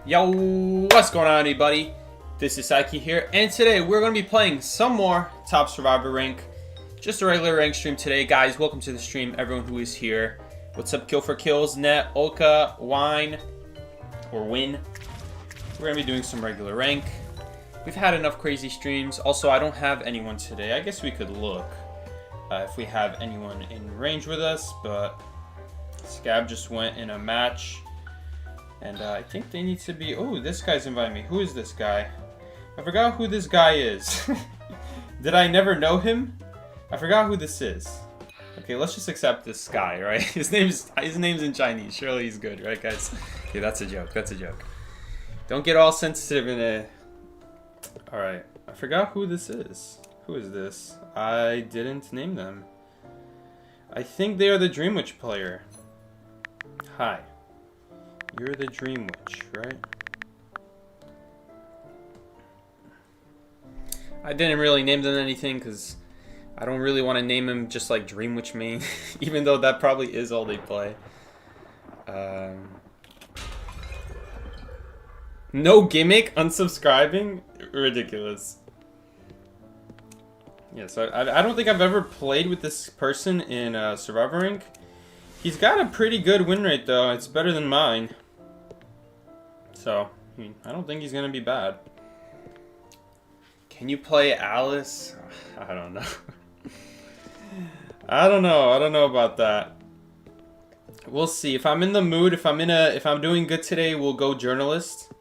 Yo, what's going on, everybody? This is Saiki here, and today we're going to be playing some more Top Survivor rank. Just a regular rank stream today, guys. Welcome to the stream, everyone who is here. What's up, Kill for Kills, Net, Oka, Wine, or Win? We're going to be doing some regular rank. We've had enough crazy streams. Also, I don't have anyone today. I guess we could look if we have anyone in range with us, but Scab just went in a match. And I think they need to be... Oh, this guy's inviting me. Who is this guy? I forgot who this guy is. Did I never know him? I forgot who this is. Okay, let's just accept this guy, right? His name's in Chinese. Surely he's good, right, guys? Okay, that's a joke. That's a joke. Don't get all sensitive in it. Alright, I forgot who this is. Who is this? I didn't name them. I think they are the Dream Witch player. Hi. You're the Dream Witch, right? I didn't really name them anything because I don't really want to name him just like Dream Witch main, even though that probably is all they play. No gimmick, unsubscribing? Ridiculous. Yeah, so I don't think I've ever played with this person in Survivor Rank. He's got a pretty good win rate though. It's better than mine. So, I mean, I don't think he's gonna be bad. Can you play Alice? I don't know. I don't know about that. We'll see. If I'm in the mood, if I'm doing good today, we'll go journalist.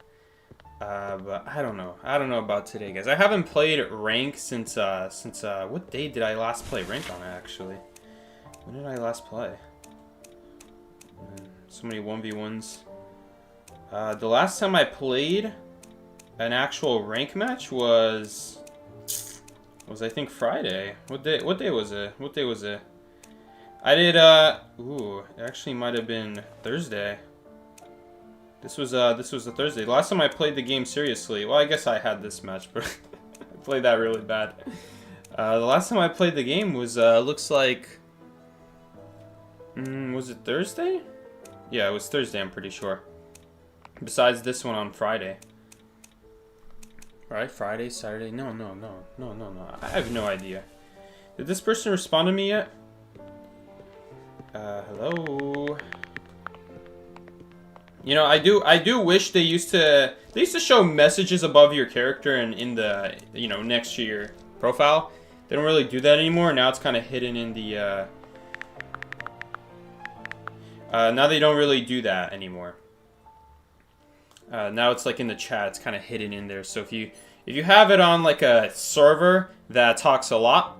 But I don't know. I don't know about today, guys. I haven't played rank since what day did I last play rank on it, actually? When did I last play? So many 1v1s. The last time I played an actual rank match was I think Friday. What day was it? What day was it? I did ooh, it actually might have been Thursday. This was a Thursday. The last time I played the game seriously. Well, I guess I had this match, but I played that really bad. The last time I played the game was looks like was it Thursday? Yeah, it was Thursday, I'm pretty sure. Besides this one on Friday. Right? Friday, Saturday? No. I have no idea. Did this person respond to me yet? Hello? You know, I do wish they used to show messages above your character and in the, you know, next to your profile. They don't really do that anymore. Now it's kind of hidden in the, now they don't really do that anymore. Now it's like in the chat, it's kind of hidden in there. So if you have it on like a server that talks a lot,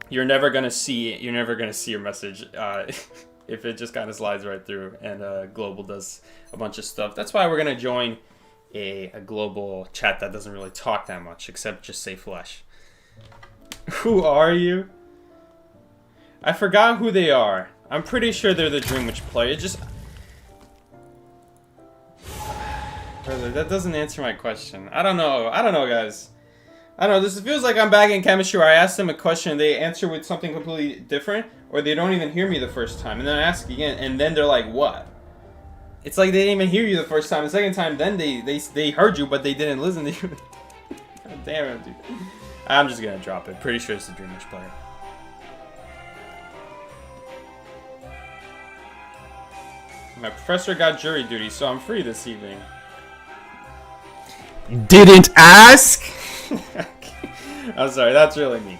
you're never gonna see your message if it just kind of slides right through. And global does a bunch of stuff. That's why we're gonna join a global chat that doesn't really talk that much, except just say flesh. Who are you? I forgot who they are. I'm pretty sure they're the Dream Witch player. It just... Brother, that doesn't answer my question. I don't know, guys. I don't know, this feels like I'm back in chemistry where I ask them a question and they answer with something completely different, or they don't even hear me the first time, and then I ask again, and then they're like, what? It's like they didn't even hear you the first time. The second time, then they heard you, but they didn't listen to you. God damn it, dude. I'm just gonna drop it. Pretty sure it's the Dream Witch player. My professor got jury duty, so I'm free this evening. Didn't ask? I'm sorry, that's really mean.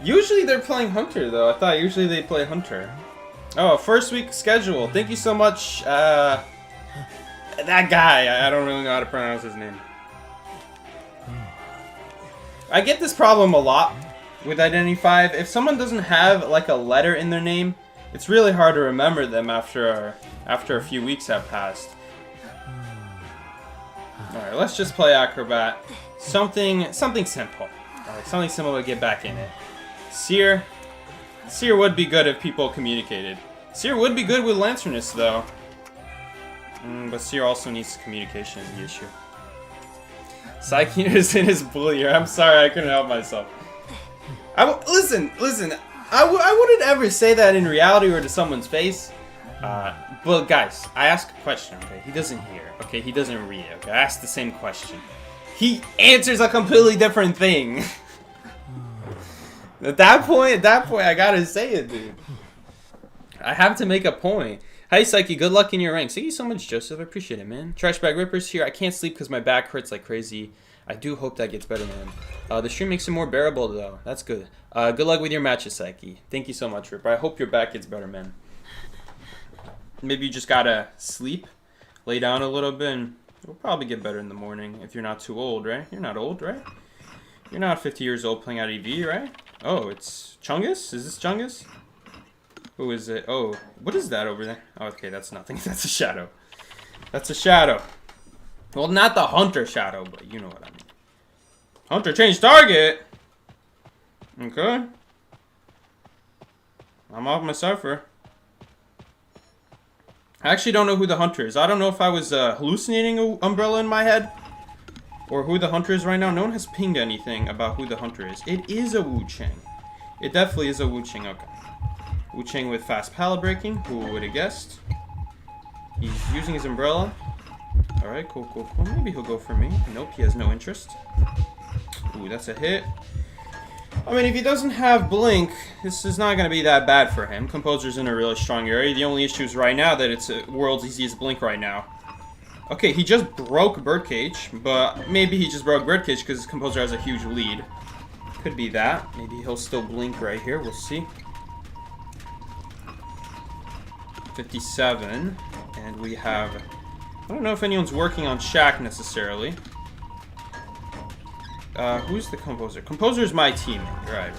Usually they're playing Hunter, though. I thought usually they play Hunter. Oh, first week schedule. Thank you so much. That guy. I don't really know how to pronounce his name. I get this problem a lot with Identity 5. If someone doesn't have like a letter in their name, it's really hard to remember them after a few weeks have passed. Alright, let's just play Acrobat. Something simple. Alright, something simple to get back in it. Seer would be good if people communicated. Seer would be good with Lanterness, though. But Seer also needs communication as the issue. Psyche is in his bullier. I'm sorry, I couldn't help myself. Listen. I wouldn't ever say that in reality or to someone's face. But guys, I ask a question, okay? He doesn't hear, okay? He doesn't read, okay? I ask the same question. He answers a completely different thing. At that point, I gotta say it, dude. I have to make a point. Hi, Psyche. Good luck in your ranks. Thank you so much, Joseph. I appreciate it, man. Trash Bag Rippers here. I can't sleep because my back hurts like crazy. I do hope that gets better, man. The stream makes it more bearable, though. That's good. Good luck with your matches, Psyche. Thank you so much, Ripper. I hope your back gets better, man. Maybe you just gotta sleep, lay down a little bit, and it'll probably get better in the morning if you're not too old, right? You're not old, right? You're not 50 years old playing IDV, right? Oh, it's Chungus? Is this Chungus? Who is it? Oh, what is that over there? Oh, okay, that's nothing. That's a shadow. That's a shadow. Well, not the Hunter shadow, but you know what I mean. Hunter changed target! Okay. I'm off my Cypher. I actually don't know who the Hunter is. I don't know if I was hallucinating an umbrella in my head. Or who the Hunter is right now. No one has pinged anything about who the Hunter is. It is a Wu Chang. It definitely is a Wu Chang. Okay. Wu Chang with fast pallet breaking. Who would have guessed? He's using his umbrella. Alright, cool, cool, cool. Maybe he'll go for me. Nope, he has no interest. Ooh, that's a hit. I mean, if he doesn't have Blink, this is not going to be that bad for him. Composer's in a really strong area. The only issue is right now that it's a world's easiest Blink right now. Okay, he just broke Birdcage, but maybe he just broke Birdcage because his Composer has a huge lead. Could be that. Maybe he'll still Blink right here. We'll see. 57. And we have... I don't know if anyone's working on Shaq necessarily. Who's the Composer? Composer is my teammate. Right.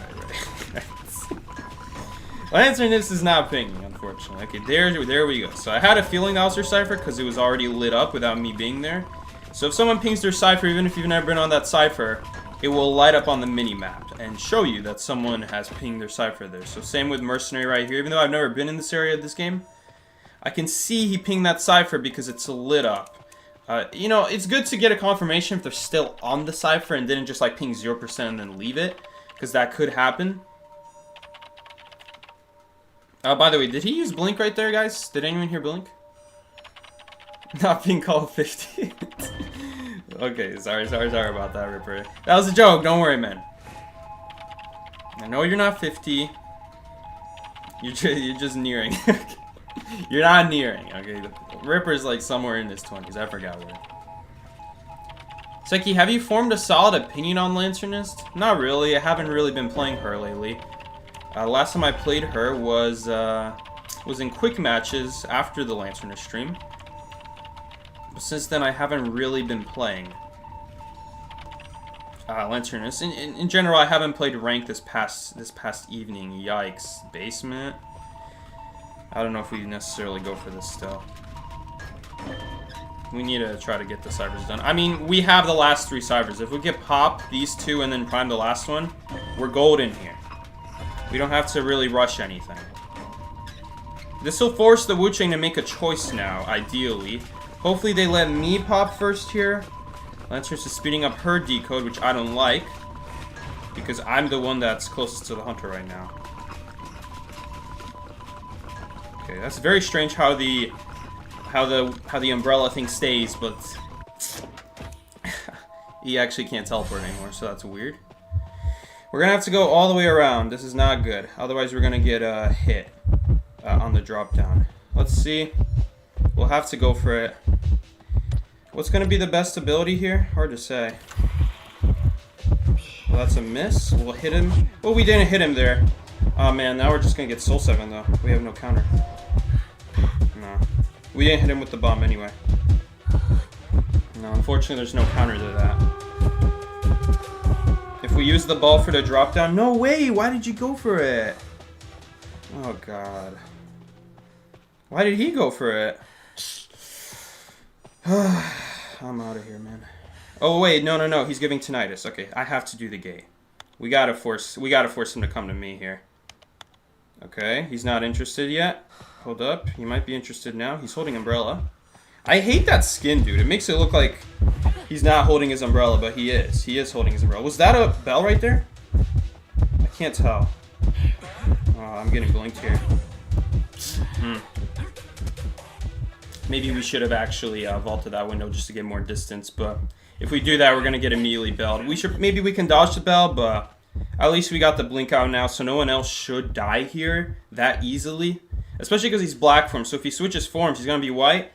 Lanterness is not pinging, unfortunately. Okay, there we go. So I had a feeling that was their Cypher because it was already lit up without me being there. So if someone pings their Cypher, even if you've never been on that Cypher, it will light up on the mini-map and show you that someone has pinged their Cypher there. So same with Mercenary right here. Even though I've never been in this area of this game, I can see he pinged that Cypher because it's lit up. You know, it's good to get a confirmation if they're still on the Cypher and didn't just like ping 0% and then leave it, because that could happen. By the way, did he use Blink right there, guys? Did anyone hear Blink? Not being called 50. Okay, sorry about that, Ripper. That was a joke, don't worry, man. I know you're not 50. You're just nearing. You're not nearing, okay? Ripper's like somewhere in his 20s. I forgot where. Seki, have you formed a solid opinion on Lanternist? Not really. I haven't really been playing her lately. Last time I played her was in quick matches after the Lanternist stream. But since then, I haven't really been playing Lanternist. In general, I haven't played ranked this past evening. Yikes. Basement. I don't know if we necessarily go for this still. We need to try to get the Cyphers done. I mean, we have the last 3 Cyphers. If we get pop these 2 and then prime the last one, we're golden here. We don't have to really rush anything. This will force the Wu Chang to make a choice now, ideally. Hopefully they let me pop first here. Lanternist is speeding up her decode, which I don't like, because I'm the one that's closest to the Hunter right now. Okay, that's very strange how the umbrella thing stays, but he actually can't teleport anymore, so that's weird. We're gonna have to go all the way around. This is not good. Otherwise, we're gonna get hit on the drop down. Let's see. We'll have to go for it. What's gonna be the best ability here? Hard to say. Well, that's a miss. We'll hit him. Oh, we didn't hit him there. Oh man, now we're just gonna get Soul 7 though. We have no counter. No. We didn't hit him with the bomb anyway. No, unfortunately there's no counter to that. If we use the ball for the drop down... No way! Why did you go for it? Oh god. Why did he go for it? I'm out of here, man. Oh wait, no. He's giving tinnitus. Okay, I have to do the gate. We gotta force him to come to me here. Okay, he's not interested yet. Hold up, he might be interested now. He's holding umbrella. I hate that skin, dude. It makes it look like he's not holding his umbrella, but he is. He is holding his umbrella. Was that a bell right there? I can't tell. Oh, I'm getting blinked here. Maybe we should have actually vaulted that window just to get more distance, but if we do that, we're gonna get immediately bailed. Maybe we can dodge the bail, but at least we got the blink out now, so no one else should die here that easily. Especially because he's black form, so if he switches forms, he's gonna be white.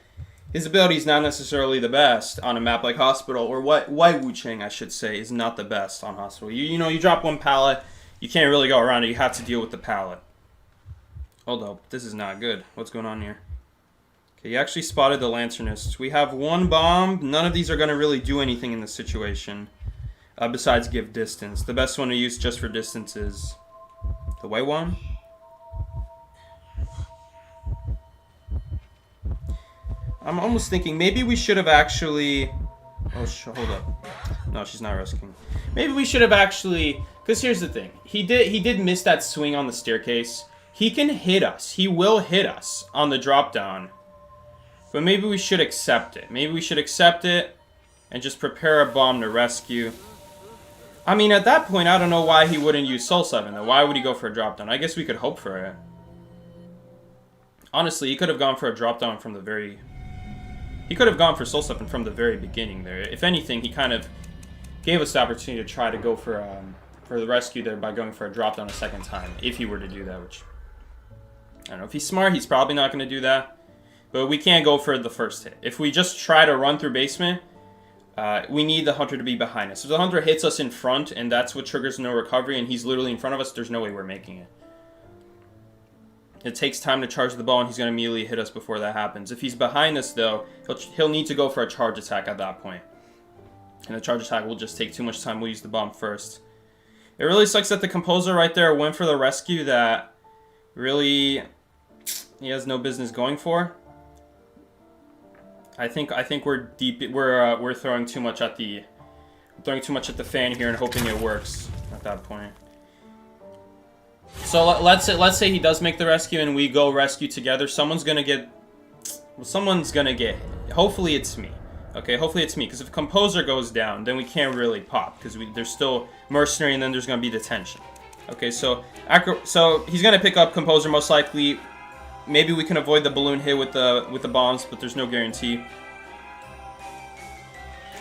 His ability is not necessarily the best on a map like Hospital, or White Wu Chang, I should say, is not the best on Hospital. You know, you drop one pallet, you can't really go around it. You have to deal with the pallet. Hold up, this is not good. What's going on here? Okay, you actually spotted the Lanternist. We have one bomb. None of these are going to really do anything in this situation, besides give distance. The best one to use just for distance is the white one. I'm almost thinking maybe we should have actually... Oh, hold up. No, she's not rescuing. Maybe we should have actually... Because here's the thing. He did miss that swing on the staircase. He can hit us. He will hit us on the drop down. But maybe we should accept it. Maybe we should accept it and just prepare a bomb to rescue. I mean, at that point, I don't know why he wouldn't use Soul 7, though. Why would he go for a drop down? I guess we could hope for it. Honestly, he could have gone for a drop down from the very... He could have gone for Soul 7 from the very beginning there. If anything, he kind of gave us the opportunity to try to go for the rescue there by going for a drop down a second time, if he were to do that, which... I don't know. If he's smart, he's probably not going to do that. But we can't go for the first hit. If we just try to run through basement, we need the Hunter to be behind us. If the Hunter hits us in front, and that's what triggers no recovery, and he's literally in front of us, there's no way we're making it. It takes time to charge the ball, and he's going to immediately hit us before that happens. If he's behind us, though, he'll need to go for a charge attack at that point. And the charge attack will just take too much time. We'll use the bomb first. It really sucks that the Composer right there went for the rescue that really he has no business going for. I think we're deep. We're throwing too much at the fan here and hoping it works at that point. So let's say he does make the rescue and we go rescue together. Someone's gonna get hit. Hopefully it's me. Okay, hopefully it's me. Because if Composer goes down, then we can't really pop because there's still Mercenary and then there's gonna be detention. Okay, so he's gonna pick up Composer most likely. Maybe we can avoid the balloon hit with the bombs, but there's no guarantee.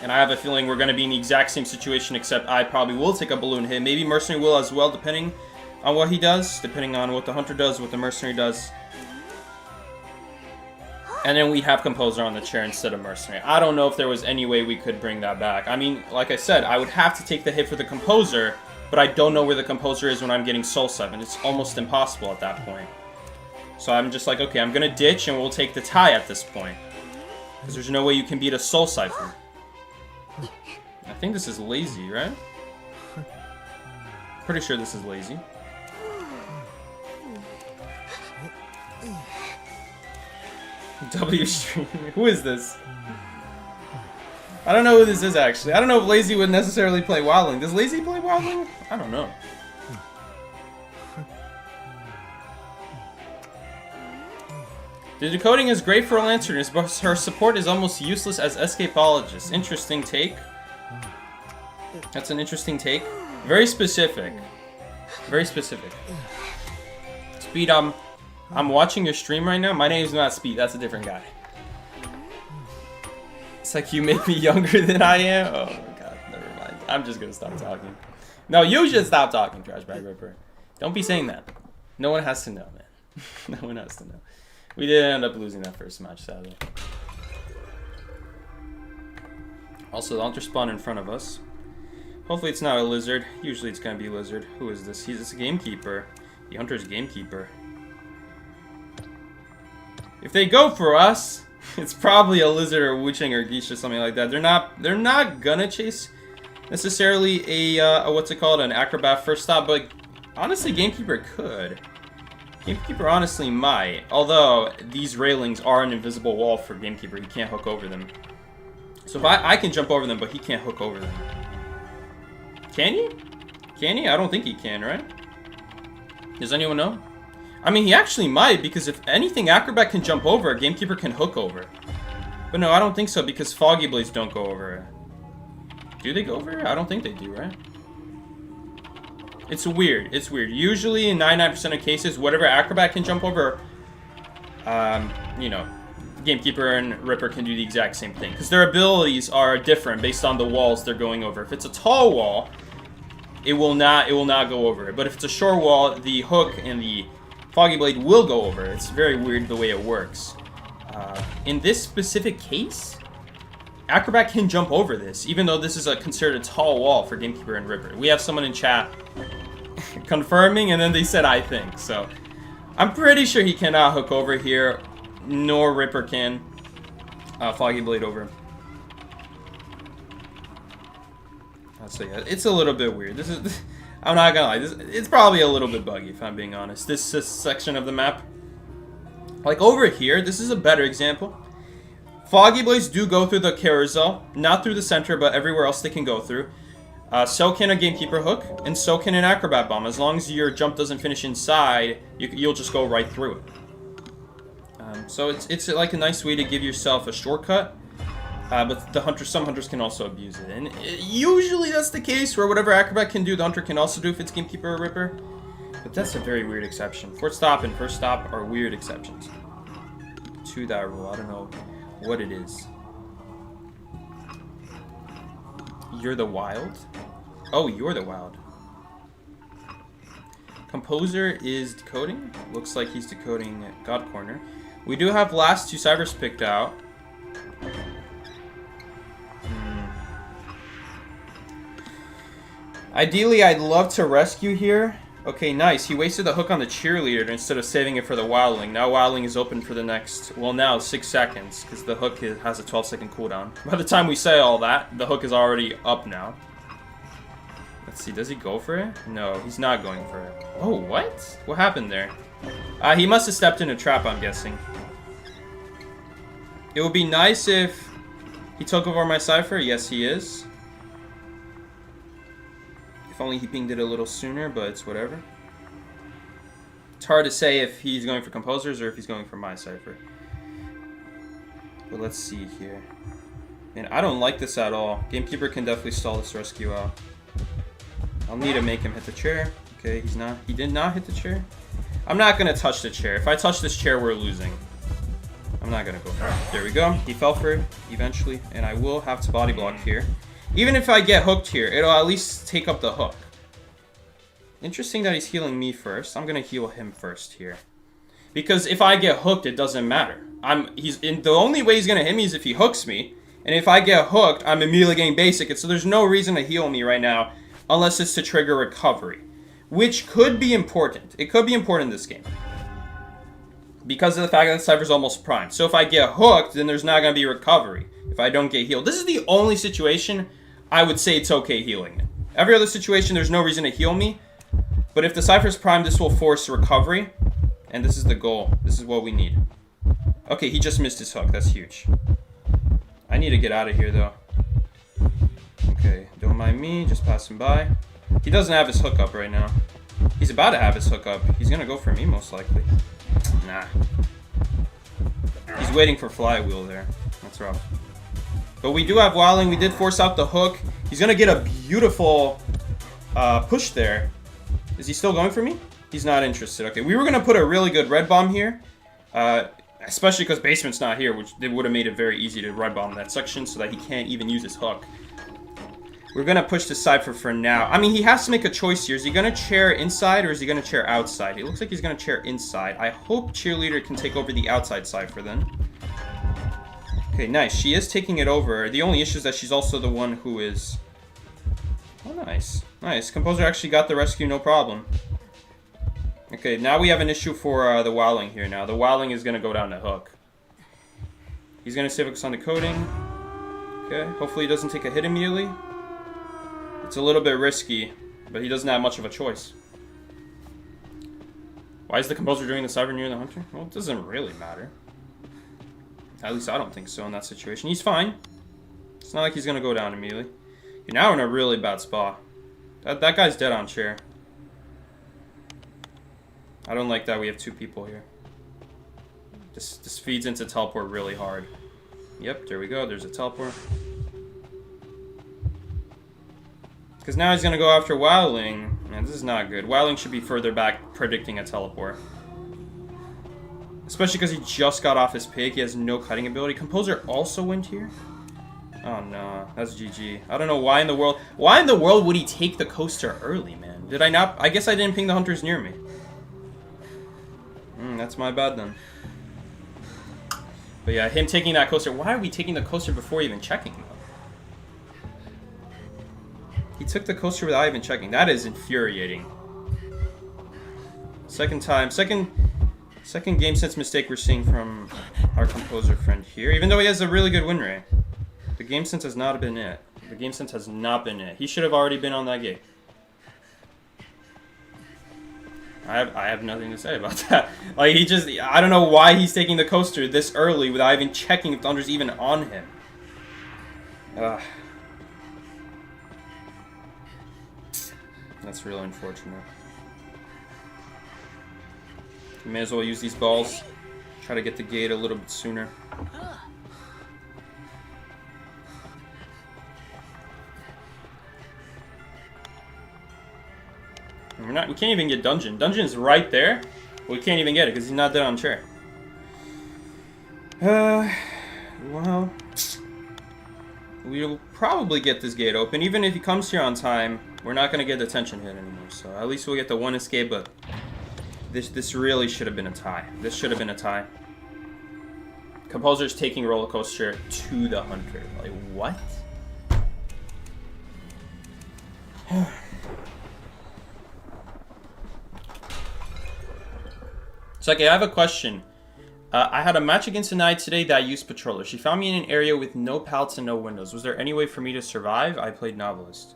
And I have a feeling we're gonna be in the exact same situation, except I probably will take a balloon hit. Maybe Mercenary will as well, depending on what he does, depending on what the Hunter does, what the Mercenary does. And then we have Composer on the chair instead of Mercenary. I don't know if there was any way we could bring that back. I mean, like I said, I would have to take the hit for the Composer, but I don't know where the Composer is when I'm getting Soul 7. It's almost impossible at that point. So I'm just like, okay, I'm going to ditch and we'll take the tie at this point. Because there's no way you can beat a Soul Siphon. I think this is lazy, right? Pretty sure this is lazy. W stream. Who is this? I don't know who this is actually. I don't know if Lazy would necessarily play Wildling. Does Lazy play Wildling? I don't know. The decoding is great for a Lanternist, but her support is almost useless as Escapologist. Interesting take. That's an interesting take. Very specific. Very specific. Speed, I'm watching your stream right now. My name is not Speed. That's a different guy. It's like you make me younger than I am. Oh my god, never mind. I'm just gonna stop talking. No, you should stop talking, Trash Bag Ripper. Don't be saying that. No one has to know, man. No one has to know. We did end up losing that first match, sadly. Also, the Hunter spawned in front of us. Hopefully it's not a lizard. Usually it's gonna be a lizard. Who is this? He's a gamekeeper. The Hunter's gamekeeper. If they go for us, it's probably a lizard or Wu Chang or Geisha or something like that. They're not gonna chase necessarily a what's it called, an acrobat first stop, but honestly Gamekeeper could. Gamekeeper honestly might. Although these railings are an invisible wall for Gamekeeper, he can't hook over them. So if I can jump over them, but he can't hook over them. Can he? Can he? I don't think he can, right? Does anyone know? I mean, he actually might, because if anything, Acrobat can jump over, Gamekeeper can hook over. But no, I don't think so, because Foggy Blades don't go over it. Do they go over it? I don't think they do, right? It's weird. It's weird. Usually, in 99% of cases, whatever Acrobat can jump over, you know, Gamekeeper and Ripper can do the exact same thing. Because their abilities are different based on the walls they're going over. If it's a tall wall, it will not go over it. But if it's a short wall, the hook and the Foggy Blade will go over it. It's very weird the way it works. In this specific case, Acrobat can jump over this, even though this is considered a tall wall for Gamekeeper and Ripper. We have someone in chat confirming, and then they said, I think. So I'm pretty sure he cannot hook over here, nor Ripper can Foggy Blade over. So yeah, it's a little bit weird. This is, I'm not gonna lie, it's probably a little bit buggy if I'm being honest. This section of the map, like over here, this is a better example. Foggy Blades do go through the carousel, not through the center, but everywhere else they can go through. So can a Gamekeeper hook, and so can an Acrobat bomb. As long as your jump doesn't finish inside, you'll just go right through it. So it's like a nice way to give yourself a shortcut. But some hunters can also abuse it, and usually that's the case where whatever Acrobat can do, the hunter can also do if it's Gamekeeper or Ripper. But that's a very weird exception. Fourth stop and first stop are weird exceptions to that rule. I don't know what it is. You're the wild? Oh, you're the wild. Composer is decoding. Looks like he's decoding God Corner. We do have last two ciphers picked out. Ideally, I'd love to rescue here. Okay, nice. He wasted the hook on the cheerleader instead of saving it for the wildling. Now wildling is open for the next, well now 6 seconds, because the hook has a 12-second cooldown. By the time we say all that, the hook is already up now. Let's see, does he go for it? No, he's not going for it. Oh, what? What happened there? He must have stepped in a trap, I'm guessing. It would be nice if he took over my cipher. Yes, he is. If only he pinged it a little sooner, but it's whatever. It's hard to say if he's going for composers or if he's going for my cipher. But let's see here. Man, I don't like this at all. Gamekeeper can definitely stall this rescue out. I'll need to make him hit the chair. Okay, he's not. He did not hit the chair. I'm not going to touch the chair. If I touch this chair, we're losing. I'm not going to go for it. There we go. He fell for it eventually, and I will have to body block here. Even if I get hooked here, it'll at least take up the hook. Interesting that he's healing me first. I'm going to heal him first here. Because if I get hooked, it doesn't matter. The only way he's going to hit me is if he hooks me. And if I get hooked, I'm immediately getting basic. So there's no reason to heal me right now. Unless it's to trigger recovery. Which could be important. It could be important in this game. Because of the fact that the cipher's almost primed. So if I get hooked, then there's not going to be recovery. If I don't get healed. This is the only situation I would say it's okay healing. Every other situation, there's no reason to heal me. But if the cipher's primed, this will force recovery. And this is the goal. This is what we need. Okay, he just missed his hook. That's huge. I need to get out of here, though. Okay, don't mind me. Just passing by. He doesn't have his hook up right now. He's about to have his hook up. He's going to go for me, most likely. Nah. He's waiting for flywheel there. That's rough. But we do have wildling. We did force out the hook. He's going to get a beautiful push there. Is he still going for me? He's not interested. Okay, we were going to put a really good red bomb here. Especially because basement's not here, which it would have made it very easy to red bomb that section so that he can't even use his hook. We're going to push the cipher for now. I mean, he has to make a choice here. Is he going to chair inside or is he going to chair outside? It looks like he's going to chair inside. I hope cheerleader can take over the outside cipher then. Okay, nice. She is taking it over. The only issue is that she's also the one who is... Oh, nice. Nice. Composer actually got the rescue, no problem. Okay, now we have an issue for the wildling here now. The wildling is going to go down the hook. He's going to stay focused on the coding. Okay, hopefully he doesn't take a hit immediately. It's a little bit risky, but he doesn't have much of a choice. Why is the composer doing the cipher near the hunter? Well, it doesn't really matter. At least I don't think so in that situation. He's fine. It's not like he's going to go down immediately. You're now in a really bad spot. That guy's dead on chair. I don't like that we have two people here. This feeds into teleport really hard. Yep, there we go. There's a teleport. Because now he's going to go after wildling. Man, this is not good. Wildling should be further back predicting a teleport. Especially because he just got off his pig. He has no cutting ability. Composer also went here? Oh no, that's GG. I don't know why in the world. Why in the world would he take the coaster early, man? Did I not? I guess I didn't ping the hunters near me. That's my bad then. But yeah, him taking that coaster. Why are we taking the coaster before even checking though? He took the coaster without even checking. That is infuriating. Second game sense mistake we're seeing from our composer friend here. Even though he has a really good win rate. The game sense has not been it. The game sense has not been it. He should have already been on that gate. I have nothing to say about that. Like, I don't know why he's taking the coaster this early without even checking if Thunder's even on him. Ugh. That's really unfortunate. You may as well use these balls. Try to get the gate a little bit sooner. We can't even get Dungeon. Dungeon's right there. We can't even get it because he's not there on chair. Well, we'll probably get this gate open. Even if he comes here on time, we're not going to get the tension hit anymore. So at least we'll get the one escape, but this really should have been a tie. This should have been a tie. Composer's taking roller coaster to the hunter. Like, what? So, okay, I have a question. I had a match against a knight today that used patroller. She found me in an area with no pallets and no windows. Was there any way for me to survive? I played novelist.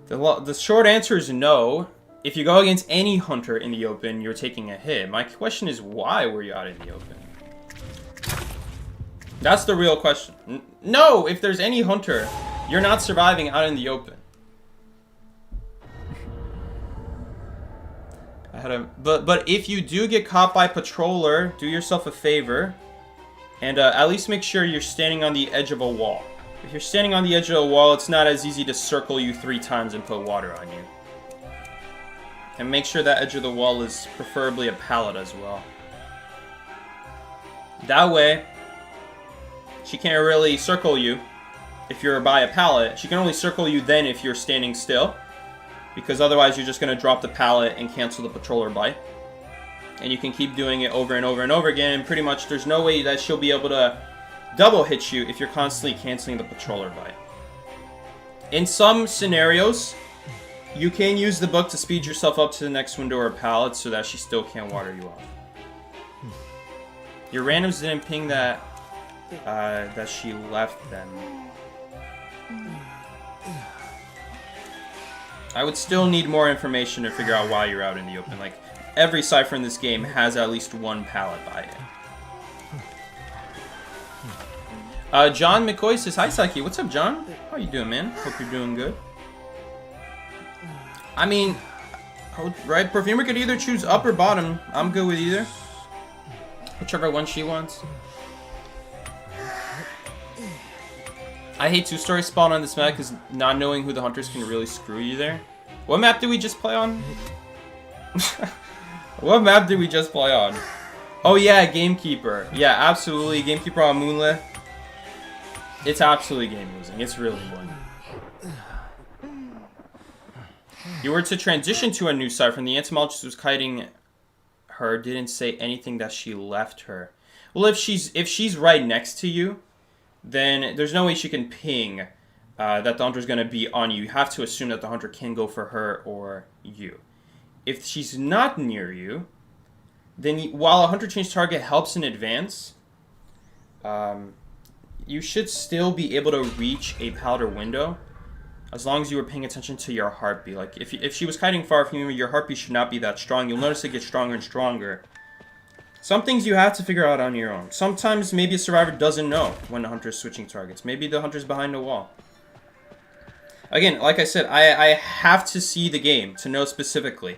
The short answer is no. If you go against any hunter in the open, you're taking a hit. My question is, why were you out in the open? That's the real question. No, if there's any hunter, you're not surviving out in the open. But if you do get caught by patroller, do yourself a favor and at least make sure you're standing on the edge of a wall. If you're standing on the edge of a wall, it's not as easy to circle you 3 times and put water on you. And make sure that edge of the wall is preferably a pallet as well. That way, she can't really circle you if you're by a pallet. She can only circle you then if you're standing still. Because otherwise you're just going to drop the pallet and cancel the patroller bite. And you can keep doing it over and over and over again. And pretty much there's no way that she'll be able to double hit you if you're constantly canceling the patroller bite. In some scenarios, you can use the book to speed yourself up to the next window or pallet so that she still can't water you off. Your randoms didn't ping that that she left them. I would still need more information to figure out why you're out in the open. Like, every cipher in this game has at least 1 pallet by it. John McCoy says, hi, Psyche. What's up, John? How you doing, man? Hope you're doing good. I mean, right? Perfumer could either choose up or bottom. I'm good with either. Whichever one she wants. I hate 2-story spawn on this map because not knowing who the hunters can really screw you there. What map did we just play on? What map did we just play on? Oh yeah, Gamekeeper. Yeah, absolutely. Gamekeeper on Moonlit. It's absolutely game losing. It's really one. You were to transition to a new cipher and the entomologist was kiting her, didn't say anything that she left her. Well, if she's right next to you, then there's no way she can ping that the hunter's going to be on you. You have to assume that the hunter can go for her or you. If she's not near you, then while a hunter change target helps in advance, you should still be able to reach a powder window as long as you were paying attention to your heartbeat. Like, if she was kiting far from you, your heartbeat should not be that strong. You'll notice it gets stronger and stronger. Some things you have to figure out on your own. Sometimes maybe a survivor doesn't know when the hunter's switching targets. Maybe the hunter's behind a wall. Again, like I said, I have to see the game to know specifically.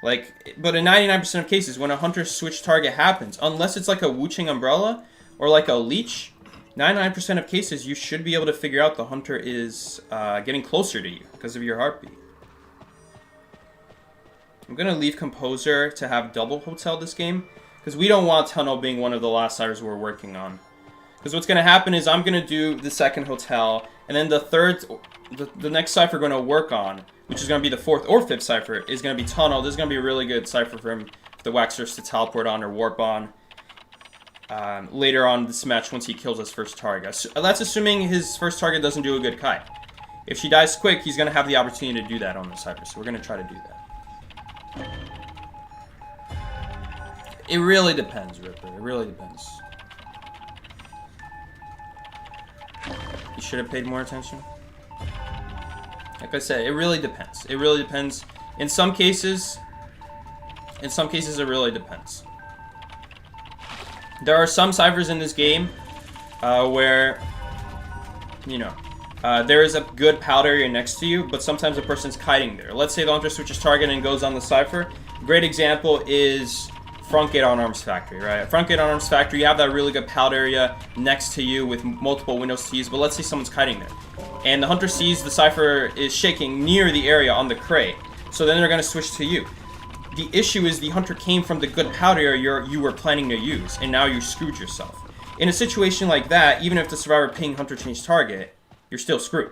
Like, but in 99% of cases, when a hunter's switch target happens, unless it's like a Wuching Umbrella or like a Leech, 99% of cases you should be able to figure out the hunter is getting closer to you because of your heartbeat. I'm going to leave Composer to have double Hotel this game, because we don't want Tunnel being one of the last ciphers we're working on. Because what's going to happen is I'm going to do the second Hotel, and then the next cipher we're going to work on, which is going to be the fourth or fifth cipher, is going to be Tunnel. This is going to be a really good cipher for him, for the Waxers to teleport on or warp on. Later on this match, once he kills his first target. That's assuming his first target doesn't do a good kite. If she dies quick, he's going to have the opportunity to do that on the cipher, so we're going to try to do that. It really depends, Ripper. It really depends. You should have paid more attention. Like I said, it really depends. It really depends. In some cases, it really depends. There are some ciphers in this game where, you know, there is a good powder area next to you, but sometimes a person's kiting there. Let's say the hunter switches target and goes on the cipher. Great example is Front Gate on Arms Factory, right? Front Gate on Arms Factory, you have that really good powder area next to you with multiple windows to use, but let's say someone's kiting there. And the hunter sees the cipher is shaking near the area on the crate, so then they're going to switch to you. The issue is the hunter came from the good powder area you were planning to use, and now you screwed yourself. In a situation like that, even if the survivor ping hunter change target, you're still screwed.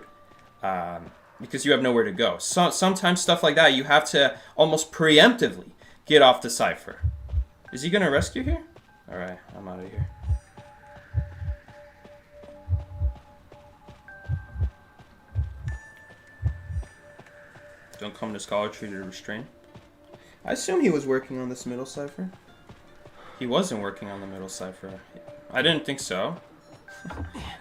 Because you have nowhere to go. So, sometimes stuff like that, you have to almost preemptively get off the cipher. Is he going to rescue here? Alright, I'm out of here. Don't come to Scholar Tree to restrain. I assume he was working on this middle cipher. He wasn't working on the middle cipher. I didn't think so.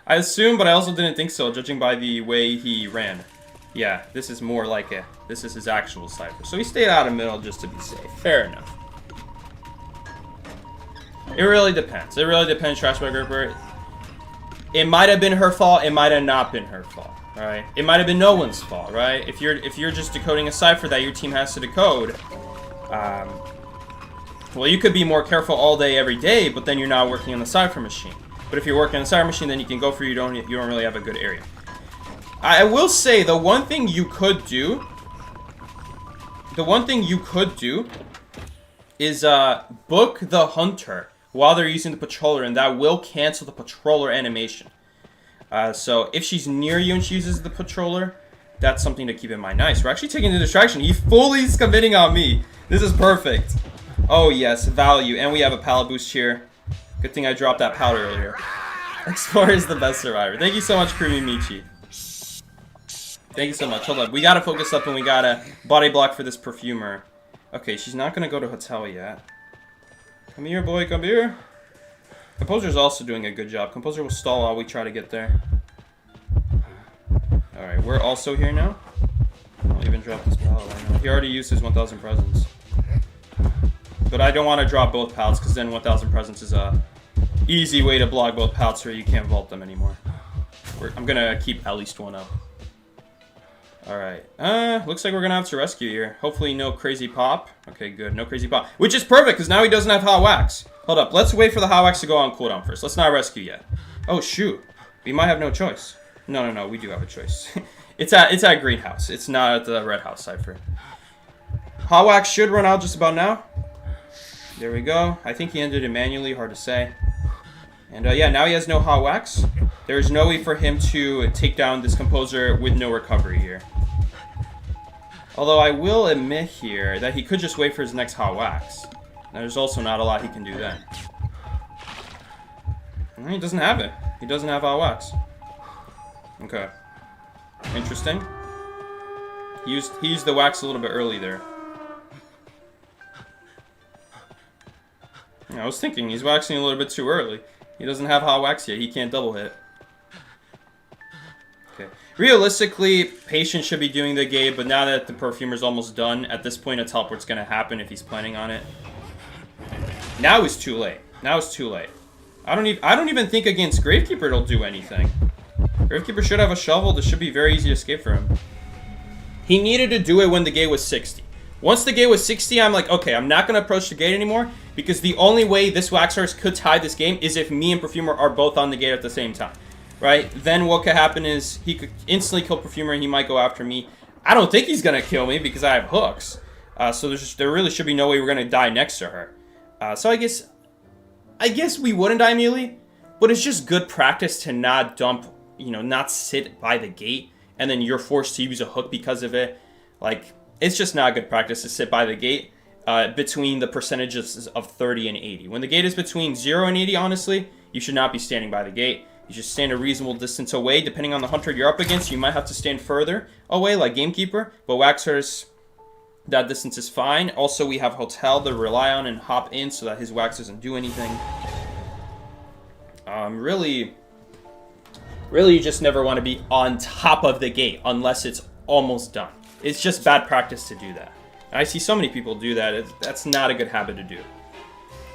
I assumed, but I also didn't think so, judging by the way he ran. Yeah, this is more like this is his actual cipher. So he stayed out of middle just to be safe. Fair enough. It really depends. It really depends, Trashbag Ripper. It might have been her fault. It might have not been her fault. Right? It might have been no one's fault, right? If you're just decoding a cipher that your team has to decode, well, you could be more careful all day, every day, but then you're not working on the cipher machine. But if you're working on the cipher machine, then you can go for you don't really have a good area. I will say the one thing you could do is book the hunter while they're using the patroller, and that will cancel the patroller animation. So if she's near you and she uses the patroller, that's something to keep in mind. Nice, we're actually taking the distraction. He fully is committing on me. This is perfect. Oh yes, value, and we have a pallet boost here. Good thing I dropped that powder earlier. Explorer is the best survivor. Thank you so much, Creamy Michi. Thank you so much. Hold up, we gotta focus up and we gotta body block for this perfumer. Okay, she's not gonna go to hotel yet. Come here, boy, come here. Composer's also doing a good job. Composer will stall while we try to get there. Alright, we're also here now. I'll even drop this pallet right now. He already used his 1,000 presents. But I don't want to drop both pallets, because then 1,000 presents is a easy way to block both pallets where you can't vault them anymore. I'm gonna keep at least one up. Alright. Looks like we're gonna have to rescue here. Hopefully no crazy pop. Okay, good. No crazy pop. Which is perfect, because now he doesn't have hot wax. Hold up. Let's wait for the hot wax to go on cooldown first. Let's not rescue yet. Oh, shoot. We might have no choice. No. We do have a choice. It's at greenhouse. It's not at the red house cipher. Hot wax should run out just about now. There we go. I think he ended it manually. Hard to say. And yeah, now he has no hot wax. There's no way for him to take down this composer with no recovery here. Although I will admit here that he could just wait for his next hot wax. There's also not a lot he can do then. He doesn't have it. He doesn't have hot wax. Okay. Interesting. He used the wax a little bit early there. I was thinking, he's waxing a little bit too early. He doesn't have hot wax yet. He can't double hit. Okay. Realistically, Patient should be doing the game, but now that the perfumer's almost done, at this point a teleport's gonna happen if he's planning on it. Now it's too late. Now it's too late. I don't even think against Gravekeeper it'll do anything. Gravekeeper should have a shovel. This should be very easy to escape for him. He needed to do it when the gate was 60. Once the gate was 60, I'm like, okay, I'm not going to approach the gate anymore, because the only way this Waxers could tie this game is if me and Perfumer are both on the gate at the same time, right? Then what could happen is he could instantly kill Perfumer and he might go after me. I don't think he's going to kill me because I have hooks. So there really should be no way we're gonna die next to her. So I guess we wouldn't die immediately, but it's just good practice to not dump, not sit by the gate, and then you're forced to use a hook because of it. Like, it's just not good practice to sit by the gate between the percentages of 30 and 80. When the gate is between 0 and 80, honestly, you should not be standing by the gate. You should stand a reasonable distance away. Depending on the hunter you're up against, you might have to stand further away, like Gamekeeper. But Waxers, that distance is fine. Also, we have Hotel to rely on and hop in so that his Wax doesn't do anything. Really, you just never want to be on top of the gate unless it's almost done. It's just bad practice to do that. And I see so many people do that. That's not a good habit to do.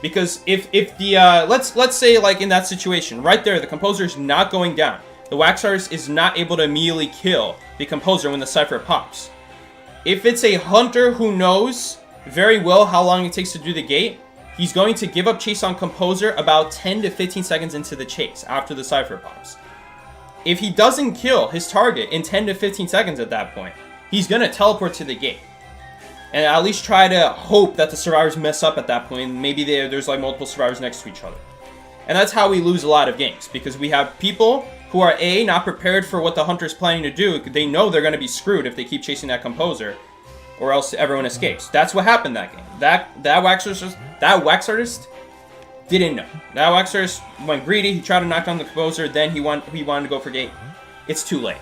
Because if the let's say like in that situation right there, the composer is not going down. The Wax Artist is not able to immediately kill the composer when the cipher pops. If it's a hunter who knows very well how long it takes to do the gate, he's going to give up chase on composer about 10 to 15 seconds into the chase after the cipher pops. If he doesn't kill his target in 10 to 15 seconds at that point, he's going to teleport to the gate. And at least try to hope that the survivors mess up at that point. Maybe there's like multiple survivors next to each other. And that's how we lose a lot of games. Because we have people who are A, not prepared for what the hunter's planning to do. They know they're going to be screwed if they keep chasing that composer. Or else everyone escapes. That's what happened that game. That Wax Artist didn't know. That Wax Artist went greedy. He tried to knock down the composer. Then he wanted to go for gate. It's too late.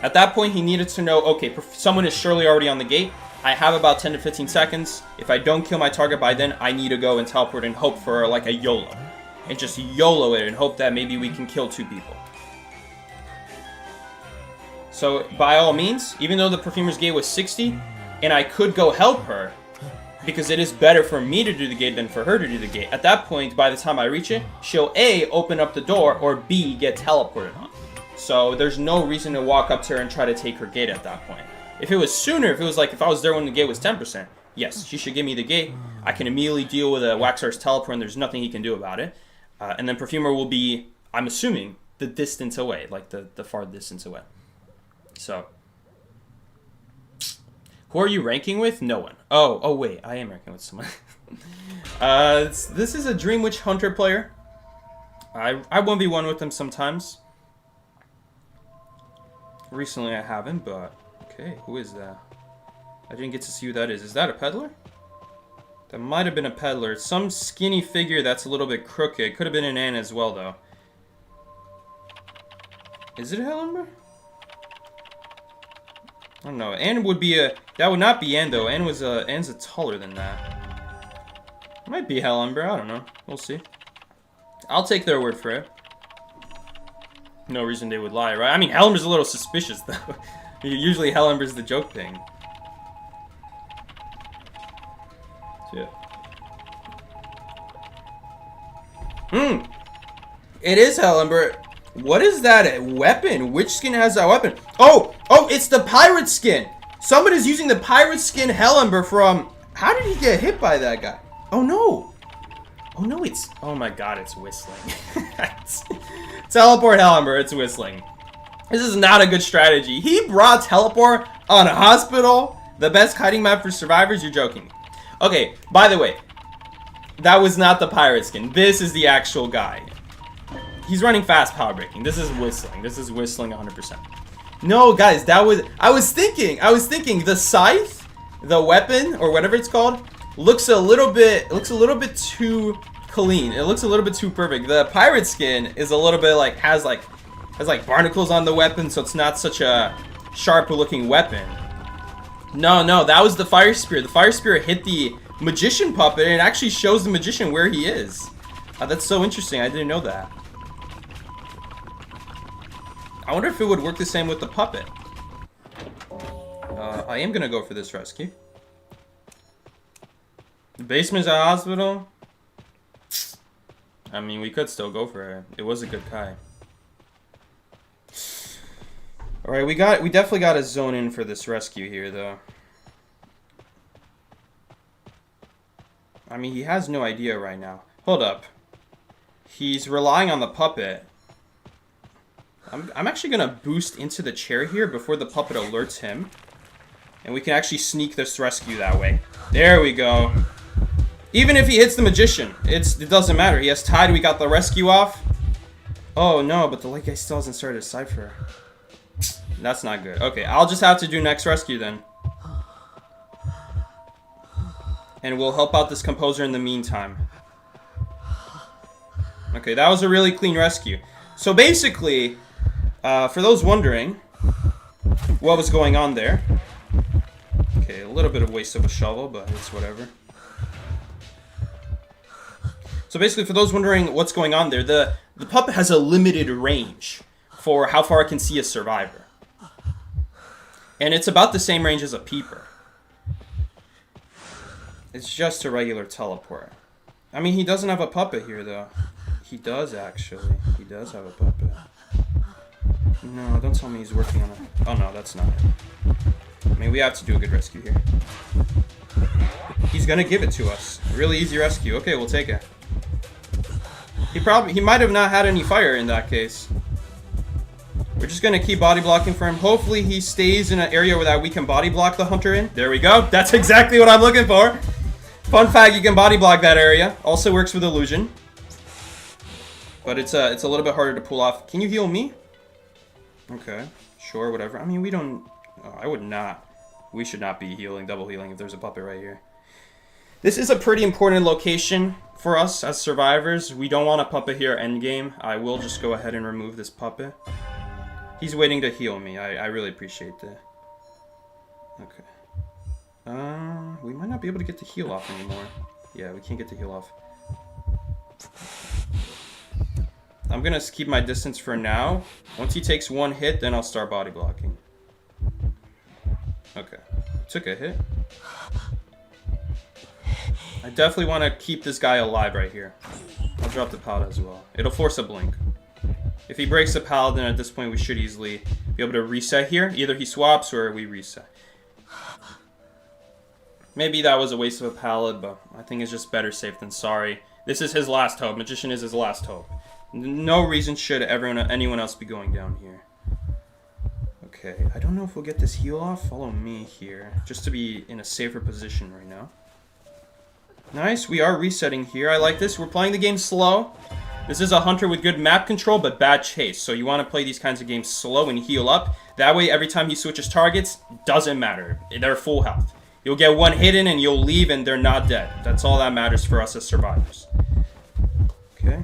At that point, he needed to know, okay, someone is surely already on the gate. I have about 10 to 15 seconds. If I don't kill my target by then, I need to go and teleport and hope for like a YOLO. And just YOLO it and hope that maybe we can kill 2 people. So, by all means, even though the Perfumer's gate was 60, and I could go help her, because it is better for me to do the gate than for her to do the gate. At that point, by the time I reach it, she'll A, open up the door, or B, get teleported on. So there's no reason to walk up to her and try to take her gate at that point. If it was sooner, if I was there when the gate was 10%, yes, she should give me the gate. I can immediately deal with a Wax Artist teleport and there's nothing he can do about it. And then Perfumer will be, I'm assuming, the distance away, like the far distance away. So, who are you ranking with? No one. Oh wait, I am ranking with someone. This is a Dream Witch Hunter player. I 1v1 with them sometimes. Recently I haven't, but okay, who is that? I didn't get to see who that is. Is that a peddler? That might have been a peddler. It's some skinny figure that's a little bit crooked. Could have been an Ann as well, though. Is it a Hellenberg? I don't know. Ann would be a... That would not be Ann, though. Ann's a taller than that. It might be Hellenberg. I don't know. We'll see. I'll take their word for it. No reason they would lie, right? I mean, Hellenberg's a little suspicious, though. Usually Hellenberg's the joke thing. So, yeah. It is Hellenberg. What is that weapon? Which skin has that weapon? Oh, it's the pirate skin. Someone is using the pirate skin Hellenberg from... How did he get hit by that guy? Oh, no. Oh, no, it's... Oh, my God, it's whistling. Teleport Hellenberg, it's whistling. This is not a good strategy. He brought teleport on a hospital. The best hiding map for survivors? You're joking. Okay, by the way, that was not the pirate skin. This is the actual guy. He's running fast power breaking. This is whistling. This is whistling 100%. No, guys, that was... I was thinking the scythe, the weapon, or whatever it's called, looks a little bit too clean. It looks a little bit too perfect. The pirate skin is a little bit like has barnacles on the weapon, so it's not such a sharp looking weapon. No, that was the fire spear. The fire spear hit the magician puppet and it actually shows the magician where he is. That's so interesting. I didn't know that. I wonder if it would work the same with the puppet. I am gonna go for this rescue. The basement's a hospital. I mean, we could still go for it. It was a good Kai. Alright, we definitely got to zone in for this rescue here, though. I mean, he has no idea right now. Hold up. He's relying on the puppet. I'm actually going to boost into the chair here before the puppet alerts him. And we can actually sneak this rescue that way. There we go. Even if he hits the Magician, it doesn't matter. He has Tide, we got the rescue off. Oh no, but the Light Guy still hasn't started a Cypher. That's not good. Okay, I'll just have to do next rescue then. And we'll help out this Composer in the meantime. Okay, that was a really clean rescue. So basically, for those wondering what was going on there. Okay, a little bit of waste of a shovel, but it's whatever. So basically, for those wondering what's going on there, the puppet has a limited range for how far it can see a survivor. And it's about the same range as a peeper. It's just a regular teleport. I mean, he doesn't have a puppet here, though. He does, actually. He does have a puppet. No, don't tell me he's working on it. Oh, no, that's not it. I mean, we have to do a good rescue here. He's gonna give it to us. Really easy rescue. Okay, we'll take it. He might have not had any fire in that case. We're just gonna keep body blocking for him. Hopefully he stays in an area where that we can body block the hunter in. There we go. That's exactly what I'm looking for. Fun fact, you can body block that area. Also works with illusion. But it's a little bit harder to pull off. Can you heal me? Okay, sure, whatever. I mean, we don't... Oh, I would not. We should not be healing, double healing if there's a puppet right here. This is a pretty important location for us as survivors. We don't want a puppet here endgame. I will just go ahead and remove this puppet. He's waiting to heal me. I really appreciate that. Okay. We might not be able to get the heal off anymore. Yeah, we can't get the heal off. I'm gonna keep my distance for now. Once he takes one hit, then I'll start body blocking. Okay. Took a hit. I definitely want to keep this guy alive right here. I'll drop the pallet as well. It'll force a blink. If he breaks the pallet, then at this point we should easily be able to reset here. Either he swaps or we reset. Maybe that was a waste of a pallet, but I think it's just better safe than sorry. This is his last hope. Magician is his last hope. No reason should anyone else be going down here. Okay, I don't know if we'll get this heal off. Follow me here, just to be in a safer position right now. Nice, we are resetting here. I like this. We're playing the game slow. This is a hunter with good map control, but bad chase. So you want to play these kinds of games slow and heal up. That way, every time he switches targets, doesn't matter. They're full health. You'll get one hit in and you'll leave and they're not dead. That's all that matters for us as survivors. Okay.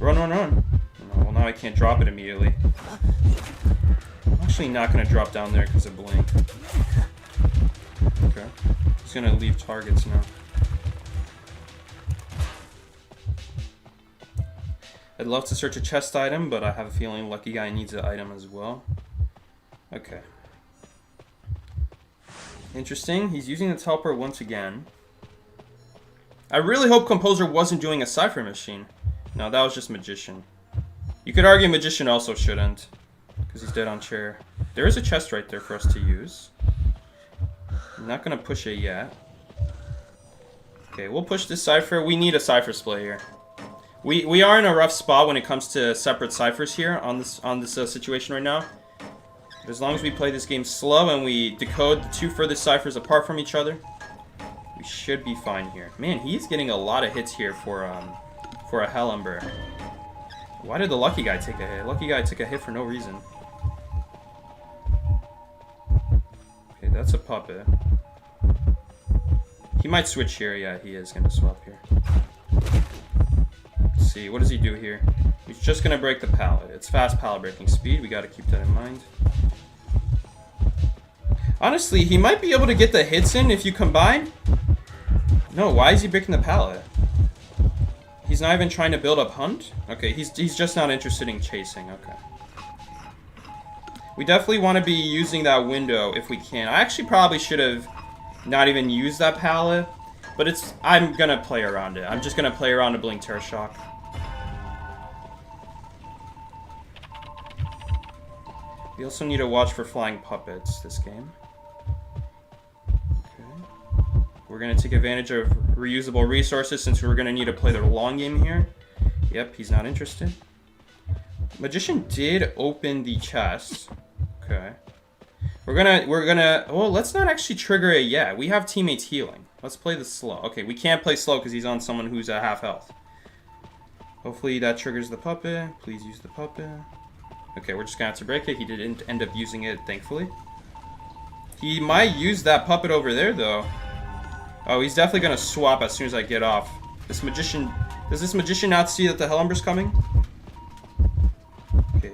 Run, run, run. Oh, well, now I can't drop it immediately. I'm actually not going to drop down there because of blink. Okay. Just going to leave targets now. I'd love to search a chest item, but I have a feeling Lucky Guy needs an item as well. Okay. Interesting. He's using the teleport once again. I really hope Composer wasn't doing a Cypher machine. No, that was just Magician. You could argue Magician also shouldn't, because he's dead on chair. There is a chest right there for us to use. I'm not going to push it yet. Okay, we'll push this Cypher. We need a Cypher split here. We are in a rough spot when it comes to separate ciphers here on this situation right now. But as long as we play this game slow and we decode the two furthest ciphers apart from each other, we should be fine here. Man, he's getting a lot of hits here for a Hell Ember. Why did the Lucky Guy take a hit? Lucky Guy took a hit for no reason. Okay, that's a puppet. He might switch here. Yeah, he is gonna swap here. See, what does he do here? He's just gonna break the pallet. It's fast pallet breaking speed. We gotta keep that in mind. Honestly, he might be able to get the hits in if you combine. No, why is he breaking the pallet? He's not even trying to build up hunt? Okay, he's just not interested in chasing. Okay. We definitely want to be using that window if we can. I actually probably should have not even used that pallet, but I'm gonna play around it. I'm just gonna play around a Blink Terror Shock. We also need to watch for flying puppets this game. Okay. We're going to take advantage of reusable resources since we're going to need to play the long game here. Yep, he's not interested. Magician did open the chest. Okay. Well, let's not actually trigger it yet. We have teammates healing. Let's play this slow. Okay, we can't play slow because he's on someone who's at half health. Hopefully that triggers the puppet. Please use the puppet. Okay, we're just gonna have to break it. He didn't end up using it, thankfully. He might use that puppet over there, though. Oh, he's definitely gonna swap as soon as I get off. This magician... Does this magician not see that the Hellumber's coming? Okay.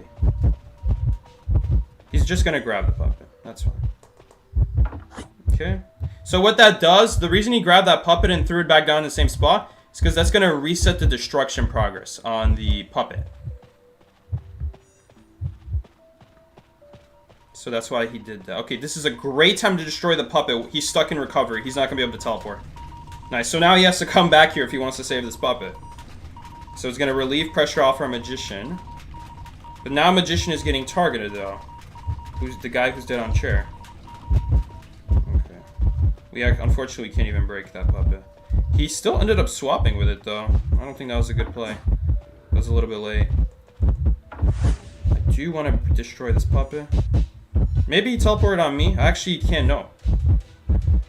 He's just gonna grab the puppet. That's fine. Okay. So what that does, the reason he grabbed that puppet and threw it back down in the same spot is because that's gonna reset the destruction progress on the puppet. So that's why he did that. Okay, this is a great time to destroy the puppet. He's stuck in recovery. He's not gonna be able to teleport. Nice. So now he has to come back here if he wants to save this puppet. So it's gonna relieve pressure off our magician. But now magician is getting targeted though. Who's the guy who's dead on chair? Okay. We unfortunately can't even break that puppet. He still ended up swapping with it though. I don't think that was a good play. That was a little bit late. I do want to destroy this puppet. Maybe he teleported on me. I actually can't know.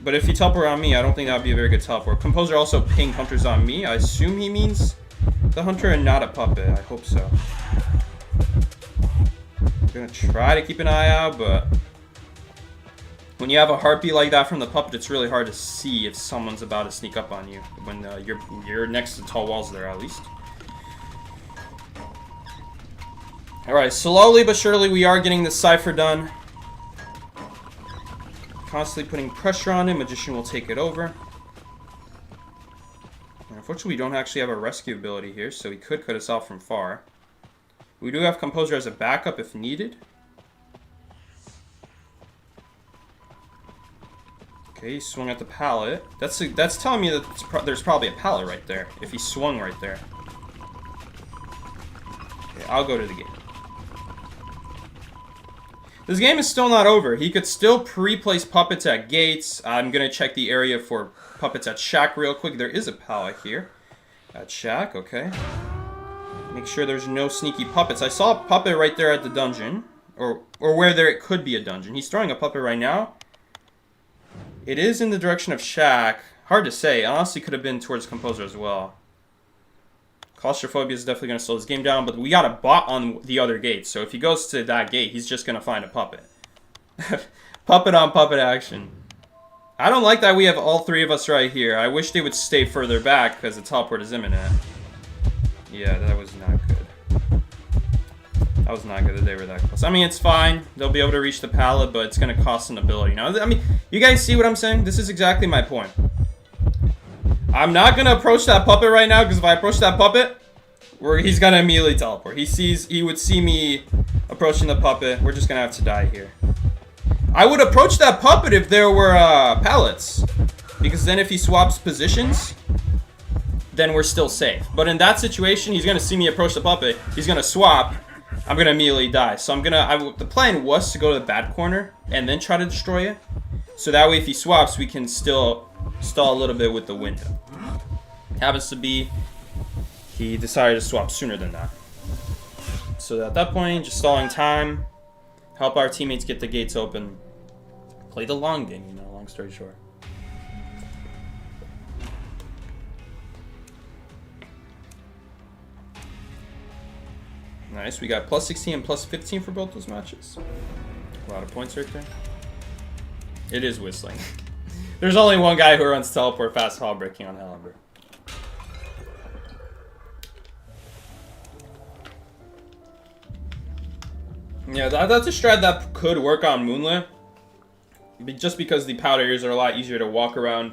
But if he teleported on me, I don't think that would be a very good teleport. Composer also pinged hunters on me. I assume he means the hunter and not a puppet. I hope so. I'm gonna try to keep an eye out, but when you have a heartbeat like that from the puppet, it's really hard to see if someone's about to sneak up on you when you're next to tall walls there, at least. Alright, slowly but surely we are getting this cipher done. Constantly putting pressure on him. Magician will take it over. And unfortunately, we don't actually have a rescue ability here, so he could cut us off from far. We do have Composer as a backup if needed. Okay, he swung at the pallet. That's telling me that there's probably a pallet right there, if he swung right there. Okay, I'll go to the gate. This game is still not over. He could still pre-place puppets at gates. I'm going to check the area for puppets at Shack real quick. There is a pallet here at Shack, okay. Make sure there's no sneaky puppets. I saw a puppet right there at the dungeon, or where it could be a dungeon. He's throwing a puppet right now. It is in the direction of Shack. Hard to say. Honestly, could have been towards Composer as well. Claustrophobia is definitely going to slow this game down, but we got a bot on the other gate, so if he goes to that gate, he's just going to find a puppet. Puppet on puppet action. I don't like that we have all three of us right here. I wish they would stay further back because the teleport is imminent. Yeah, that was not good. That was not good that they were that close. I mean, it's fine. They'll be able to reach the pallet, but it's going to cost an ability. Now, I mean, you guys see what I'm saying? This is exactly my point. I'm not going to approach that puppet right now, because if I approach that puppet, he's going to immediately teleport. He would see me approaching the puppet. We're just going to have to die here. I would approach that puppet if there were pallets, because then if he swaps positions, then we're still safe. But in that situation, he's going to see me approach the puppet. He's going to swap. I'm going to immediately die. So the plan was to go to the bad corner and then try to destroy it. So that way, if he swaps, we can still stall a little bit with the window. Happens to be, he decided to swap sooner than that. So at that point, just stalling time, help our teammates get the gates open, play the long game, long story short. Nice, we got plus 16 and plus 15 for both those matches. A lot of points right there. It is whistling. There's only one guy who runs teleport fast hall breaking on Hellumber. Yeah, that's a strat that could work on Moonlit. Just because the powder areas are a lot easier to walk around.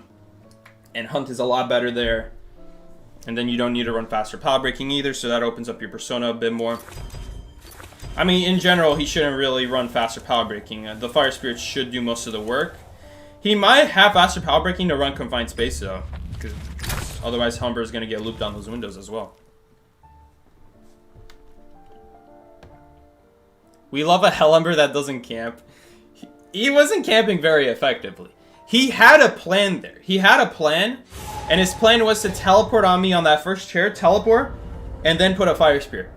And hunt is a lot better there. And then you don't need to run faster power breaking either, so that opens up your persona a bit more. I mean, in general, he shouldn't really run faster power breaking. The Fire Spirit should do most of the work. He might have faster power breaking to run confined space, though. Because otherwise, Humber is going to get looped on those windows as well. We love a Hellumber that doesn't camp. He wasn't camping very effectively. He had a plan there. He had a plan, and his plan was to teleport on me on that first chair, teleport, and then put a Fire Spirit.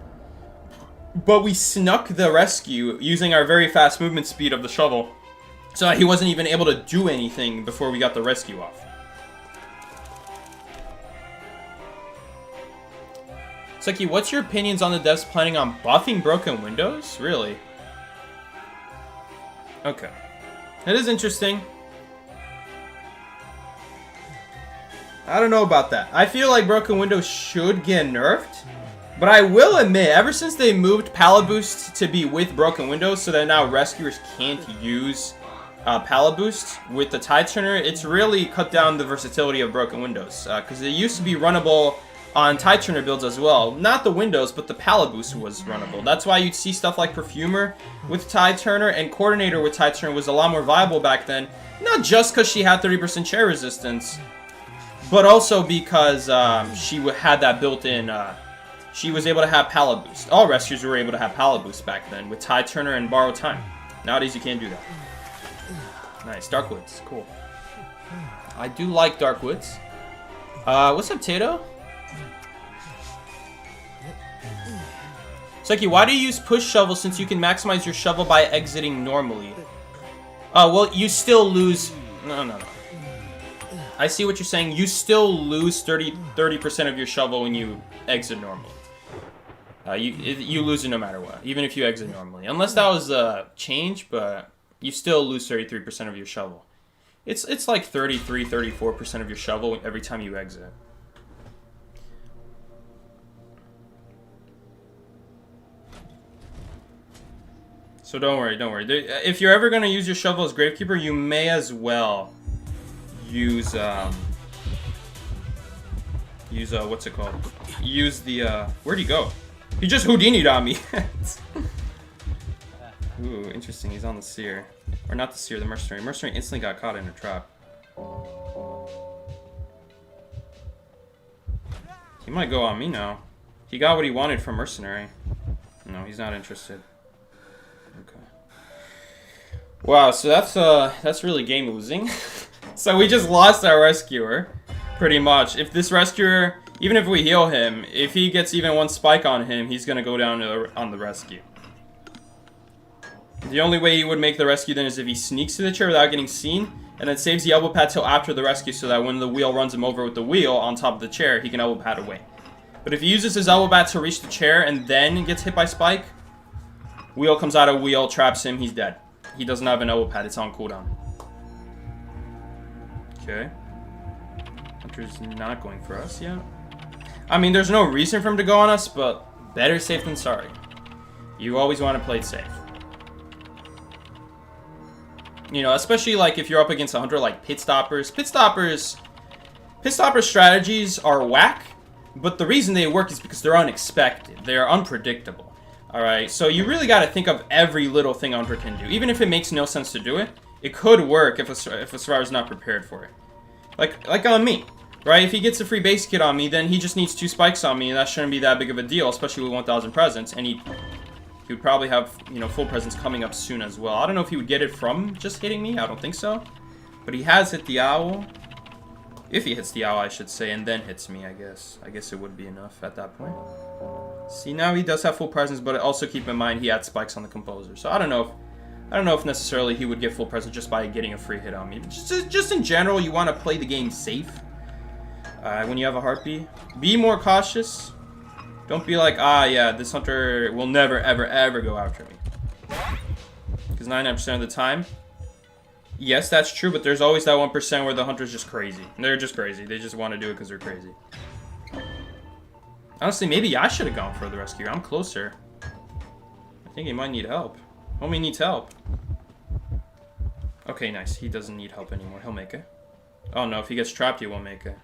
But we snuck the rescue using our very fast movement speed of the shovel So he wasn't even able to do anything before we got the rescue off. Seki, what's your opinions on the devs planning on buffing broken windows? Really? Okay. That is interesting. I don't know about that. I feel like broken windows should get nerfed. But I will admit, ever since they moved pallet boost to be with broken windows so that now rescuers can't use pallet boost with the tide turner, it's really cut down the versatility of broken windows. Because it used to be runnable on tide turner builds as well. Not the windows, but the pallet boost was runnable. That's why you'd see stuff like Perfumer with tide turner and Coordinator with tide turner was a lot more viable back then. Not just because she had 30% chair resistance, but also because she had that built-in. She was able to have pallet boost. All rescuers were able to have pallet boost back then with tide turner and borrow time. Nowadays you can't do that. Nice, Darkwoods, cool. I do like Darkwoods. What's up, Tato? Seki, why do you use push shovel since you can maximize your shovel by exiting normally? Oh, well, you still lose... No. I see what you're saying. You still lose 30% of your shovel when you exit normally. You lose it no matter what, even if you exit normally. Unless that was a change, but you still lose 33% of your shovel. It's like 33, 34% of your shovel every time you exit. So don't worry. If you're ever going to use your shovel as Gravekeeper, you may as well use, what's it called? Use the, where'd he go? He just Houdini'd on me. Ooh, interesting, he's on the seer. Or not the seer, the mercenary. Mercenary instantly got caught in a trap. He might go on me now. He got what he wanted from mercenary. No, he's not interested. Okay. Wow, so that's really game losing. So we just lost our rescuer, pretty much. If this rescuer, even if we heal him, if he gets even one spike on him, he's gonna go down on the rescue. The only way he would make the rescue then is if he sneaks to the chair without getting seen, and then saves the elbow pad till after the rescue so that when the wheel runs him over with the wheel on top of the chair, he can elbow pad away. But if he uses his elbow pad to reach the chair and then gets hit by spike, wheel comes out of wheel, traps him, he's dead. He doesn't have an elbow pad, it's on cooldown. Okay. Hunter's not going for us yet. I mean, there's no reason for him to go on us, but better safe than sorry. You always want to play it safe. You know, especially like if you're up against a hunter like Pit Stoppers. Pit Stoppers strategies are whack, but the reason they work is because they're unexpected. They're unpredictable. Alright, so you really got to think of every little thing a hunter can do. Even if it makes no sense to do it, it could work if a survivor's not prepared for it. Like on me, right? If he gets a free base kit on me, then he just needs 2 spikes on me, and that shouldn't be that big of a deal, especially with 1,000 presents. And he would probably have, you know, full presents coming up soon as well. I don't know if he would get it from just hitting me. I don't think so. But he has hit the owl. If he hits the owl, I should say, and then hits me, I guess. I guess it would be enough at that point. See, now he does have full presence, but also keep in mind he had spikes on the composer. So I don't know if necessarily he would get full presence just by getting a free hit on me. But just in general, you want to play the game safe. When you have a heartbeat, be more cautious. Don't be like, yeah, this hunter will never, ever, ever go after me. Because 99% of the time, yes, that's true, but there's always that 1% where the hunter's just crazy. They're just crazy. They just want to do it because they're crazy. Honestly, maybe I should have gone for the rescue. I'm closer. I think he might need help. Homie needs help. Okay, nice. He doesn't need help anymore. He'll make it. Oh no, if he gets trapped, he won't make it.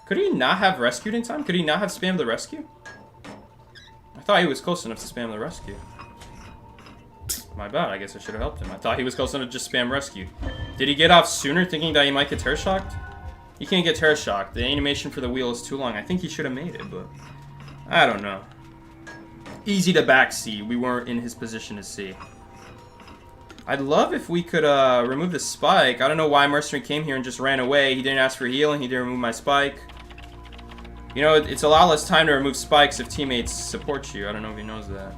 Could he not have rescued in time? Could he not have spammed the rescue? I thought he was close enough to spam the rescue. My bad, I guess I should have helped him. I thought he was close enough to just spam rescue. Did he get off sooner thinking that he might get terror shocked? He can't get terror shocked. The animation for the wheel is too long. I think he should have made it, but I don't know. Easy to backseat. We weren't in his position to see. I'd love if we could remove the spike. I don't know why Mercenary came here and just ran away. He didn't ask for healing. He didn't remove my spike. You know, it's a lot less time to remove spikes if teammates support you. I don't know if he knows that.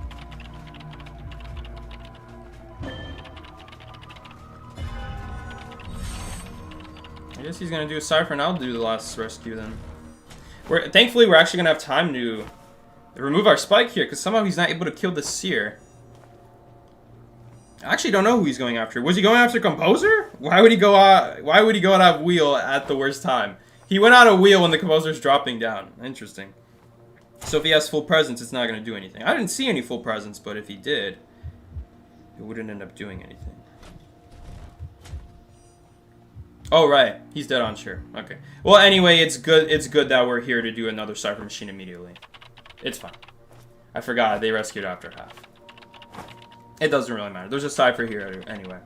guess he's gonna do a Cypher, and I'll do the last rescue then. Thankfully, we're actually gonna have time to remove our spike here, because somehow he's not able to kill the Seer. I actually don't know who he's going after. Was he going after Composer? Why would he go out? Why would he go out of wheel at the worst time? He went out of wheel when the Composer's dropping down. Interesting. So if he has full presence, it's not gonna do anything. I didn't see any full presence, but if he did, it wouldn't end up doing anything. Oh right, he's dead on sure. Okay. Well, anyway, it's good. It's good that we're here to do another Cypher Machine immediately. It's fine. I forgot they rescued after half. It doesn't really matter. There's a Cypher here anyway.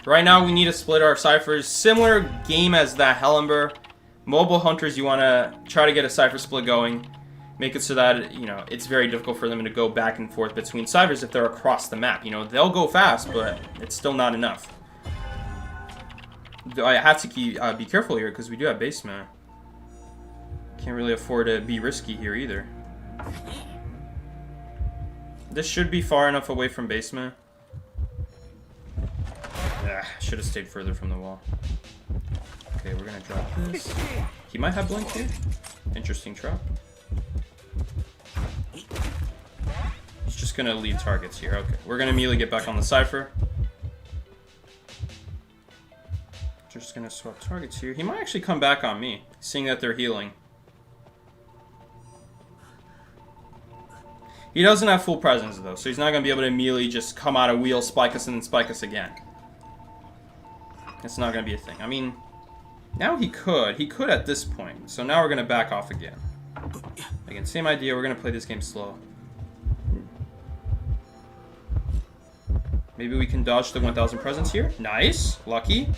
Right now, we need to split our Cyphers. Similar game as that Hellenber. Mobile Hunters, you want to try to get a Cypher split going. Make it so that, you know, it's very difficult for them to go back and forth between Cyphers if they're across the map. You know, they'll go fast, but it's still not enough. I have to be careful here because we do have basement. Can't really afford to be risky here either. This should be far enough away from basement. Yeah, should have stayed further from the wall. Okay, we're gonna drop this. He might have blink here. Interesting trap. He's just gonna leave targets here. Okay, we're gonna immediately get back on the Cypher. Just gonna swap targets here. He might actually come back on me, seeing that they're healing. He doesn't have full presence though, so he's not gonna be able to immediately just come out of wheel, spike us, and then spike us again. It's not gonna be a thing. I mean, now he could. He could at this point. So now we're gonna back off again. Again, same idea. We're gonna play this game slow. Maybe we can dodge the 1000 presence here. Nice, lucky.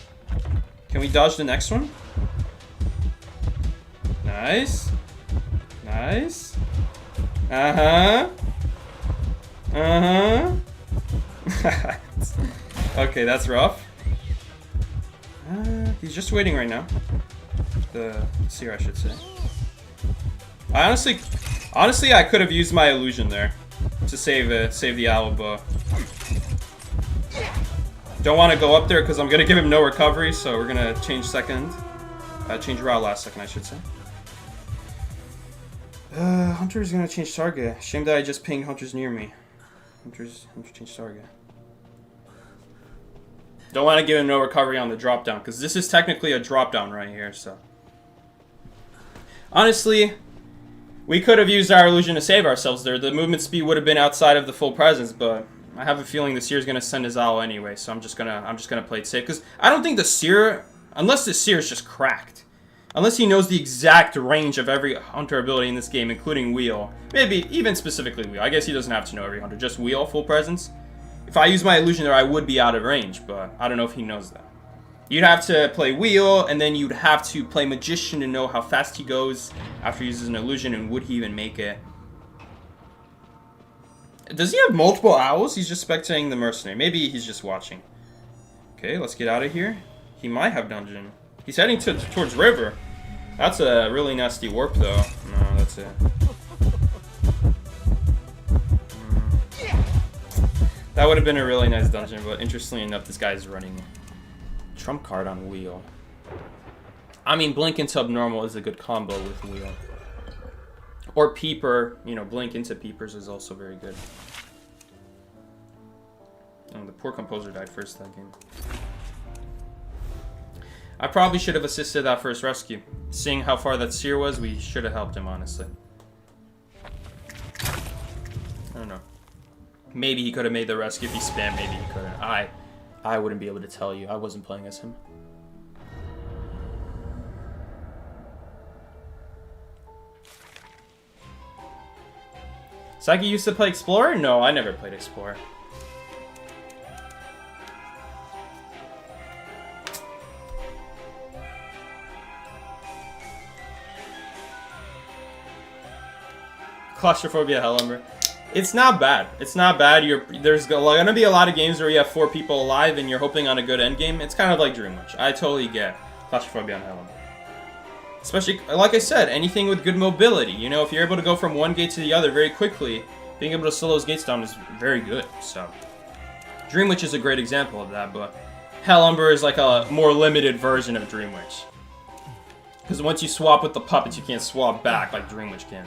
Can we dodge the next one? Nice. Nice. Uh-huh. Uh-huh. Okay, that's rough. He's just waiting right now. The Seer, I should say. Honestly, I could have used my illusion there to save the owl, but don't want to go up there because I'm gonna give him no recovery. So we're gonna change change route last second, I should say. Hunter is gonna change target. Shame that I just pinged Hunter's near me. Hunter change target. Don't want to give him no recovery on the drop down because this is technically a drop down right here. So honestly, we could have used our illusion to save ourselves there. The movement speed would have been outside of the full presence, but I have a feeling the Seer is gonna send his owl anyway. So I'm just gonna play it safe because I don't think the Seer, unless the Seer is just cracked. Unless he knows the exact range of every Hunter ability in this game, including Wheel. Maybe even specifically Wheel. I guess he doesn't have to know every Hunter. Just Wheel, full presence. If I use my illusion there, I would be out of range, but I don't know if he knows that. You'd have to play Wheel, and then you'd have to play Magician to know how fast he goes after he uses an illusion, and would he even make it. Does he have multiple owls? He's just spectating the Mercenary. Maybe he's just watching. Okay, let's get out of here. He might have dungeon. He's heading towards river. That's a really nasty warp, though. No, that's it. That would have been a really nice dungeon, but interestingly enough, this guy's running trump card on Wheel. I mean, Blink into Abnormal is a good combo with Wheel. Or Peeper, you know, Blink into Peepers is also very good. And the poor Composer died first that game. I probably should have assisted that first rescue. Seeing how far that Seer was, we should have helped him, honestly. I don't know. Maybe he could have made the rescue if he spammed, maybe he couldn't. I wouldn't be able to tell you. I wasn't playing as him. Saki used to play Explorer? No, I never played Explorer. Claustrophobia Hellenber. It's not bad. It's not bad. There's gonna be a lot of games where you have 4 people alive and you're hoping on a good end game. It's kind of like Dream Witch. I totally get Claustrophobia on Hellenber. Especially, like I said, anything with good mobility. You know, if you're able to go from one gate to the other very quickly, being able to slow those gates down is very good. So, Dream Witch is a great example of that, but Hellumber is like a more limited version of Dream Witch. Because once you swap with the puppets, you can't swap back like Dream Witch can.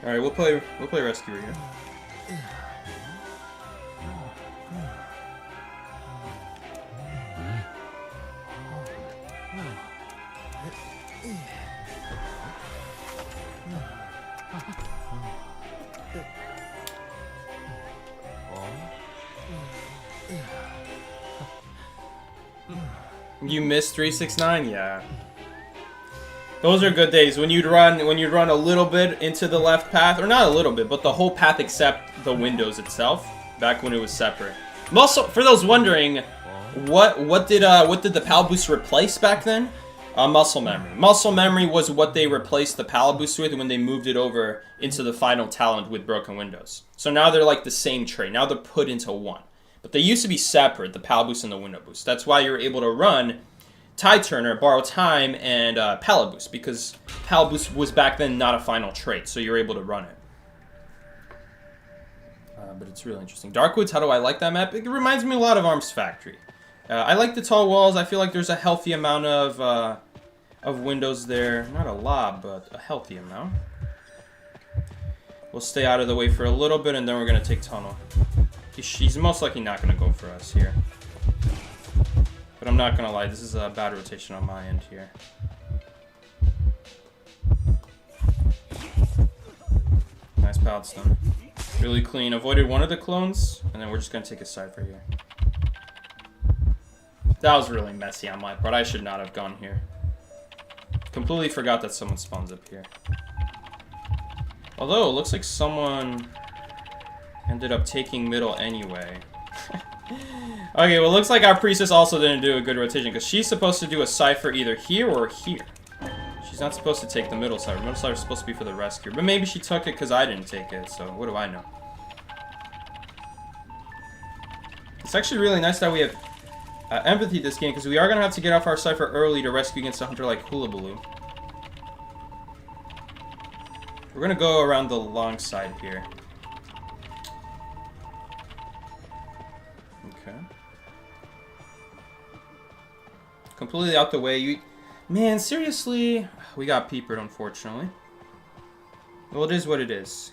All right, we'll play Rescuer here. You missed 369, yeah. Those are good days when you'd run a little bit into the left path, or not a little bit, but the whole path except the windows itself. Back when it was separate. Also, for those wondering, what did the Pal Boost replace back then? Muscle memory. Muscle memory was what they replaced the Pal Boost with when they moved it over into the final talent with broken windows. So now they're like the same trait. Now they're put into one. But they used to be separate, the Pal Boost and the Window Boost. That's why you're able to run Tide Turner, Borrow Time, and Pallet Boost, because Pallet Boost was back then not a final trait, so you're able to run it. But it's really interesting. Darkwoods, how do I like that map? It reminds me a lot of Arms Factory. I like the tall walls. I feel like there's a healthy amount of windows there. Not a lot, but a healthy amount. We'll stay out of the way for a little bit, and then we're going to take Tunnel. He's most likely not going to go for us here. But I'm not going to lie, this is a bad rotation on my end here. Nice pallet stun. Really clean. Avoided one of the clones, and then we're just going to take a Cypher here. That was really messy on my part. I should not have gone here. Completely forgot that someone spawns up here. Although, it looks like someone ended up taking middle anyway. Okay, well, it looks like our Priestess also didn't do a good rotation, because she's supposed to do a Cypher either here or here. She's not supposed to take the middle Cypher. Middle Cypher is supposed to be for the rescue. But maybe she took it because I didn't take it, so what do I know? It's actually really nice that we have empathy this game, because we are going to have to get off our Cypher early to rescue against a hunter like Hullabaloo. We're going to go around the long side here. Okay. Completely out the way. Man, seriously? We got peepered, unfortunately. Well, it is what it is.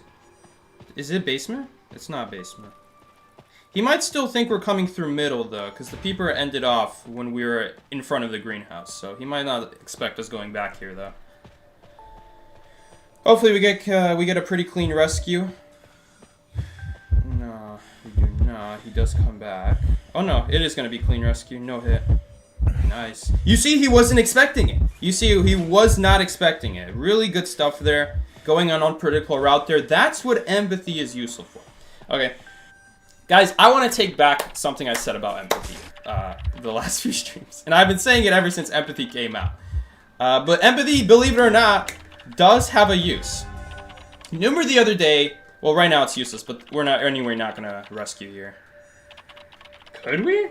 Is it basement? It's not basement. He might still think we're coming through middle, though, because the peeper ended off when we were in front of the greenhouse. So he might not expect us going back here, though. Hopefully we get a pretty clean rescue. No, we do not. He does come back. Oh, no. It is going to be clean rescue. No hit. Nice. You see, he wasn't expecting it. You see, he was not expecting it. Really good stuff there. Going on unpredictable route there. That's what empathy is useful for. Okay. Guys, I want to take back something I said about empathy the last few streams. And I've been saying it ever since empathy came out. But empathy, believe it or not, does have a use. Remember the other day, well, right now it's useless, but we're not going to rescue here. Could we?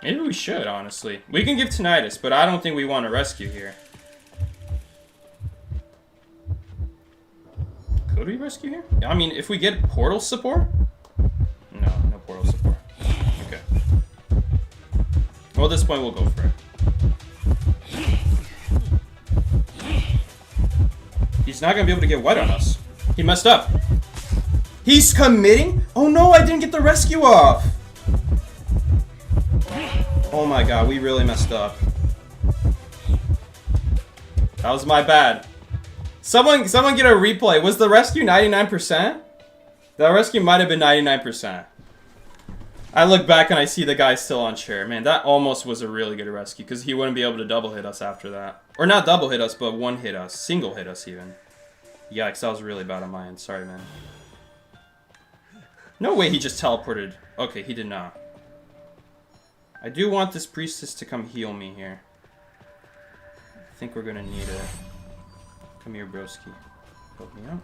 Maybe we should, honestly. We can give Tinnitus, but I don't think we want to rescue here. Could we rescue here? I mean, if we get portal support? No, no portal support. Okay. Well, at this point, we'll go for it. He's not going to be able to get wet on us. He messed up. He's committing? Oh no, I didn't get the rescue off. Oh my god, we really messed up. That was my bad. Someone get a replay. Was the rescue 99%? The rescue might have been 99%. I look back and I see the guy still on chair. Man, that almost was a really good rescue, because he wouldn't be able to double hit us after that. Or not double hit us, but one hit us. Single hit us even. Yikes, that was really bad on my end. Sorry, man. No way he just teleported. Okay, he did not. I do want this priestess to come heal me here. I think we're gonna need it. Come here, broski. Help me out.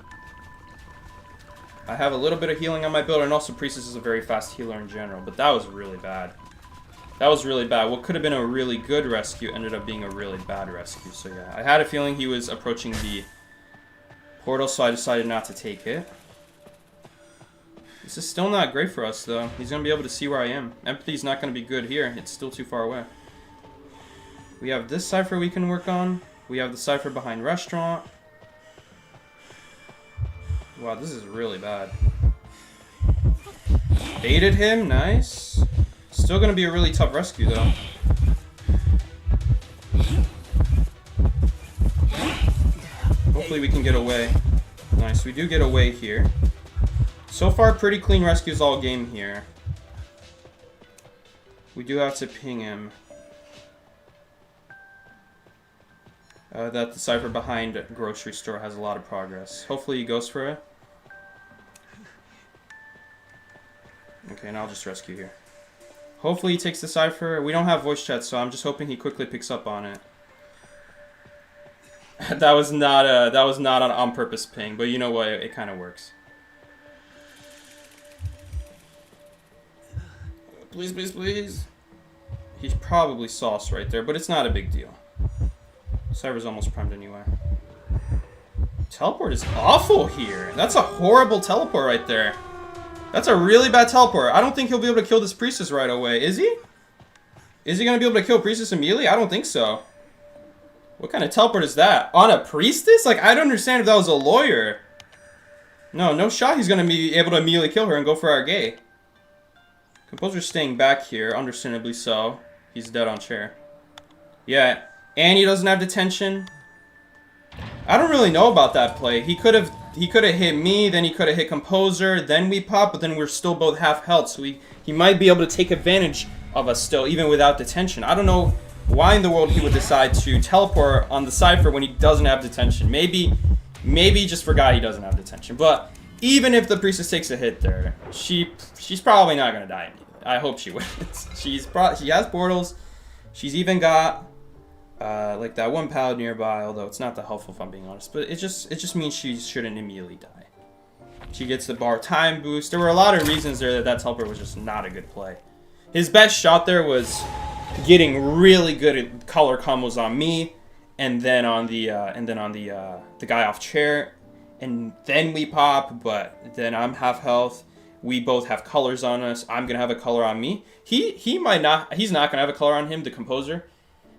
I have a little bit of healing on my build, and also priestess is a very fast healer in general, but that was really bad. That was really bad. What could have been a really good rescue ended up being a really bad rescue. So yeah, I had a feeling he was approaching the portal, so I decided not to take it. This is still not great for us, though. He's going to be able to see where I am. Empathy's not going to be good here. It's still too far away. We have this cipher we can work on. We have the cipher behind restaurant. Wow, this is really bad. Baited him. Nice. Still going to be a really tough rescue, though. Hopefully we can get away. Nice. We do get away here. So far, pretty clean rescues all game here. We do have to ping him. That the cipher behind grocery store has a lot of progress. Hopefully he goes for it. Okay, and I'll just rescue here. Hopefully he takes the cipher. We don't have voice chat, so I'm just hoping he quickly picks up on it. that was not an on-purpose ping, but you know what? It kind of works. Please, please, please. He probably saw us right there, but it's not a big deal. Cyber's almost primed anyway. Teleport is awful here. That's a horrible teleport right there. That's a really bad teleport. I don't think he'll be able to kill this priestess right away. Is he? Is he going to be able to kill priestess immediately? I don't think so. What kind of teleport is that? On a priestess? Like, I don't understand if that was a lawyer. No shot he's going to be able to immediately kill her and go for our gay. Composer's staying back here, understandably so. He's dead on chair. Yeah, and he doesn't have detention. I don't really know about that play. He could have hit me, then he could have hit Composer, then we pop, but then we're still both half health, so he might be able to take advantage of us still, even without detention. I don't know why in the world he would decide to teleport on the cipher when he doesn't have detention. Maybe he just forgot he doesn't have detention. But even if the priestess takes a hit there, she's probably not gonna die immediately. I hope she wins. She has portals. She's even got like that one pallet nearby, although it's not that helpful if I'm being honest. But it just means she shouldn't immediately die. She gets the bar time boost. There were a lot of reasons there that teleport was just not a good play. His best shot there was getting really good at color combos on me, and then on the guy off chair, and then we pop. But then I'm half health. We both have colors on us. I'm gonna have a color on me. He might not. He's not gonna have a color on him, the Composer,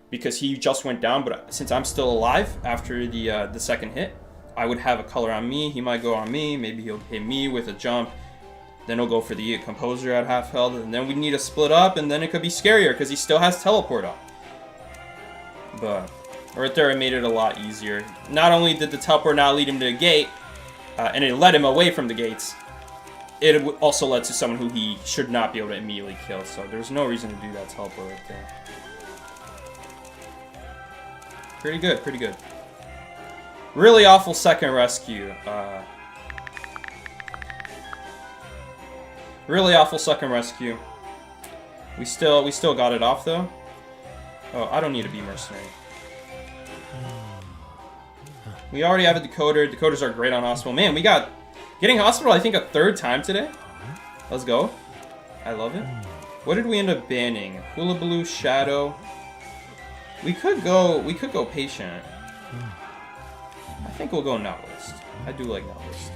because he just went down. But since I'm still alive after the second hit, I would have a color on me. He might go on me. Maybe he'll hit me with a jump. Then he'll go for the Composer at half health, and then we need to split up, and then it could be scarier because he still has teleport up. But right there, it made it a lot easier. Not only did the teleport now lead him to a gate, and it led him away from the gates, it also led to someone who he should not be able to immediately kill. So there's no reason to do that teleport right there. Pretty good, pretty good. Really awful second rescue. Really awful second rescue. We still got it off though. Oh, I don't need to be mercenary. We already have a decoder. Decoders are great on hospital. Man, we got getting hospital, I think, a third time today. Let's go. I love it. What did we end up banning? Hula Blue, Shadow. We could go Patient. I think we'll go Novelist. I do like Novelist.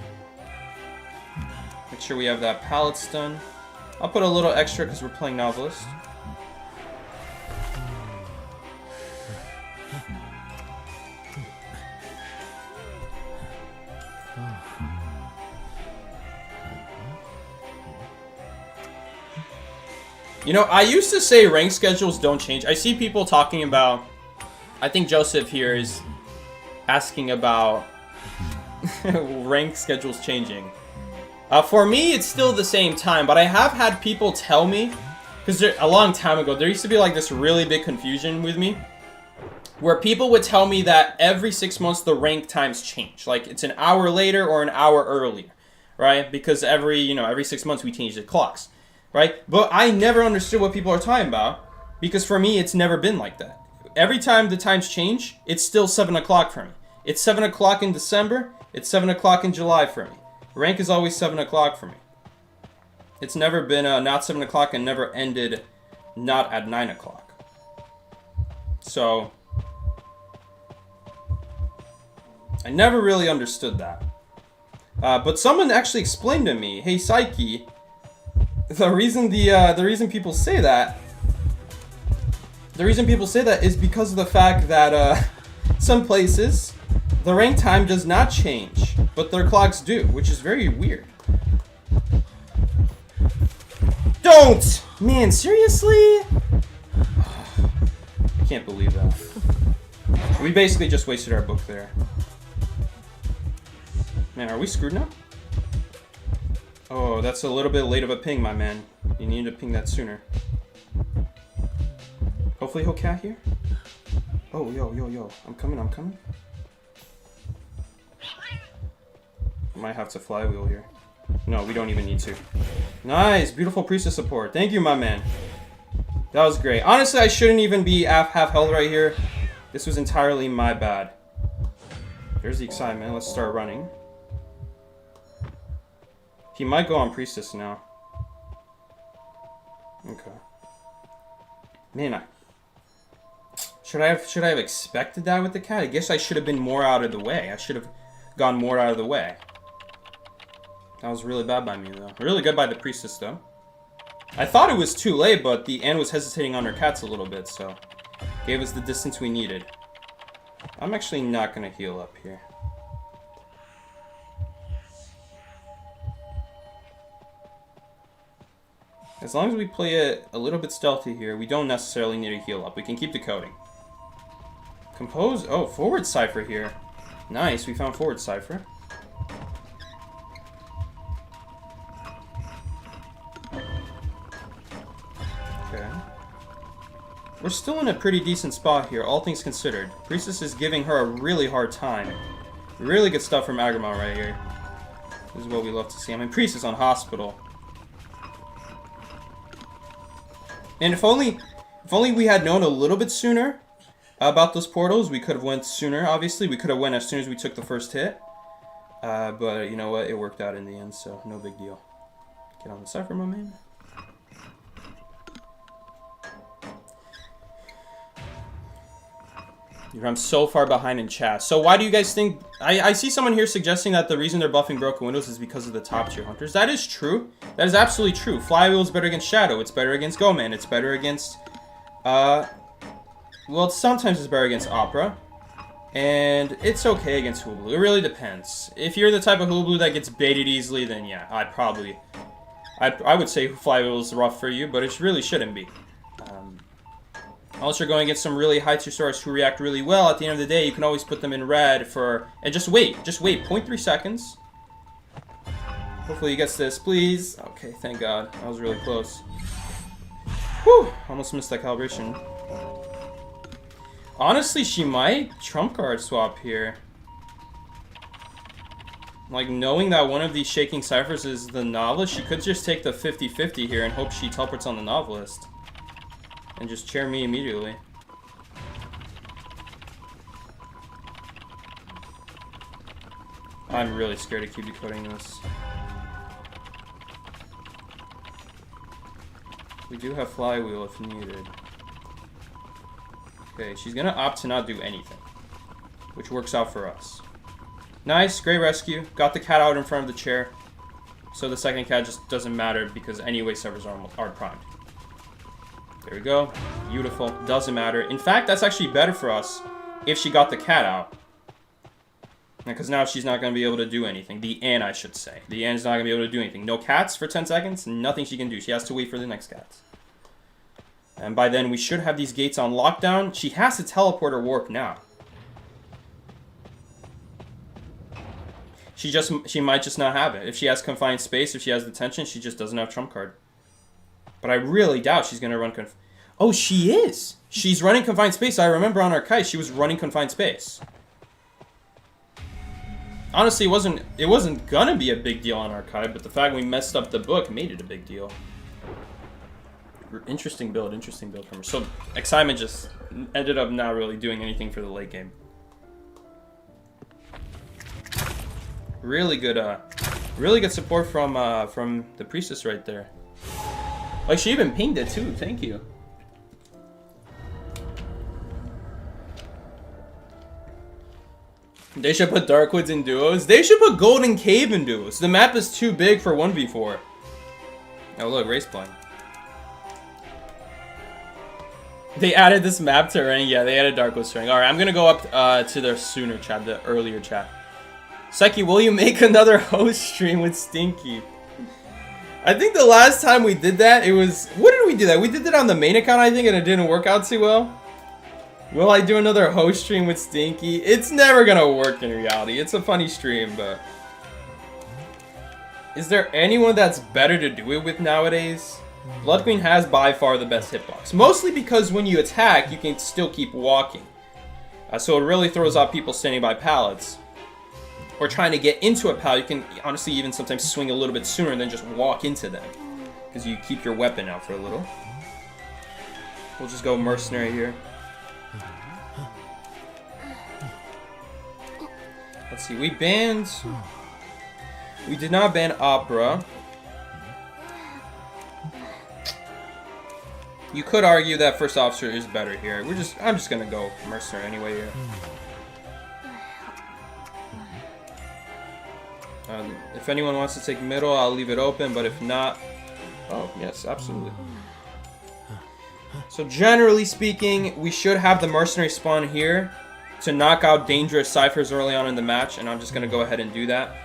Make sure we have that pallet stun. I'll put a little extra because we're playing Novelist. You know, I used to say rank schedules don't change. I see people talking about, I think Joseph here is asking about rank schedules changing. For me, it's still the same time, but I have had people tell me, because a long time ago, there used to be like this really big confusion with me, where people would tell me that every 6 months the rank times change. Like it's an hour later or an hour earlier, right? Because every 6 months we change the clocks. Right? But I never understood what people are talking about, because for me, it's never been like that. Every time the times change, it's still 7 o'clock for me. It's 7 o'clock in December. It's 7 o'clock in July for me. Rank is always 7 o'clock for me. It's never been not 7 o'clock and never ended not at 9 o'clock. So I never really understood that. But someone actually explained to me, hey Psyche, the reason people say that is because of the fact that some places the rank time does not change, but their clocks do, which is very weird. Don't! Man, seriously? Can't believe that. We basically just wasted our book there. Man, are we screwed now? Oh, that's a little bit late of a ping, my man. You need to ping that sooner. Hopefully he'll cat here. Oh, yo. I'm coming. Might have to flywheel here. No, we don't even need to. Nice, beautiful priestess support. Thank you, my man. That was great. Honestly, I shouldn't even be half health right here. This was entirely my bad. There's the excitement. Let's start running. He might go on priestess now. Okay. Man, should I have expected that with the cat? I guess I should have been more out of the way. I should have gone more out of the way. That was really bad by me, though. Really good by the priestess, though. I thought it was too late, but the Anne was hesitating on her cats a little bit, so gave us the distance we needed. I'm actually not going to heal up here. As long as we play it a little bit stealthy here, we don't necessarily need to heal up. We can keep decoding. Compose. Oh, forward cipher here. Nice, we found forward cipher. Okay. We're still in a pretty decent spot here, all things considered. Priestess is giving her a really hard time. Really good stuff from Agramon right here. This is what we love to see. I mean, Priestess on hospital. And if only we had known a little bit sooner about those portals, we could have went sooner, obviously. We could have went as soon as we took the first hit. But you know what? It worked out in the end, so no big deal. Get on the cipher, my man. I'm so far behind in chat. So why do you guys think... I see someone here suggesting that the reason they're buffing Broken Windows is because of the top tier hunters. That is true. That is absolutely true. Flywheel is better against Shadow. It's better against Goman. It's better against... well, sometimes it's better against Opera. And it's okay against Hulu. It really depends. If you're the type of Hulu that gets baited easily, then yeah, I would say Flywheel is rough for you, but it really shouldn't be. Unless you're going against some really high tier stars who react really well, at the end of the day, you can always put them in red for... And just wait, 0.3 seconds. Hopefully he gets this, please. Okay, thank God. That was really close. Whew, almost missed that calibration. Honestly, she might trump card swap here. Like, knowing that one of these shaking ciphers is the novelist, she could just take the 50-50 here and hope she teleports on the novelist. And just chair me immediately. I'm really scared to keep decoding this. We do have Flywheel if needed. Okay, she's gonna opt to not do anything, which works out for us. Nice, great rescue. Got the cat out in front of the chair. So the second cat just doesn't matter because anyway servers are primed. There we go. Beautiful. Doesn't matter. In fact, that's actually better for us if she got the cat out. Because now she's not going to be able to do anything. The Anne, I should say. The Anne's not going to be able to do anything. No cats for 10 seconds. Nothing she can do. She has to wait for the next cats. And by then, we should have these gates on lockdown. She has to teleport or warp now. She might just not have it. If she has confined space, if she has detention, she just doesn't have trump card. But I really doubt she's going to run Oh, she is! She's running confined space. I remember on Archive, she was running confined space. Honestly, it wasn't going to be a big deal on Archive, but the fact we messed up the book made it a big deal. Interesting build from her. So, Excitement just ended up not really doing anything for the late game. Really good support from the Priestess right there. Like, she even pinged it too, thank you. They should put Darkwoods in duos. They should put Golden Cave in duos. The map is too big for 1v4. Oh look, race playing. They added this map terrain. Yeah, they added Darkwoods terrain. Alright, I'm gonna go up to the sooner chat, the earlier chat. Psyche, will you make another host stream with Stinky? I think the last time we did that, it was... What did we do that? We did it on the main account, I think, and it didn't work out too well. Will I do another host stream with Stinky? It's never gonna work in reality. It's a funny stream, but... Is there anyone that's better to do it with nowadays? Blood Queen has by far the best hitbox. Mostly because when you attack, you can still keep walking. So it really throws off people standing by pallets. Or trying to get into a pallet. You can honestly even sometimes swing a little bit sooner than just walk into them. Because you keep your weapon out for a little. We'll just go mercenary here. Let's see, we banned... We did not ban Opera. You could argue that First Officer is better here. I'm just gonna go Mercenary anyway here. If anyone wants to take middle, I'll leave it open, but if not... Oh, yes, absolutely. So generally speaking, we should have the Mercenary spawn here to knock out dangerous ciphers early on in the match, and I'm just going to go ahead and do that.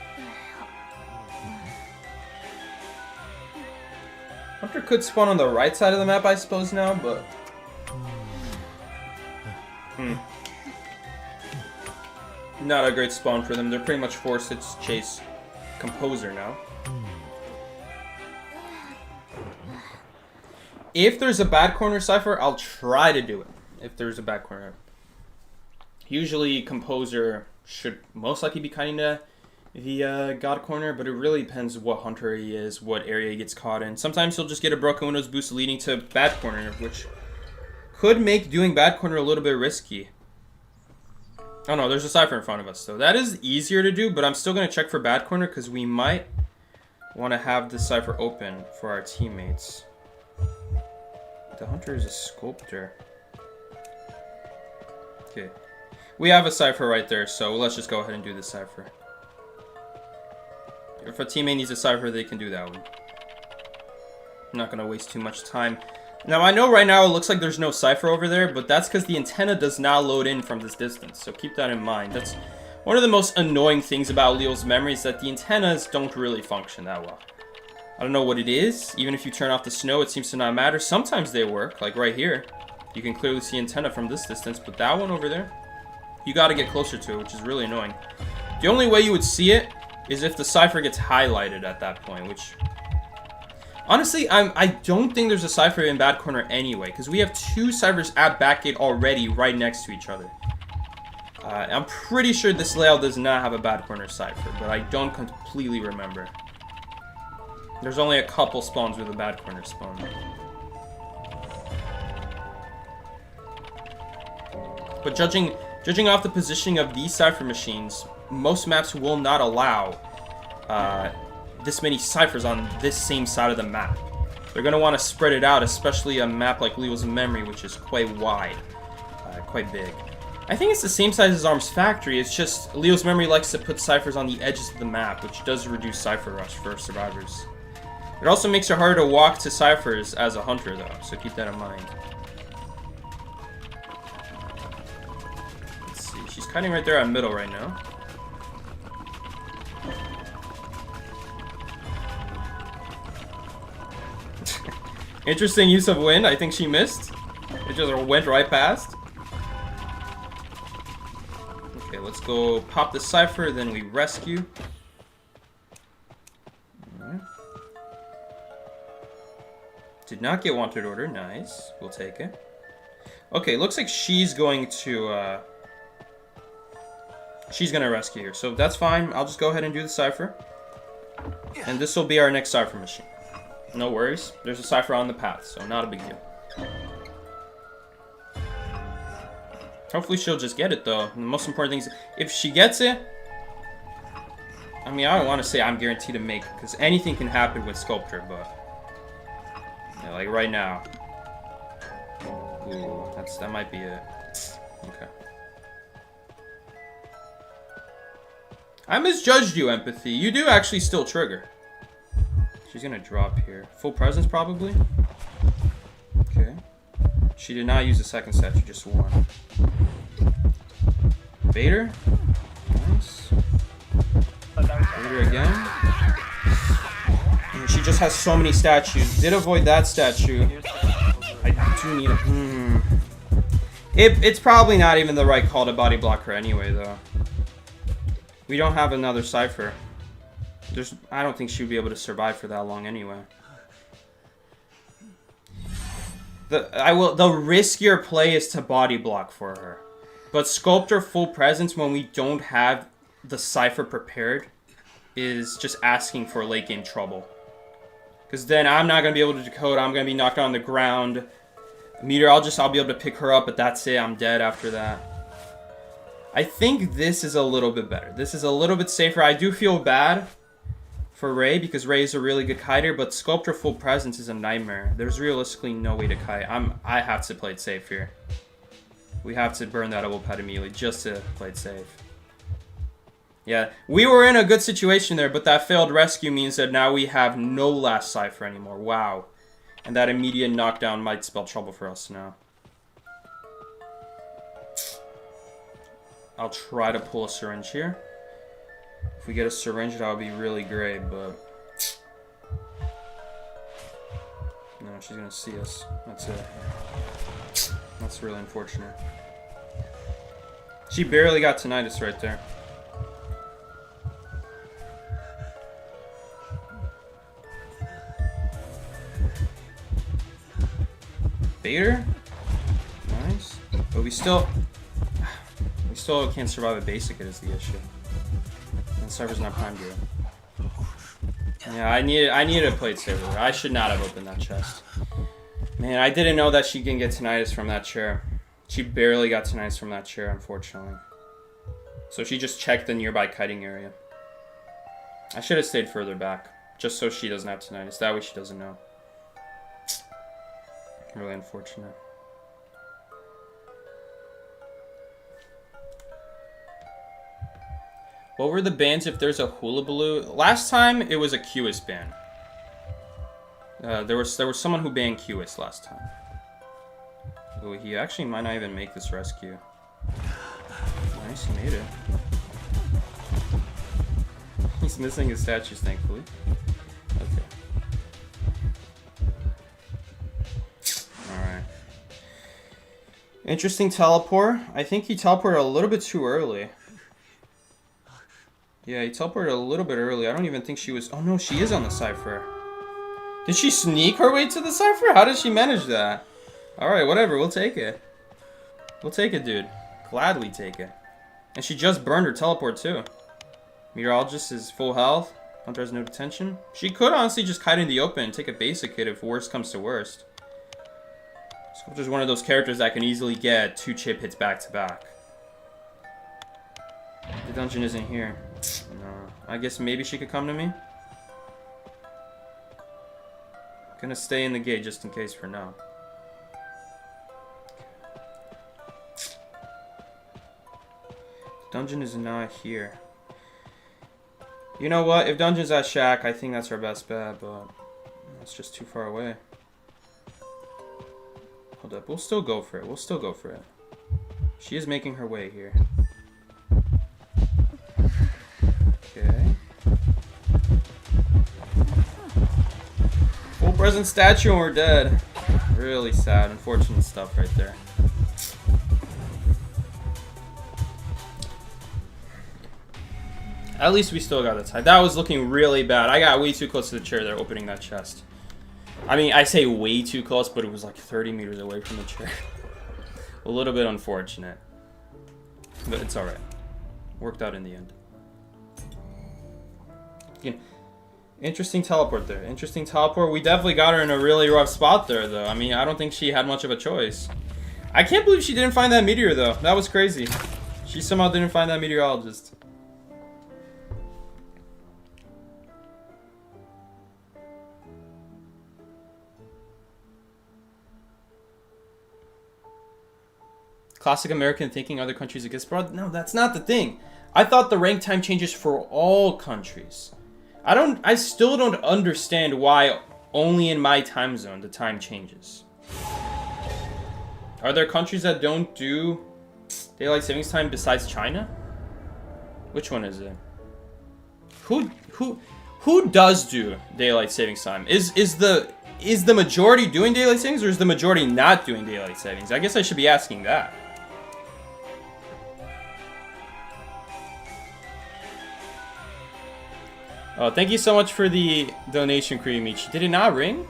Hunter could spawn on the right side of the map, I suppose, now, but... Not a great spawn for them. They're pretty much forced to chase Composer now. If there's a bad corner cipher, I'll try to do it. If there's a bad corner. Usually Composer should most likely be kind of the God corner, but it really depends what Hunter he is, what area he gets caught in. Sometimes he'll just get a broken windows boost leading to bad corner, which could make doing bad corner a little bit risky. Oh no, there's a cipher in front of us, so that is easier to do, but I'm still going to check for bad corner because we might want to have this cipher open for our teammates. The Hunter is a sculptor. Okay. We have a cipher right there, so let's just go ahead and do this cipher. If a teammate needs a cipher, they can do that one. I'm not going to waste too much time. Now, I know right now it looks like there's no cipher over there, but that's because the antenna does not load in from this distance, so keep that in mind. That's one of the most annoying things about Leo's memory is that the antennas don't really function that well. I don't know what it is. Even if you turn off the snow, it seems to not matter. Sometimes they work, like right here. You can clearly see antenna from this distance, but that one over there, you got to get closer to it, which is really annoying. The only way you would see it is if the cipher gets highlighted at that point, which... Honestly, I don't think there's a cipher in bad corner anyway, because we have two ciphers at backgate already right next to each other. I'm pretty sure this layout does not have a bad corner cipher, but I don't completely remember. There's only a couple spawns with a bad corner spawn. But judging off the positioning of these cipher machines, most maps will not allow this many ciphers on this same side of the map. They're going to want to spread it out, especially a map like Leo's Memory, which is quite wide, quite big. I think it's the same size as Arms Factory, it's just Leo's Memory likes to put ciphers on the edges of the map, which does reduce cipher rush for survivors. It also makes it harder to walk to ciphers as a hunter though, so keep that in mind. Let's see, she's cutting right there at middle right now. Interesting use of wind. I think she missed. It just went right past. Okay, let's go pop the cipher, then we rescue. Right. Did not get wanted order. Nice. We'll take it. Okay, looks like she's going to rescue here. So that's fine. I'll just go ahead and do the cipher. And this will be our next cipher machine. No worries. There's a cipher on the path, so not a big deal. Hopefully she'll just get it, though. The most important thing is, if she gets it... I mean, I don't want to say I'm guaranteed to make it, because anything can happen with Sculptor, but... Yeah, like right now. Ooh, that might be it. Okay. I misjudged you, Empathy. You do actually still trigger. She's gonna drop here. Full presence, probably? Okay. She did not use the second statue, just one. Vader? Nice. Vader again. And she just has so many statues. Did avoid that statue. I do need a... It's probably not even the right call to body block her anyway, though. We don't have another Cypher. I don't think she would be able to survive for that long anyway. The riskier play is to body block for her. But Sculptor full presence when we don't have the Cypher prepared is just asking for late game trouble. Because then I'm not going to be able to decode. I'm going to be knocked on the ground. Meteor, I'll be able to pick her up, but that's it. I'm dead after that. I think this is a little bit better. This is a little bit safer. I do feel bad for Ray because Ray is a really good kiter, but Sculptor full presence is a nightmare. There's realistically no way to kite. I have to play it safe here. We have to burn that double pad immediately just to play it safe. Yeah, we were in a good situation there, but that failed rescue means that now we have no last Cypher anymore. Wow. And that immediate knockdown might spell trouble for us now. I'll try to pull a syringe here. If we get a syringe, that would be really great, but... No, she's gonna see us. That's it. That's really unfortunate. She barely got tinnitus right there. Vader? Nice. But we still can't survive a basic hit is the issue. And Cypher's not primed yet. Yeah, I needed a plate saver. I should not have opened that chest. Man, I didn't know that she can get tinnitus from that chair. She barely got tinnitus from that chair, unfortunately. So she just checked the nearby kiting area. I should have stayed further back, just so she doesn't have tinnitus. That way she doesn't know. Really unfortunate. What were the bans if there's a Hullabaloo? Last time it was a QS ban. There was someone who banned QS last time. Oh, he actually might not even make this rescue. Nice, he made it. He's missing his statues, thankfully. Okay. Alright. Interesting teleport. I think he teleported a little bit too early. Yeah, he teleported a little bit early. I don't even think she was... Oh no, she is on the Cypher. Did she sneak her way to the Cypher? How did she manage that? Alright, whatever. We'll take it. We'll take it, dude. Gladly take it. And she just burned her teleport, too. Meteorologist is full health. Hunter has no detention. She could honestly just kite in the open and take a basic hit if worst comes to worst. Sculptor's one of those characters that can easily get 2 chip hits back to back. The dungeon isn't here. No. I guess maybe she could come to me. Gonna stay in the gate just in case for now. Dungeon is not here. You know what? If dungeon's at Shack, I think that's our best bet, but it's just too far away. Hold up. We'll still go for it. We'll still go for it. She is making her way here. Okay. Full present statue and we're dead. Really sad. Unfortunate stuff right there. At least we still got the tie. That was looking really bad. I got way too close to the chair there opening that chest. I mean, I say way too close, but it was like 30 meters away from the chair. A little bit unfortunate. But it's alright. Worked out in the end. Yeah. Interesting teleport there. Interesting teleport. We definitely got her in a really rough spot there, though. I mean, I don't think she had much of a choice. I can't believe she didn't find that meteor, though. That was crazy. She somehow didn't find that meteorologist. Classic American thinking other countries against abroad. No, that's not the thing. I thought the rank time changes for all countries. I still don't understand why only in my time zone the time changes. Are there countries that don't do daylight savings time besides China? Which one is it? Who does do daylight savings time? Is the majority doing daylight savings, or is the majority not doing daylight savings? I guess I should be asking that. Oh, thank you so much for the donation, Creamichi. Did it not ring?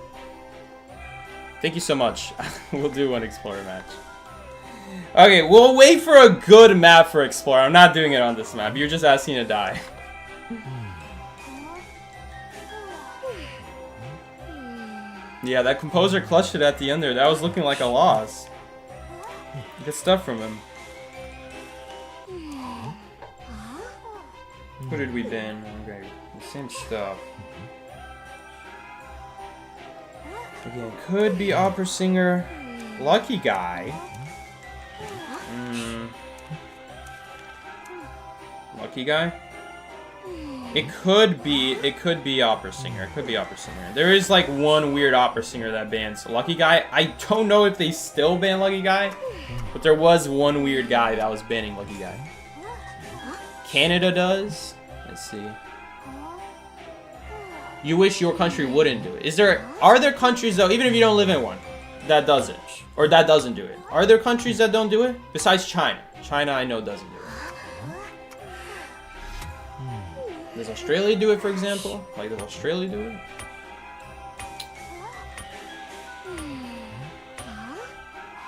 Thank you so much. We'll do one Explorer match. Okay, we'll wait for a good map for Explorer. I'm not doing it on this map. You're just asking to die. Yeah, that composer clutched it at the end there. That was looking like a loss. Good stuff from him. Who did we ban? Okay, same stuff. Again, could be opera singer. Lucky guy. Lucky guy? It could be opera singer. It could be opera singer. There is like one weird opera singer that bans Lucky Guy. I don't know if they still ban Lucky Guy, but there was one weird guy that was banning Lucky Guy. Canada does. Let's see. You wish your country wouldn't do it. Are there countries though, even if you don't live in one, that does it, or that doesn't do it? Are there countries that don't do it besides China? China, I know, doesn't do it. Does Australia do it, for example? Like, does Australia do it?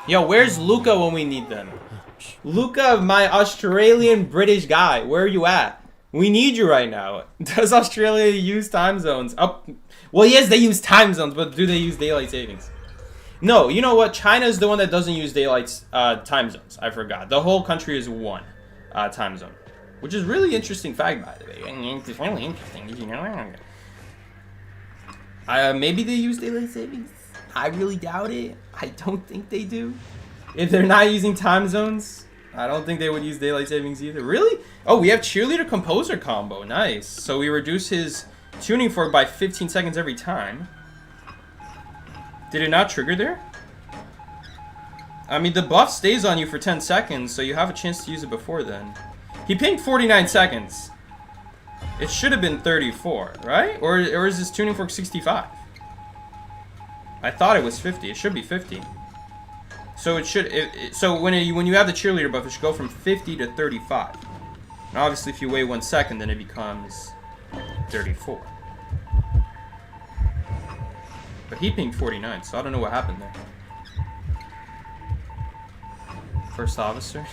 Yo, where's Luca when we need them? Luca, my Australian British guy, where are you at? We need you right now. Does Australia use time zones? Well, yes, they use time zones, but do they use daylight savings? No, you know what? China is the one that doesn't use daylight time zones. I forgot. The whole country is one time zone. Which is really interesting fact, by the way. It's really interesting, you know. Maybe they use daylight savings. I really doubt it. I don't think they do. If they're not using time zones, I don't think they would use daylight savings either. Really? Oh, we have cheerleader composer combo. Nice. So we reduce his tuning fork by 15 seconds every time. Did it not trigger there? I mean, the buff stays on you for 10 seconds, so you have a chance to use it before then. He pinged 49 seconds. It should have been 34, right? Or is this tuning fork 65? I thought it was 50. It should be 50. So it should. So when you have the cheerleader buff, it should go from 50 to 35. And obviously, if you wait 1 second, then it becomes 34. But he pinged 49, so I don't know what happened there. First officer.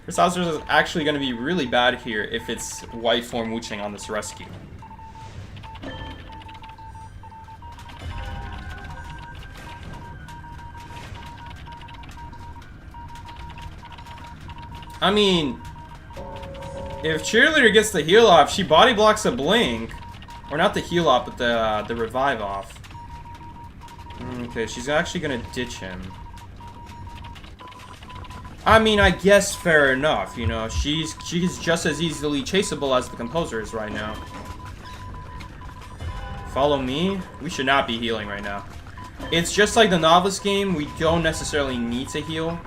First officer is actually going to be really bad here if it's white form Wu-Chang on this rescue. I mean, if cheerleader gets the heal off, she body blocks a blink. Or not the heal off, but the revive off. Okay, she's actually going to ditch him. I mean, I guess fair enough, you know. She's just as easily chaseable as the composer is right now. Follow me? We should not be healing right now. It's just like the novice game. We don't necessarily need to heal.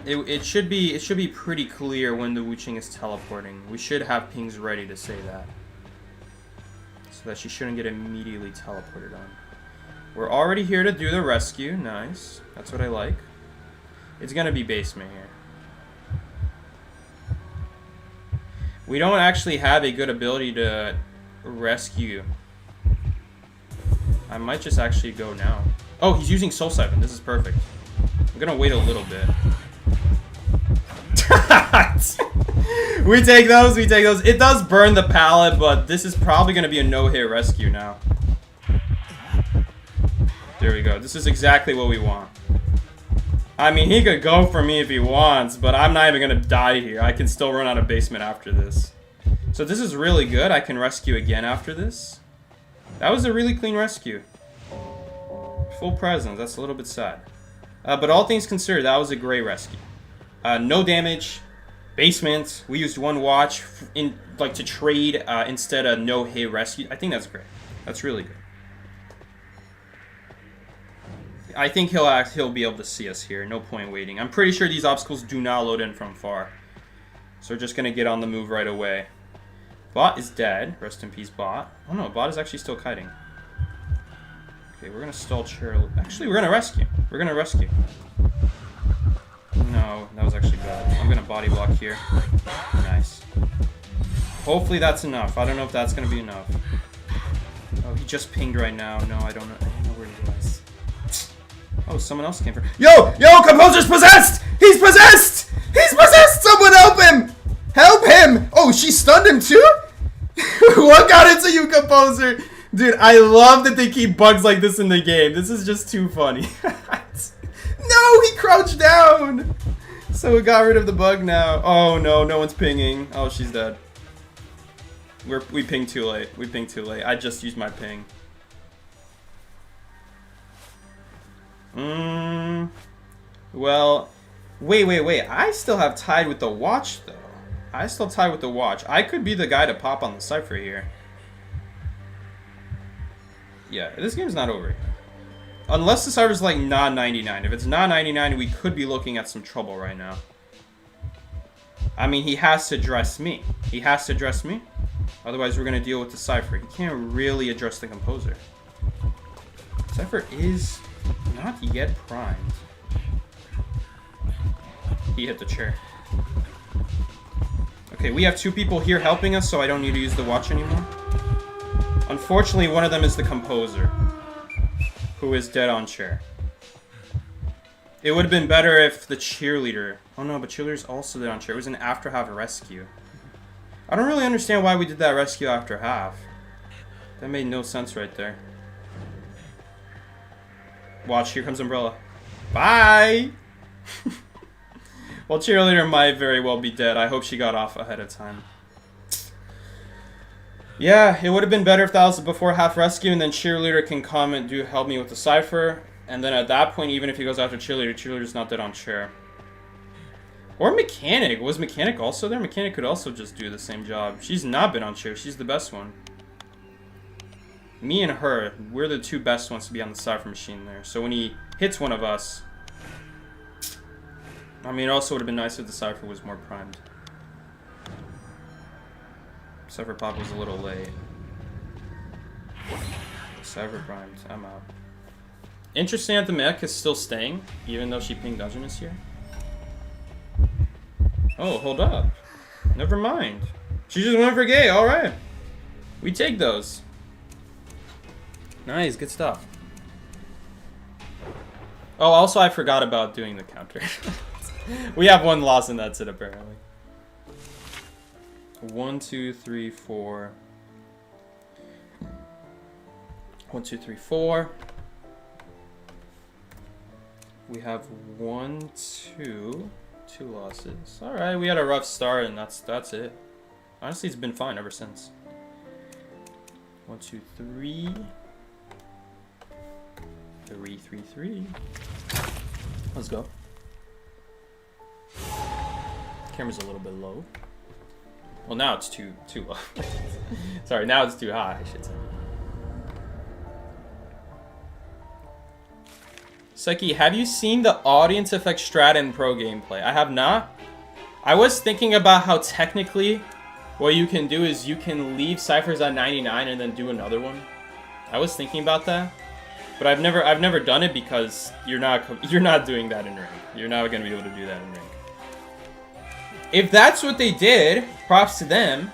It should be pretty clear when the Wu-Chang is teleporting. We should have pings ready to say that. So that she shouldn't get immediately teleported on. We're already here to do the rescue. Nice. That's what I like. It's gonna be basement here. We don't actually have a good ability to rescue. I might just actually go now. Oh, he's using Soul Siphon. This is perfect. I'm gonna wait a little bit. We take those, we take those. It does burn the pallet, but this is probably gonna be a no-hit rescue now. There we go. This is exactly what we want. I mean, he could go for me if he wants, but I'm not even going to die here. I can still run out of basement after this. So this is really good. I can rescue again after this. That was a really clean rescue. Full presence. That's a little bit sad. But all things considered, that was a great rescue. No damage. Basement. We used one watch to trade instead of no hit rescue. I think that's great. That's really good. I think he'll be able to see us here. No point waiting. I'm pretty sure these obstacles do not load in from far. So we're just going to get on the move right away. Bot is dead. Rest in peace, Bot. Oh no, Bot is actually still kiting. Okay, we're going to stall chair. Actually, we're going to rescue. We're going to rescue. No, that was actually bad. I'm going to body block here. Nice. Hopefully that's enough. I don't know if that's going to be enough. Oh, he just pinged right now. No, I don't know where he was. Oh, someone else came for. Yo! Yo! Composer's possessed! He's possessed! He's possessed! Someone help him! Help him! Oh, she stunned him too? What got into you, Composer? Dude, I love that they keep bugs like this in the game. This is just too funny. No, he crouched down! So we got rid of the bug now. Oh no, no one's pinging. Oh, she's dead. We pinged too late. We pinged too late. I just used my ping. Well, wait. I still have tied with the watch, though. I still tied with the watch. I could be the guy to pop on the cipher here. Yeah, this game's not over yet. Unless the cipher's like not 99. If it's not 99, we could be looking at some trouble right now. I mean, he has to address me. He has to address me. Otherwise, we're going to deal with the cipher. He can't really address the composer. Cipher is not yet primed. He hit the chair. Okay, we have two people here helping us, so I don't need to use the watch anymore. Unfortunately, one of them is the composer, who is dead on chair. It would have been better if the cheerleader... Oh no, but cheerleader's also dead on chair. It was an after half rescue. I don't really understand why we did that rescue after half. That made no sense right there. Watch, here comes Umbrella. Bye! Well, cheerleader might very well be dead. I hope she got off ahead of time. Yeah, it would have been better if that was before half rescue, and then cheerleader can come and help me with the cipher. And then at that point, even if he goes after cheerleader, cheerleader's not dead on chair. Or mechanic. Was mechanic also there? Mechanic could also just do the same job. She's not been on chair. She's the best one. Me and her, we're the two best ones to be on the cipher machine there. So when he hits one of us... I mean, it also would have been nice if the cipher was more primed. Cipher pop was a little late. Cipher primed. I'm out. Interesting that the mech is still staying, even though she pinged Dungeness here. Oh, hold up. Never mind. She just went for gay. Alright. We take those. Nice. Good stuff. Oh, also I forgot about doing the counter. We have one loss and that's it apparently. 1, 2, 3, 4. 1, 2, 3, 4. We have 1, 2. 2 losses. Alright, we had a rough start and that's it. Honestly, it's been fine ever since. 1, 2, 3. 3, 3, 3. Let's go. Camera's a little bit low. Well, now it's too low. Sorry, now it's too high, I should say. Seki, have you seen the audience effect strat in pro gameplay? I have not. I was thinking about how technically what you can do is you can leave ciphers at 99 and then do another one. I was thinking about that, but I've never done it because you're not doing that in rank. You're not going to be able to do that in rank. If that's what they did, props to them.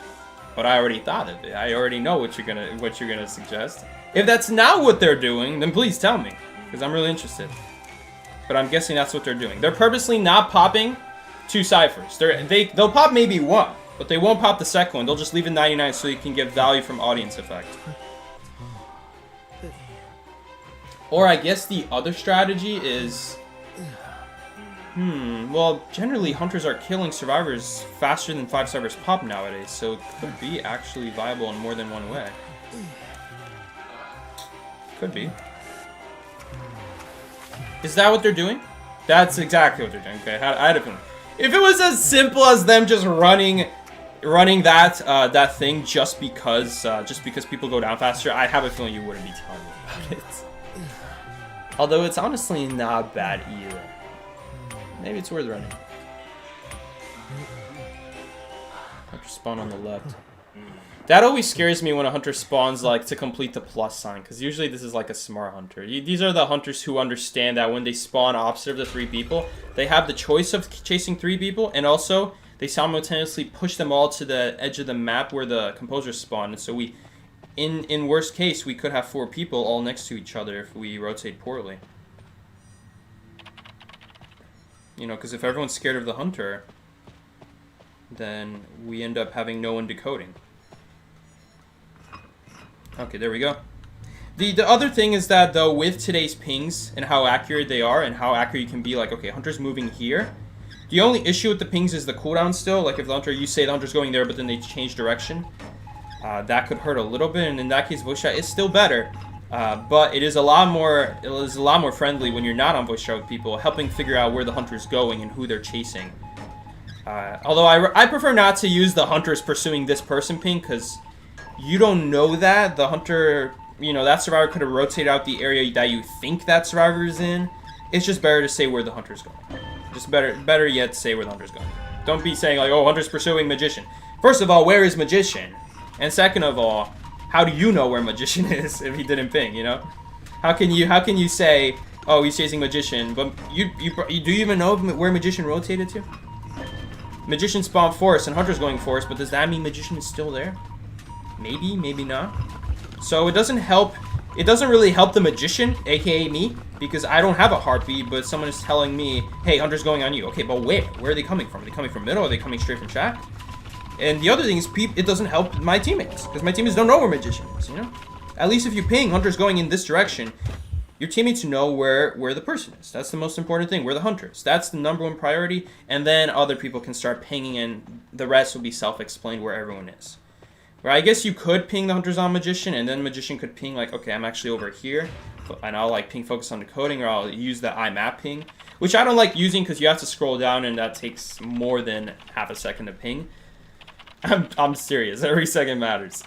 But I already thought of it. I already know what you're gonna suggest. If that's not what they're doing, then please tell me, because I'm really interested. But I'm guessing that's what they're doing. They're purposely not popping 2 ciphers. They'll pop maybe 1, but they won't pop the second one. They'll just leave it 99 so you can get value from audience effect. Or I guess the other strategy is... well, generally hunters are killing survivors faster than 5 ciphers pop nowadays, so it could be actually viable in more than one way. Could be. Is that what they're doing? That's exactly what they're doing. Okay, I had a feeling. If it was as simple as them just running that that thing just because people go down faster, I have a feeling you wouldn't be telling me about it. Although it's honestly not bad either. Maybe it's worth running. Hunter spawn on the left. That always scares me when a hunter spawns like to complete the plus sign, because usually this is like a smart hunter. These are the hunters who understand that when they spawn opposite of the 3 people, they have the choice of chasing 3 people, and also they simultaneously push them all to the edge of the map where the composers spawn. And so we, in worst case, we could have 4 people all next to each other if we rotate poorly. You know, because if everyone's scared of the hunter, then we end up having no one decoding. Okay, there we go. The other thing is that, though, with today's pings and how accurate they are and how accurate you can be, like, okay, hunter's moving here. The only issue with the pings is the cooldown still. Like, if the hunter, you say the hunter's going there, but then they change direction, that could hurt a little bit. And in that case, voice chat is still better. But it is a lot more friendly when you're not on voice chat with people, helping figure out where the hunter's going and who they're chasing. Although I prefer not to use the hunters pursuing this person ping, because you don't know that. The hunter, you know, that survivor could have rotated out the area that you think that survivor is in. It's just better to say where the hunter's going. Just better yet, say where the hunter's going. Don't be saying like, oh, hunter's pursuing magician. First of all, where is magician? And second of all, how do you know where magician is if he didn't ping, you know? How can you say, oh, he's chasing magician, but do you even know where magician rotated to? Magician spawned forest and hunter's going forest, but does that mean magician is still there? Maybe, maybe not. So it doesn't help. It doesn't really help the magician, aka me, because I don't have a heartbeat, but someone is telling me, hey, hunter's going on you. Okay, but where? Where are they coming from? Are they coming from middle? Are they coming straight from shack? And the other thing is, it doesn't help my teammates, because my teammates don't know where magician is, you know? At least if you ping hunter's going in this direction, your teammates know where the person is. That's the most important thing, where the hunter is. That's the #1 priority, and then other people can start pinging, and the rest will be self-explained where everyone is. Or I guess you could ping the hunters on magician, and then magician could ping like, okay, I'm actually over here, and I'll like ping focus on decoding, or I'll use the IMAP ping, which I don't like using because you have to scroll down, and that takes more than half a second to ping. I'm serious. Every second matters.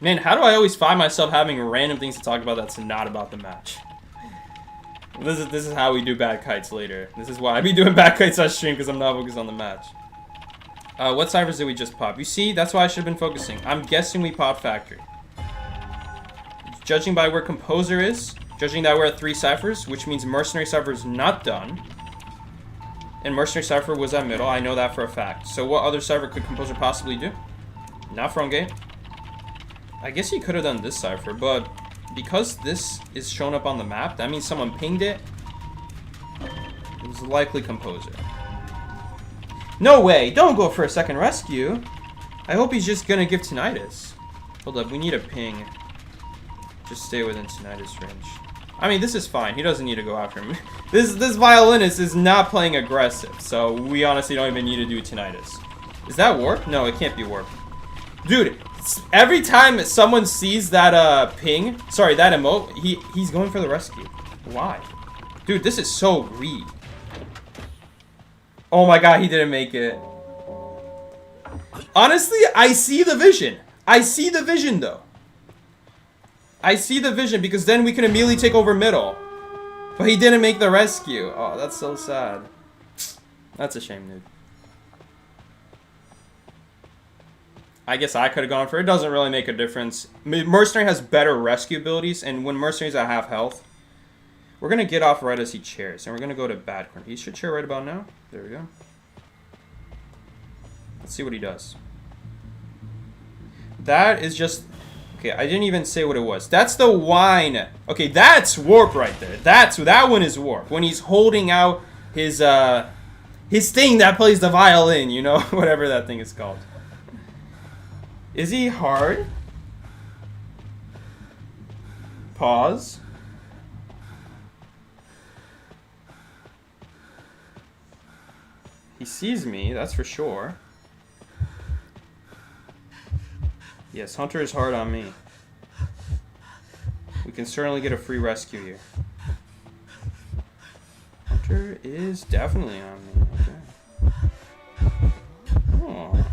Man, how do I always find myself having random things to talk about that's not about the match? This is how we do bad kites later. This is why I be doing bad kites on stream, because I'm not focused on the match. What ciphers did we just pop? You see, that's why I should have been focusing. I'm guessing we popped factory. Judging by where composer is, judging that we're at 3 ciphers, which means mercenary cipher is not done. And mercenary cipher was at middle. I know that for a fact. So what other cipher could composer possibly do? Not front gate. I guess he could have done this cipher, but because this is shown up on the map, that means someone pinged it. It was likely composer. No way! Don't go for a second rescue! I hope he's just gonna give tinnitus. Hold up, we need a ping. Just stay within tinnitus range. I mean, this is fine. He doesn't need to go after him. This violinist is not playing aggressive, so we honestly don't even need to do tinnitus. Is that warp? No, it can't be warp. Dude, every time someone sees that ping, sorry, that emote, he's going for the rescue. Why? Dude, this is so greedy. Oh my god, he didn't make it. Honestly, I see the vision. I see the vision, though. I see the vision, because then we can immediately take over middle. But he didn't make the rescue. Oh, that's so sad. That's a shame, dude. I guess I could have gone for it. It doesn't really make a difference. Mercenary has better rescue abilities, and when Mercenary's at half health, we're going to get off right as he chairs, and we're going to go to bad corner. He should chair right about now. There we go. Let's see what he does. That is just... Okay, I didn't even say what it was. That's the wine. Okay, that's warp right there. That one is warp. When he's holding out his thing that plays the violin, you know? Whatever that thing is called. Is he hard? Pause. He sees me, that's for sure. Yes, Hunter is hard on me. We can certainly get a free rescue here. pressure is definitely on me. Okay. Oh.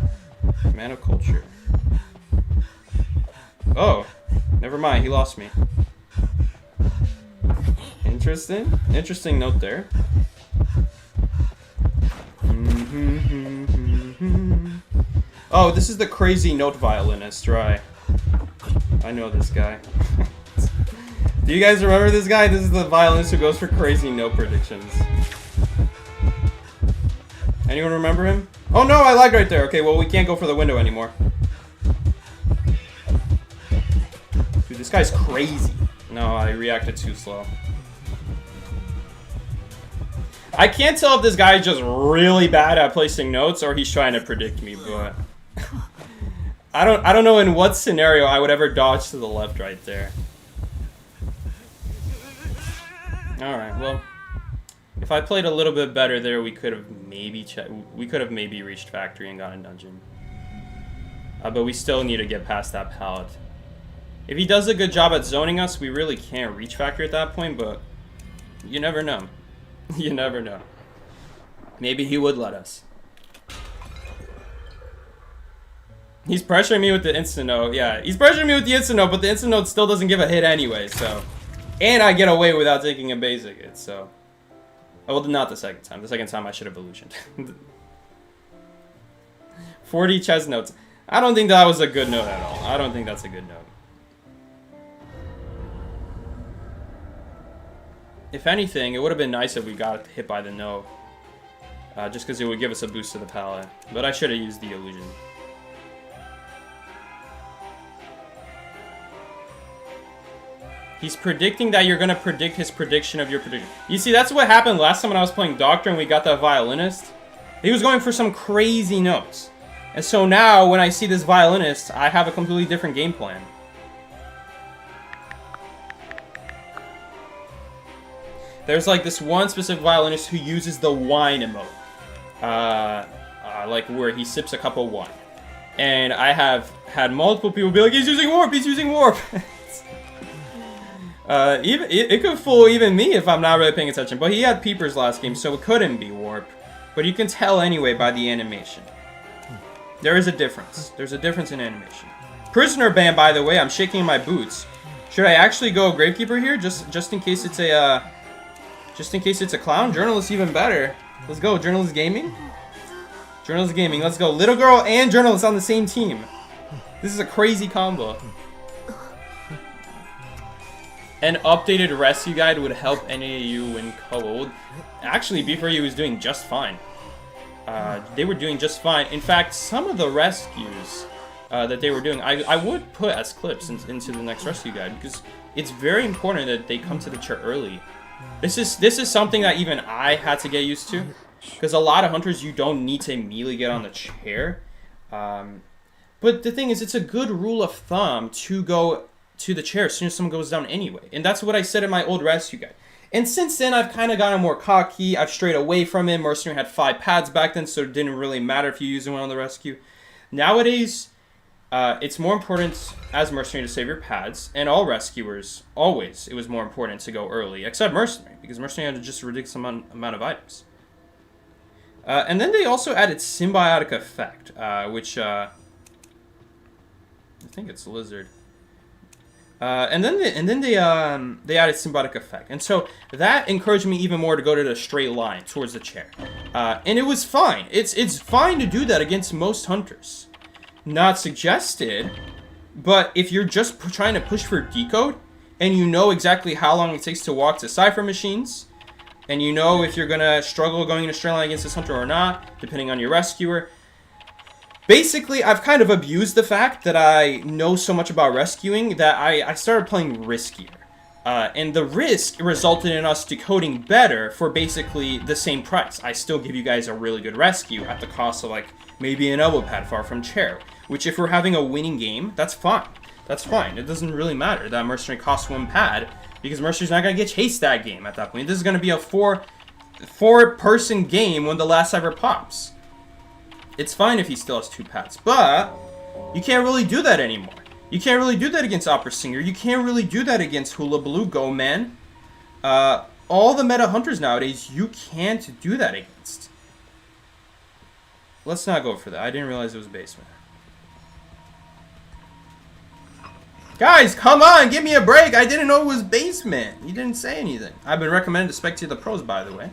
Man of culture. Oh. Never mind, he lost me. Interesting. Interesting note there. Oh, this is the crazy note violinist, right? I know this guy. Do you guys remember this guy? This is the violinist who goes for crazy note predictions. Anyone remember him? Oh no, I lagged right there. Okay, well we can't go for the window anymore. Dude, this guy's crazy. No, I reacted too slow. I can't tell if this guy is just really bad at placing notes or he's trying to predict me, but I don't know in what scenario I would ever dodge to the left right there. Alright, well, if I played a little bit better there, we could have maybe reached factory and gotten a dungeon. But we still need to get past that pallet. If he does a good job at zoning us, we really can't reach factory at that point, but you never know. You never know. Maybe he would let us. He's pressuring me with the instant note. Yeah, he's pressuring me with the instant note, but the instant note still doesn't give a hit anyway, so. And I get away without taking a basic hit, so. Oh, well, not the second time. The second time I should have illusioned. 40 chess notes. I don't think that was a good note at all. I don't think that's a good note. If anything, it would have been nice if we got hit by the note. Just because it would give us a boost to the palette. But I should have used the illusion. He's predicting that you're going to predict his prediction of your prediction. You see, that's what happened last time when I was playing Doctor and we got that violinist. He was going for some crazy notes. And so now, when I see this violinist, I have a completely different game plan. There's like this one specific violinist who uses the wine emote. Like where he sips a cup of wine. And I have had multiple people be like, he's using warp, he's using warp. It could fool even me if I'm not really paying attention. But he had peepers last game, so it couldn't be warp. But you can tell anyway by the animation. There is a difference. There's a difference in animation. Prisoner band, by the way, I'm shaking my boots. Should I actually go Gravekeeper here, just in case it's a clown? Journalist even better. Let's go, Journalist Gaming. Journalist Gaming, let's go. Little Girl and Journalist on the same team. This is a crazy combo. An updated rescue guide would help any of you win co-op. Actually, B4U was doing just fine. They were doing just fine. In fact, some of the rescues that they were doing, I would put as clips into the next rescue guide because it's very important that they come to the chair early. This is something that even I had to get used to because a lot of hunters you don't need to immediately get on the chair. But the thing is, it's a good rule of thumb to go to the chair as soon as someone goes down anyway. And that's what I said in my old rescue guide. And since then, I've kind of gotten more cocky. I've strayed away from it. Mercenary had 5 pads back then, so it didn't really matter if you used one on the rescue. Nowadays, it's more important as Mercenary to save your pads. And all rescuers, always, it was more important to go early. Except Mercenary, because Mercenary had just a ridiculous amount of items. And then they also added Symbiotic Effect, which I think it's Lizard. And then they added Symbiotic Effect, and so that encouraged me even more to go to the straight line towards the chair, and it was fine. It's fine to do that against most hunters. Not suggested, but if you're just trying to push for decode, and you know exactly how long it takes to walk to cipher machines, and you know if you're gonna struggle going in a straight line against this hunter or not, depending on your rescuer. Basically, I've kind of abused the fact that I know so much about rescuing that I started playing riskier. And the risk resulted in us decoding better for basically the same price. I still give you guys a really good rescue at the cost of like maybe an elbow pad far from chair. Which if we're having a winning game, that's fine. That's fine. It doesn't really matter that Mercenary costs 1 pad because Mercenary's not going to get chased that game at that point. This is going to be a four-person game when the last cipher pops. It's fine if he still has 2 pads, but you can't really do that anymore. You can't really do that against Opera Singer. You can't really do that against Hula Baloo, Go Man. all the meta hunters nowadays, you can't do that against. Let's not go for that. I didn't realize it was basement. Guys, come on, give me a break. I didn't know it was basement. You didn't say anything. I've been recommended to spectate the pros, by the way.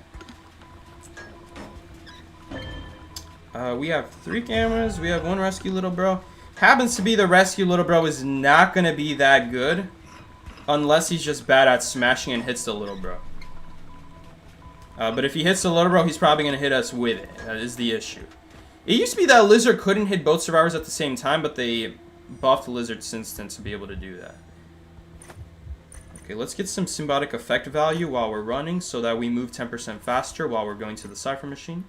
We have 3 cameras. We have 1 rescue little bro. Happens to be the rescue little bro is not going to be that good. Unless he's just bad at smashing and hits the little bro. But if he hits the little bro, he's probably going to hit us with it. That is the issue. It used to be that Lizard couldn't hit both survivors at the same time, but they buffed Lizard's instant to be able to do that. Okay, let's get some symbiotic effect value while we're running so that we move 10% faster while we're going to the Cypher machine.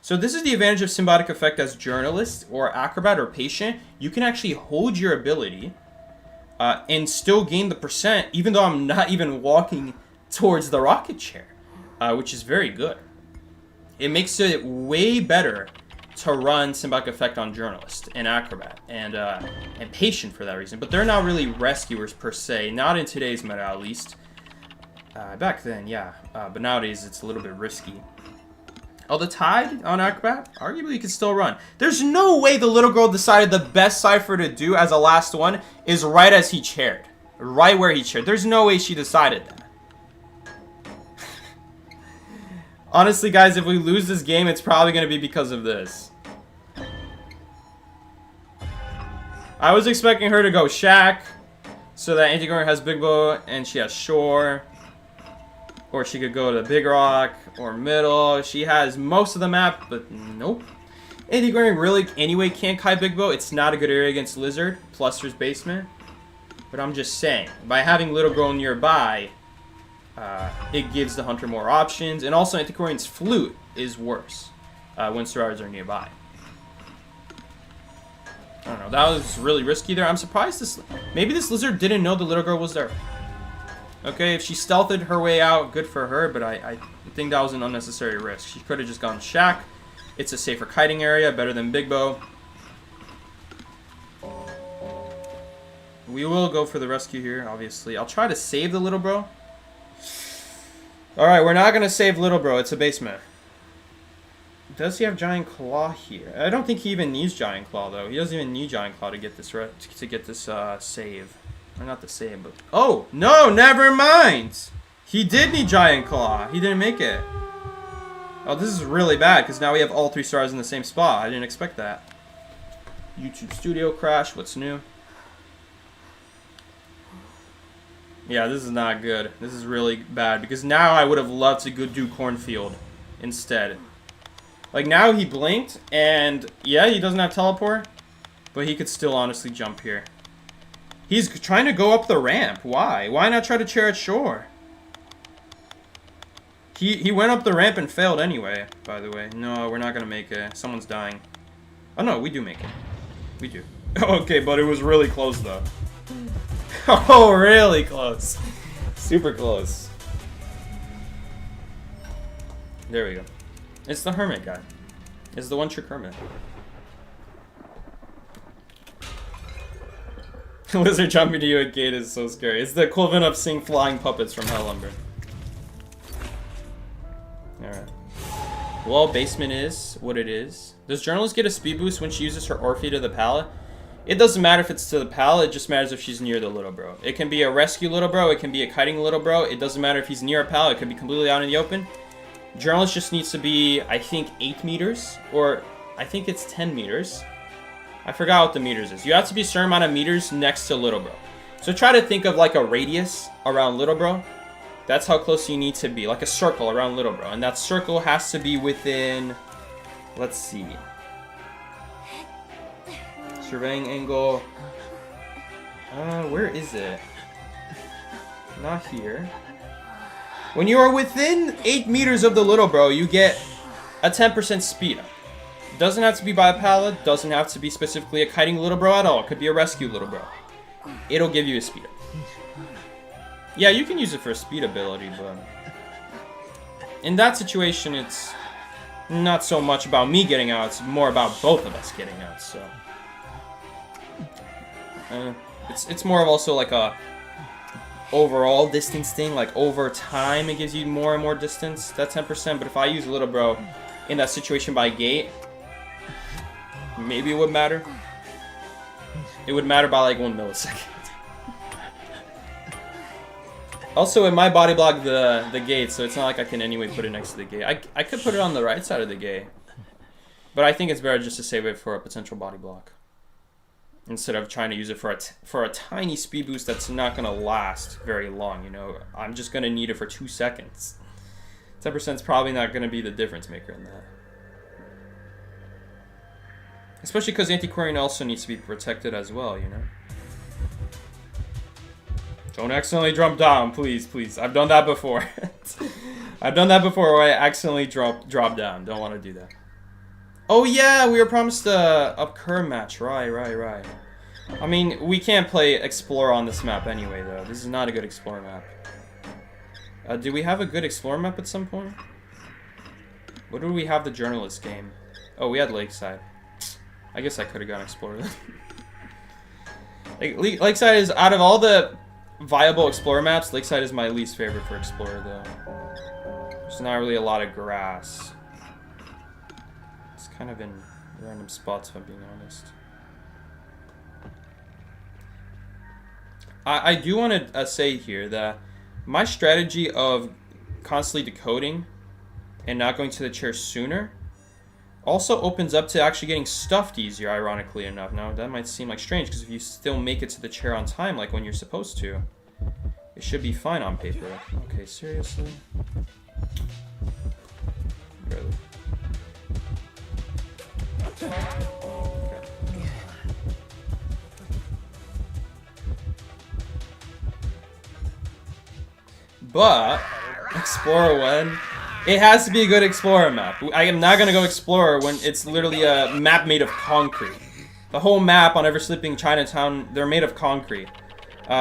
So this is the advantage of symbiotic effect as journalist or acrobat or patient. You can actually hold your ability and still gain the percent even though I'm not even walking towards the rocket chair, which is very good. It makes it way better to run symbiotic effect on journalist and acrobat and patient for that reason. But they're not really rescuers per se, not in today's meta at least. Back then, yeah, but nowadays it's a little bit risky. Oh, the Tide on Acrobat? Arguably, you can still run. There's no way the little girl decided the best Cypher to do as a last one is right as he chaired. Right where he chaired. There's no way she decided that. Honestly, guys, if we lose this game, it's probably going to be because of this. I was expecting her to go Shack, so that Antigone has Big Bow and she has Shore. Or she could go to Big Rock or Middle. She has most of the map, but nope. Antigone really, anyway, can't Kai Big Bow. It's not a good area against Lizard, plus there's basement. But I'm just saying, by having Little Girl nearby, it gives the hunter more options. And also, Anticorean's flute is worse when survivors are nearby. I don't know, that was really risky there. I'm surprised maybe this Lizard didn't know the little girl was there. Okay, if she stealthed her way out, good for her, but I think that was an unnecessary risk. She could have just gone Shack. It's a safer kiting area, better than Big Bow. We will go for the rescue here, obviously. I'll try to save the little bro. Alright, we're not going to save little bro. It's a basement. Does he have Giant Claw here? I don't think he even needs Giant Claw, though. He doesn't even need Giant Claw to get this save. Or not the save, but... Oh! No! Never mind! He did need Giant Claw. He didn't make it. Oh, this is really bad, because now we have all 3 stars in the same spot. I didn't expect that. YouTube Studio crash. What's new? Yeah, this is not good. This is really bad, because now I would have loved to go do Cornfield instead. Like, now he blinked, and yeah, he doesn't have teleport, but he could still honestly jump here. He's trying to go up the ramp. Why? Why not try to chair at shore? He went up the ramp and failed anyway, by the way. No, we're not going to make it. Someone's dying. Oh, no, we do make it. We do. Okay, but it was really close, though. Oh, really close. Super close. There we go. It's the hermit guy. It's the one-trick hermit. Lizard jumping to you at gate is so scary. It's the equivalent of seeing flying puppets from Hellumber. Alright. Well, basement is what it is. Does Journalist get a speed boost when she uses her Orphe to the pallet? It doesn't matter if it's to the pallet, it just matters if she's near the little bro. It can be a rescue little bro, it can be a kiting little bro. It doesn't matter if he's near a pallet, it could be completely out in the open. Journalist just needs to be, I think, 8 meters, or I think it's 10 meters. I forgot what the meters is. You have to be a certain amount of meters next to little bro. So try to think of like a radius around little bro. That's how close you need to be, like a circle around little bro. And that circle has to be within, let's see. Surveying angle. Where is it? Not here. When you are within 8 meters of the little bro, you get a 10% speed up. Doesn't have to be by a pallet, doesn't have to be specifically a kiting little bro at all. It could be a rescue little bro. It'll give you a speed up. Yeah, you can use it for a speed ability, but in that situation, it's not so much about me getting out, it's more about both of us getting out, so. It's more of also like a overall distance thing. Like over time, it gives you more and more distance, that 10%. But if I use Little Bro in that situation by gate, maybe it would matter. It would matter by like 1 millisecond. Also, it might body block the gate, so it's not like I can anyway put it next to the gate. I could put it on the right side of the gate. But I think it's better just to save it for a potential body block, instead of trying to use it for a tiny speed boost that's not going to last very long, you know? I'm just going to need it for 2 seconds. 10% is probably not going to be the difference maker in that. Especially because anti-querying also needs to be protected as well, you know? Don't accidentally jump down, please, please. I've done that before. I've done that before where I accidentally drop down. Don't want to do that. Oh yeah, we were promised a Kerr match. Right. I mean, we can't play Explorer on this map anyway, though. This is not a good Explorer map. Do we have a good Explorer map at some point? What did we have the Journalist game? Oh, we had Lakeside. I guess I could have gone Explorer. Lakeside is, out of all the viable Explorer maps, Lakeside is my least favorite for Explorer, though. There's not really a lot of grass. It's kind of in random spots, if I'm being honest. I do want to say here that my strategy of constantly decoding and not going to the chair sooner also opens up to actually getting stuffed easier, ironically enough. Now, that might seem like strange, because if you still make it to the chair on time, like when you're supposed to, it should be fine on paper. Okay, seriously? Really? Okay. But Explorer 1, it has to be a good Explorer map. I am not gonna go Explorer when it's literally a map made of concrete. The whole map on Ever Sleeping Chinatown, they're made of concrete.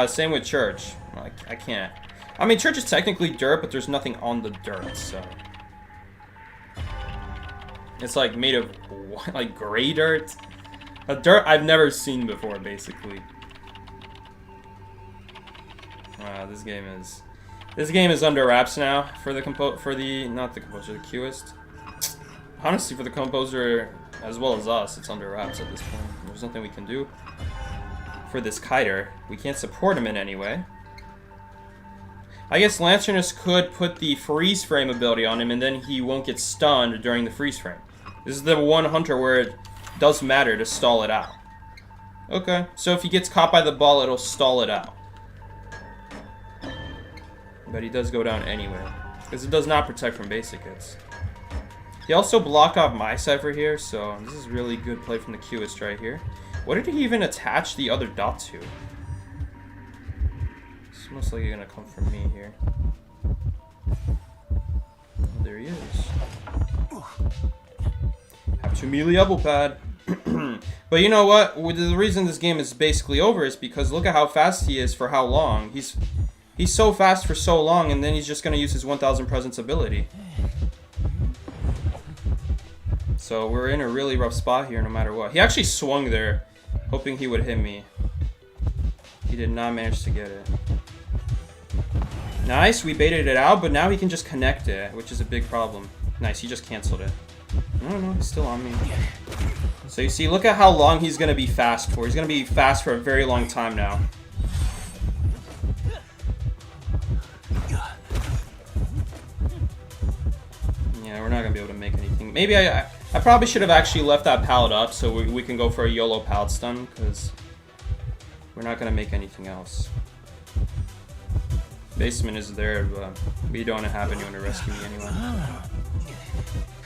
Same with Church. I can't. I mean, Church is technically dirt, but there's nothing on the dirt, so it's like made of like gray dirt, a dirt I've never seen before, basically. This game is under wraps now for the not the composer, the queuist. Honestly, for the composer as well as us, it's under wraps at this point. There's nothing we can do for this kiter. We can't support him in any way. I guess Lanternus could put the freeze frame ability on him, and then he won't get stunned during the freeze frame. This is the one hunter where it does matter to stall it out. Okay, so if he gets caught by the ball, it'll stall it out. But he does go down anyway, because it does not protect from basic hits. He also blocked off my cipher here, so this is really good play from the queuist right here. What did he even attach the other dot to? It's most likely gonna come from me here. Oh, there he is. Have to melee elbow pad. But you know what? The reason this game is basically over is because look at how fast he is for how long. He's so fast for so long, and then he's just going to use his 1000 presence ability. So we're in a really rough spot here no matter what. He actually swung there, hoping he would hit me. He did not manage to get it. Nice, we baited it out, but now he can just connect it, which is a big problem. Nice, he just canceled it. No, he's still on me. So you see, look at how long he's going to be fast for. He's going to be fast for a very long time now. Yeah, we're not going to be able to make anything. Maybe I probably should have actually left that pallet up so we can go for a YOLO pallet stun, because we're not going to make anything else. Basement is there, but we don't have anyone to rescue me anyway.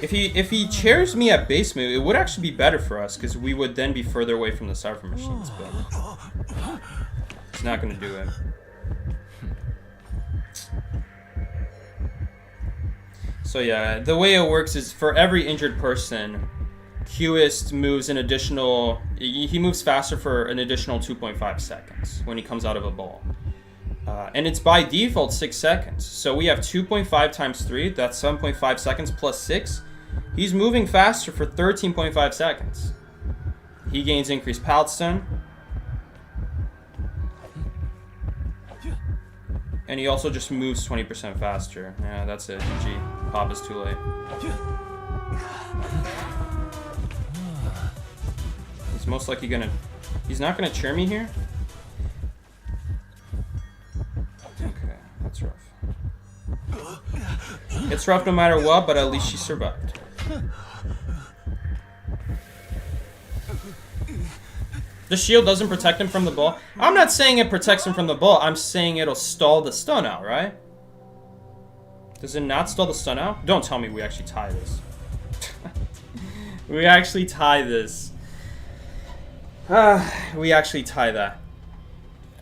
If he chairs me at basement, it would actually be better for us, because we would then be further away from the cipher machines, but it's not going to do it. So yeah, the way it works is for every injured person, queuist moves an additional, he moves faster for an additional 2.5 seconds when he comes out of a ball. And it's by default 6 seconds. So we have 2.5 times 3, that's 7.5 seconds plus 6. He's moving faster for 13.5 seconds. He gains increased pallet stun. And he also just moves 20% faster. Yeah, that's it. GG. Pop is too late. He's most likely gonna... He's not gonna chair me here? Okay, that's rough. It's rough no matter what, but at least she survived. The shield doesn't protect him from the ball. I'm not saying it protects him from the ball. I'm saying it'll stall the stun out, right? Does it not stall the stun out? Don't tell me we actually tie this. We actually tie this. We actually tie that.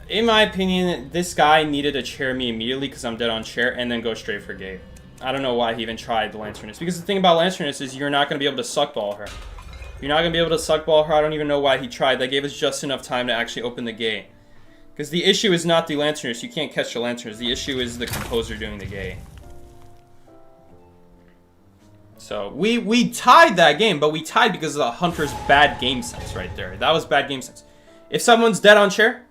In my opinion, this guy needed to chair me immediately because I'm dead on chair and then go straight for gate. I don't know why he even tried the Lanterness. Because the thing about Lanterness is you're not going to be able to suck ball her. You're not going to be able to suck ball her. I don't even know why he tried. That gave us just enough time to actually open the gate. Because the issue is not the Lanterness. You can't catch the Lanterness. The issue is the composer doing the gate. So, we tied that game, but we tied because of the Hunter's bad game sense right there. That was bad game sense. If someone's dead on chair,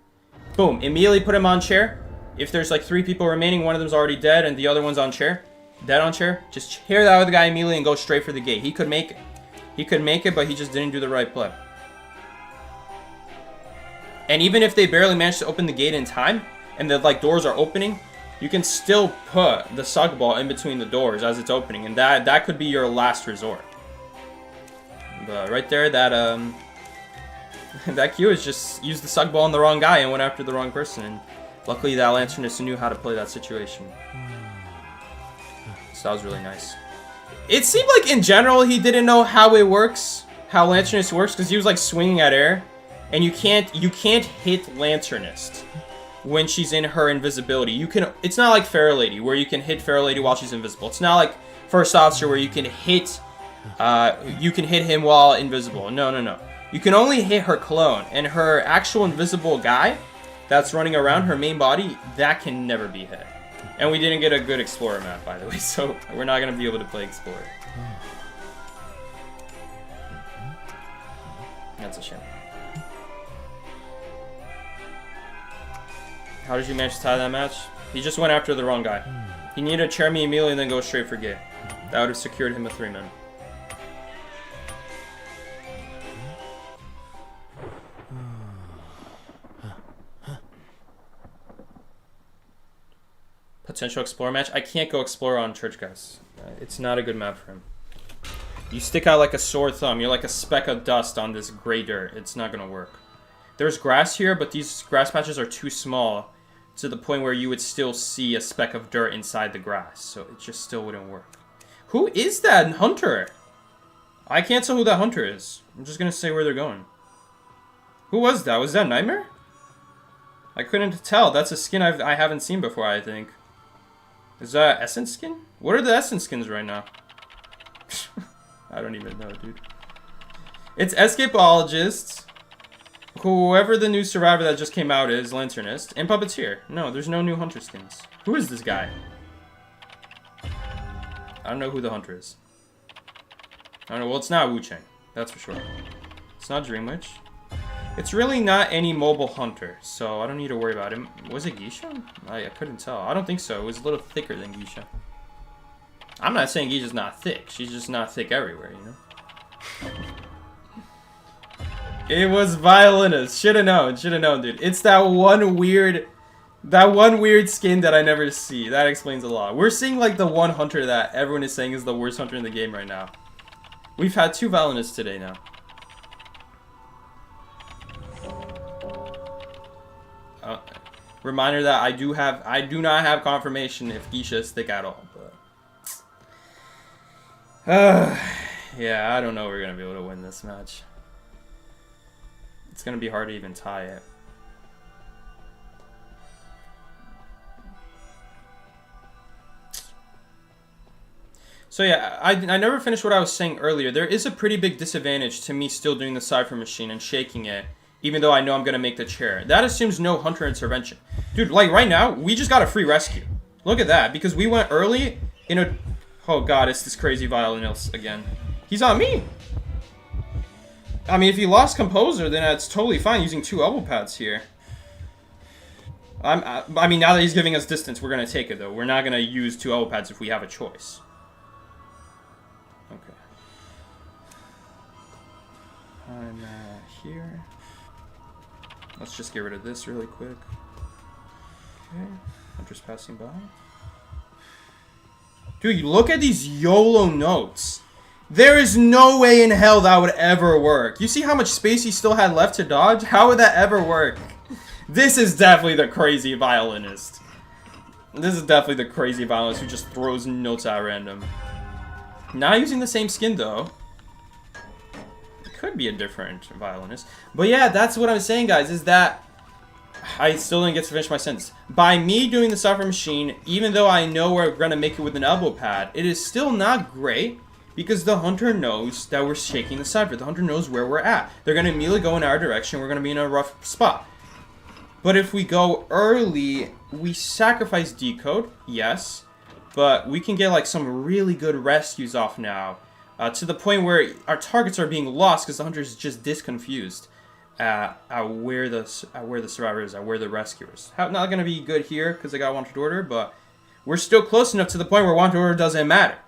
boom, immediately put him on chair. If there's like 3 people remaining, one of them's already dead and the other one's on chair, dead on chair, just chair that other guy immediately and go straight for the gate. He could make it. He could make it, but he just didn't do the right play. And even if they barely managed to open the gate in time, and the like doors are opening, you can still put the suck ball in between the doors as it's opening, and that could be your last resort. But right there, that that Q is just used the suck ball on the wrong guy and went after the wrong person. And luckily, that Lanterness knew how to play that situation. So that was really nice. It seemed like in general he didn't know how it works, how Lanterness works, because he was like swinging at air, and you can't hit Lanterness when she's in her invisibility. You can. It's not like Fair Lady where you can hit Fair Lady while she's invisible. It's not like First Officer where you can hit him while invisible. No. You can only hit her clone, and her actual invisible guy that's running around her main body, that can never be hit. And we didn't get a good Explorer map, by the way, so we're not going to be able to play Explorer. That's a shame. How did you manage to tie that match? He just went after the wrong guy. He needed to chair me immediately and then go straight for gate. That would have secured him a 3-man. Potential Explorer match. I can't go Explorer on Church, guys. It's not a good map for him. You stick out like a sore thumb. You're like a speck of dust on this gray dirt. It's not going to work. There's grass here, but these grass patches are too small to the point where you would still see a speck of dirt inside the grass. So it just still wouldn't work. Who is that Hunter? I can't tell who that Hunter is. I'm just going to say where they're going. Who was that? Was that Nightmare? I couldn't tell. That's a skin I haven't seen before, I think. Is that Essence skin? What are the Essence skins right now? I don't even know, dude. It's Escapologist. Whoever the new Survivor that just came out is, Lanternist, and Puppeteer. No, there's no new Hunter skins. Who is this guy? I don't know who the Hunter is. I don't know. Well, it's not Wu Chang. That's for sure. It's not Dream Witch. It's really not any mobile Hunter, so I don't need to worry about him. Was it Geisha? I couldn't tell. I don't think so. It was a little thicker than Geisha. I'm not saying Geisha's not thick. She's just not thick everywhere, you know? It was Violinist. Should've known, dude. It's that one weird skin that I never see. That explains a lot. We're seeing like the one Hunter that everyone is saying is the worst Hunter in the game right now. We've had 2 Violinists today now. Reminder that I do not have confirmation if Geisha is thick at all, but yeah, I don't know if we're gonna be able to win this match. It's gonna be hard to even tie it. So yeah, I never finished what I was saying earlier. There is a pretty big disadvantage to me still doing the Cypher Machine and shaking it, even though I know I'm going to make the chair. That assumes no Hunter intervention. Dude, like right now, we just got a free rescue. Look at that, because we went early in a... Oh god, it's this crazy Violinist again. He's on me! I mean, if he lost Composer, then that's totally fine using 2 elbow pads here. I mean, now that he's giving us distance, we're going to take it, though. We're not going to use 2 elbow pads if we have a choice. Okay. I'm here. Let's just get rid of this really quick. Okay. I'm just passing by. Dude, look at these YOLO notes. There is no way in hell that would ever work. You see how much space he still had left to dodge? How would that ever work? This is definitely the crazy violinist. This is definitely the crazy violinist who just throws notes at random. Not using the same skin, though. It could be a different violinist. But yeah, that's what I'm saying, guys, is that... I still didn't get to finish my sentence. By me doing the software machine, even though I know we're going to make it with an elbow pad, it is still not great because the hunter knows that we're shaking the cipher. The hunter knows where we're at. They're going to immediately go in our direction. We're going to be in a rough spot. But if we go early, we sacrifice decode, yes, but we can get like some really good rescues off now, to the point where our targets are being lost because the hunter is just disconfused at where the survivor is, at where the rescuer is. Not gonna be good here because I got wanted order, but we're still close enough to the point where wanted order doesn't matter.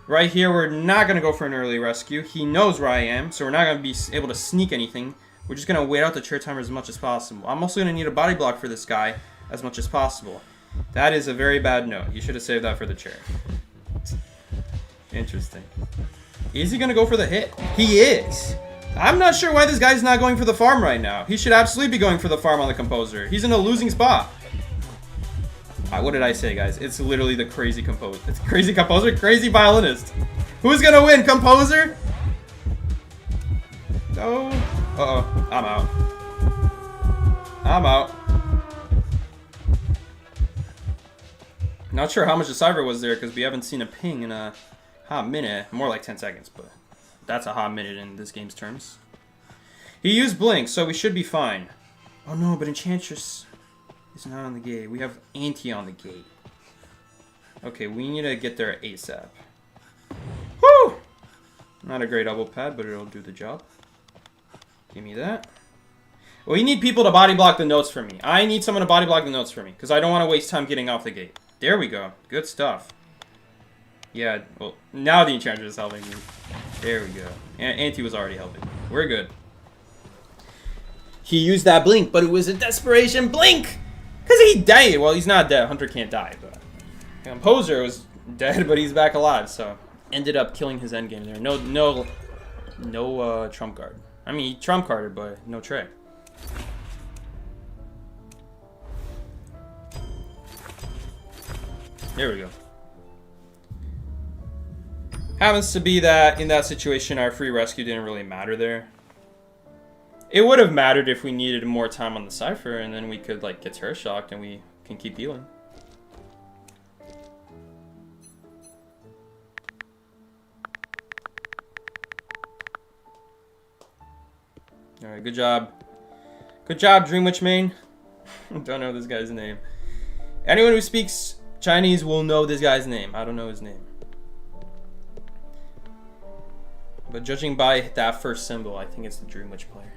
Right here, we're not gonna go for an early rescue. He knows where I am, so we're not gonna be able to sneak anything. We're just going to wait out the chair timer as much as possible. I'm also going to need a body block for this guy as much as possible. That is a very bad note. You should have saved that for the chair. Interesting. Is he going to go for the hit? He is. I'm not sure why this guy's not going for the farm right now. He should absolutely be going for the farm on the composer. He's in a losing spot. What did I say, guys? It's literally the crazy composer. It's crazy composer, crazy violinist. Who's going to win? Composer? No. Uh-oh. I'm out. I'm out. Not sure how much the cipher was there because we haven't seen a ping in a hot minute. More like 10 seconds, but that's a hot minute in this game's terms. He used Blink, so we should be fine. Oh no, but Enchantress is not on the gate. We have Anti on the gate. Okay, we need to get there ASAP. Woo! Not a great elbow pad, but it'll do the job. Give me that. Well, you need people to body block the notes for me. I need someone to body block the notes for me because I don't want to waste time getting off the gate. There we go. Good stuff. Yeah, well, now the Enchantress is helping me. There we go. Auntie was already helping. We're good. He used that blink, but it was a desperation blink! Because he died. Well, he's not dead. Hunter can't die, but... Composer was dead, but he's back alive, so... Ended up killing his endgame there. No trump card. I mean, he trump carded, but no tray. There we go. Happens to be that in that situation, our free rescue didn't really matter there. It would have mattered if we needed more time on the cipher, and then we could like get terror shocked and we can keep healing. All right, good job. Good job, Dream Witch Main. Don't know this guy's name. Anyone who speaks Chinese will know this guy's name. I don't know his name. But judging by that first symbol, I think it's the Dream Witch player.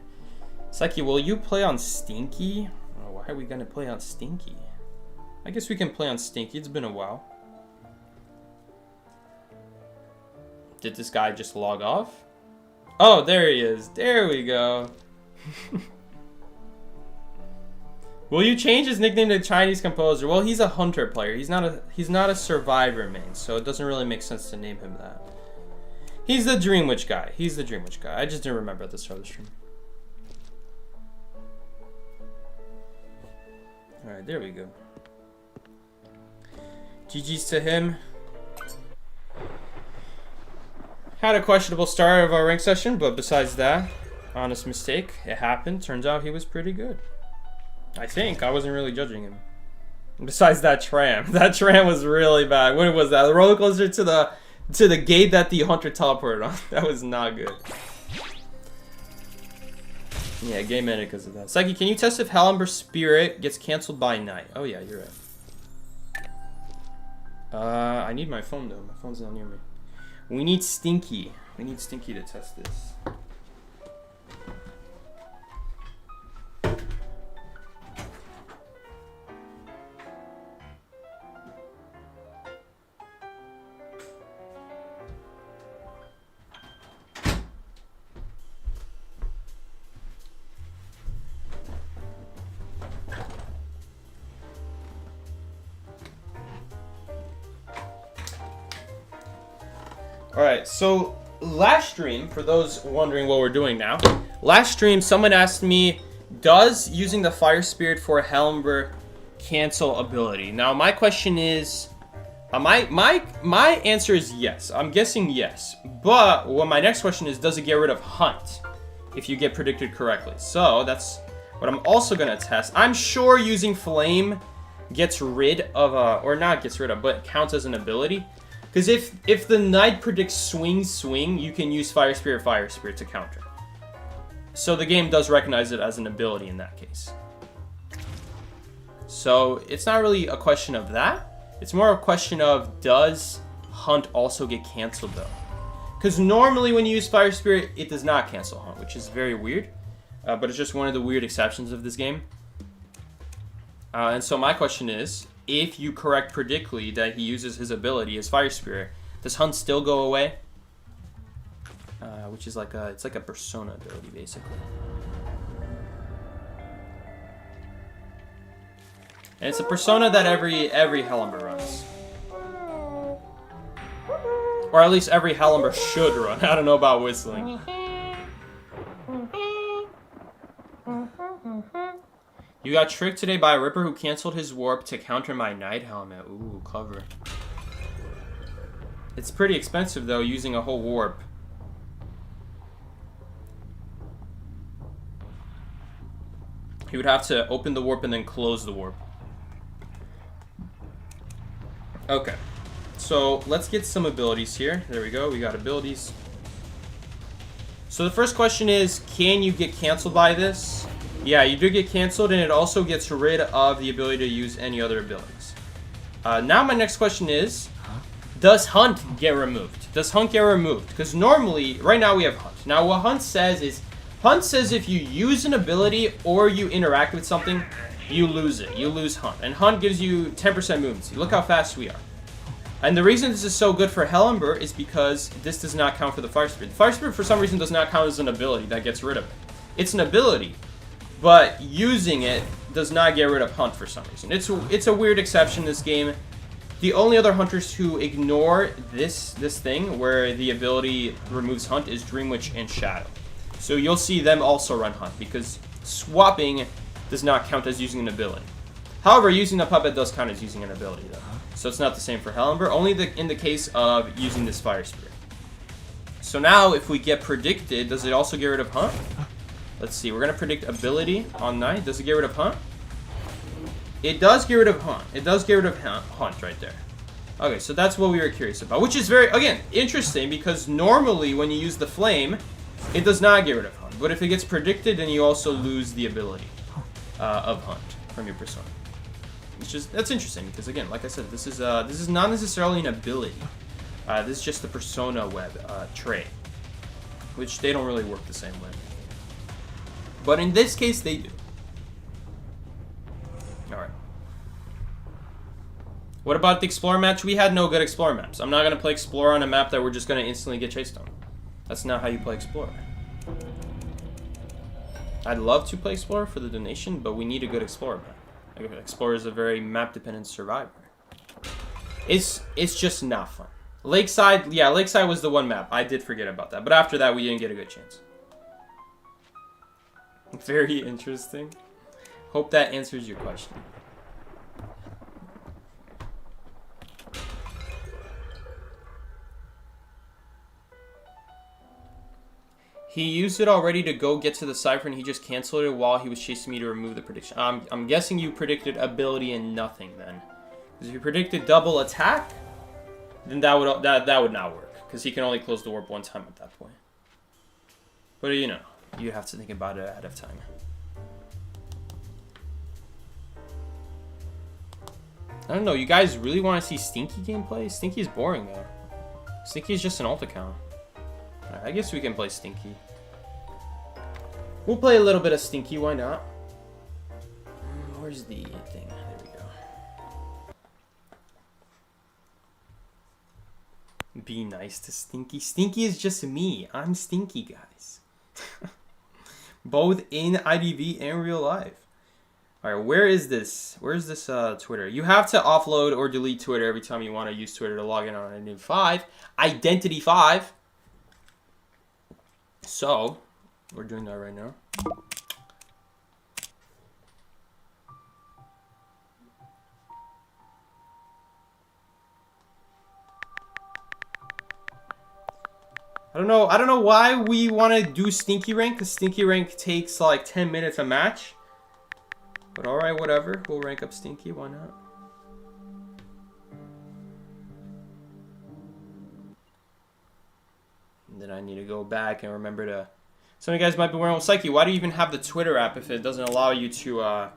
Psyche, will you play on Stinky? Oh, why are we gonna play on Stinky? I guess we can play on Stinky. It's been a while. Did this guy just log off? Oh, there he is. There we go. Will you change his nickname to Chinese Composer? Well, he's a hunter player. He's not a survivor main, so it doesn't really make sense to name him that. He's the Dream Witch guy. He's the Dream Witch guy. I just didn't remember at the start of the stream. Alright, there we go. GG's to him. Had a questionable start of our rank session, but besides that, honest mistake. It happened. Turns out he was pretty good. I think. I wasn't really judging him. Besides that tram. That tram was really bad. What was that? The roller coaster to the gate that the hunter teleported on. That was not good. Yeah, game ended because of that. Psyche, can you test if Hellumber Spirit gets canceled by night? Oh yeah, you're right. I need my phone though. My phone's not near me. We need Stinky. We need Stinky to test this. All right, so last stream, for those wondering what we're doing now, last stream someone asked me, does using the Fire Spirit for Helmber cancel ability? Now my question is, my answer is yes. I'm guessing yes. But what my next question is, does it get rid of Hunt if you get predicted correctly? So that's what I'm also gonna test. I'm sure using Flame gets rid of or not gets rid of, but counts as an ability. Because if the Knight predicts swing, you can use Fire Spirit to counter. So the game does recognize it as an ability in that case. So it's not really a question of that. It's more a question of, does Hunt also get canceled though? Because normally when you use Fire Spirit, it does not cancel Hunt, which is very weird. But it's just one of the weird exceptions of this game. And so my question is, if you correct predictly that he uses his ability as Fire Spirit, does Hunt still go away? Which is like it's like a persona ability basically. And it's a persona that every Helmber runs. Or at least every Helmber should run. I don't know about whistling. You got tricked today by a Ripper who canceled his warp to counter my Knight helmet. Ooh, clever. It's pretty expensive though, using a whole warp. He would have to open the warp and then close the warp. Okay. So let's get some abilities here. There we go, we got abilities. So the first question is, can you get canceled by this? Yeah, you do get canceled, and it also gets rid of the ability to use any other abilities. Now my next question is, does Hunt get removed? Does Hunt get removed? Because normally, right now we have Hunt. Now what Hunt says is, if you use an ability or you interact with something, you lose it. You lose Hunt. And Hunt gives you 10% movement speed. Look how fast we are. And the reason this is so good for Helmber is because this does not count for the Fire Spirit. The Fire Spirit, for some reason, does not count as an ability that gets rid of it. It's an ability, but using it does not get rid of Hunt for some reason. It's a weird exception in this game. The only other hunters who ignore this thing, where the ability removes Hunt, is Dreamwitch and Shadow. So you'll see them also run Hunt, because swapping does not count as using an ability. However, using the puppet does count as using an ability, though. So it's not the same for Helmber, only in the case of using this Fire Spirit. So now, if we get predicted, does it also get rid of Hunt? Let's see, we're going to predict ability on Knight. Does it get rid of Hunt? It does get rid of Hunt. It does get rid of Hunt right there. Okay, so that's what we were curious about, which is very, again, interesting, because normally when you use the Flame, it does not get rid of Hunt. But if it gets predicted, then you also lose the ability of Hunt from your persona. That's interesting, because again, like I said, this is not necessarily an ability. This is just the persona web trait, which they don't really work the same way. But in this case, they do. Alright. What about the Explorer match? We had no good Explorer maps. I'm not going to play Explorer on a map that we're just going to instantly get chased on. That's not how you play Explorer. I'd love to play Explorer for the donation, but we need a good Explorer map. Explorer is a very map-dependent survivor. It's just not fun. Lakeside, yeah, Lakeside was the one map. I did forget about that. But after that, we didn't get a good chance. Very interesting. Hope that answers your question. He used it already to go get to the Cypher, and he just canceled it while he was chasing me to remove the prediction. I'm guessing you predicted ability and nothing then. Because if you predicted double attack, then that would not work. Because he can only close the warp one time at that point. But you know, you have to think about it ahead of time. I don't know, you guys really want to see Stinky gameplay? Stinky is boring though. Stinky is just an alt account. I guess we can play Stinky. We'll play a little bit of Stinky, why not? Where's the thing? There we go. Be nice to Stinky. Stinky is just me. I'm Stinky, guys. Both in IDV and real life. All right, where is this? Where's this Twitter? You have to offload or delete Twitter every time you want to use Twitter to log in on Identity 5. Identity 5. So, we're doing that right now. I don't know why we want to do Stinky Rank, because Stinky Rank takes like 10 minutes a match. But alright, whatever. We'll rank up Stinky, why not? And then I need to go back and remember to... Some of you guys might be wondering, well, Psyche, why do you even have the Twitter app if it doesn't allow you to, log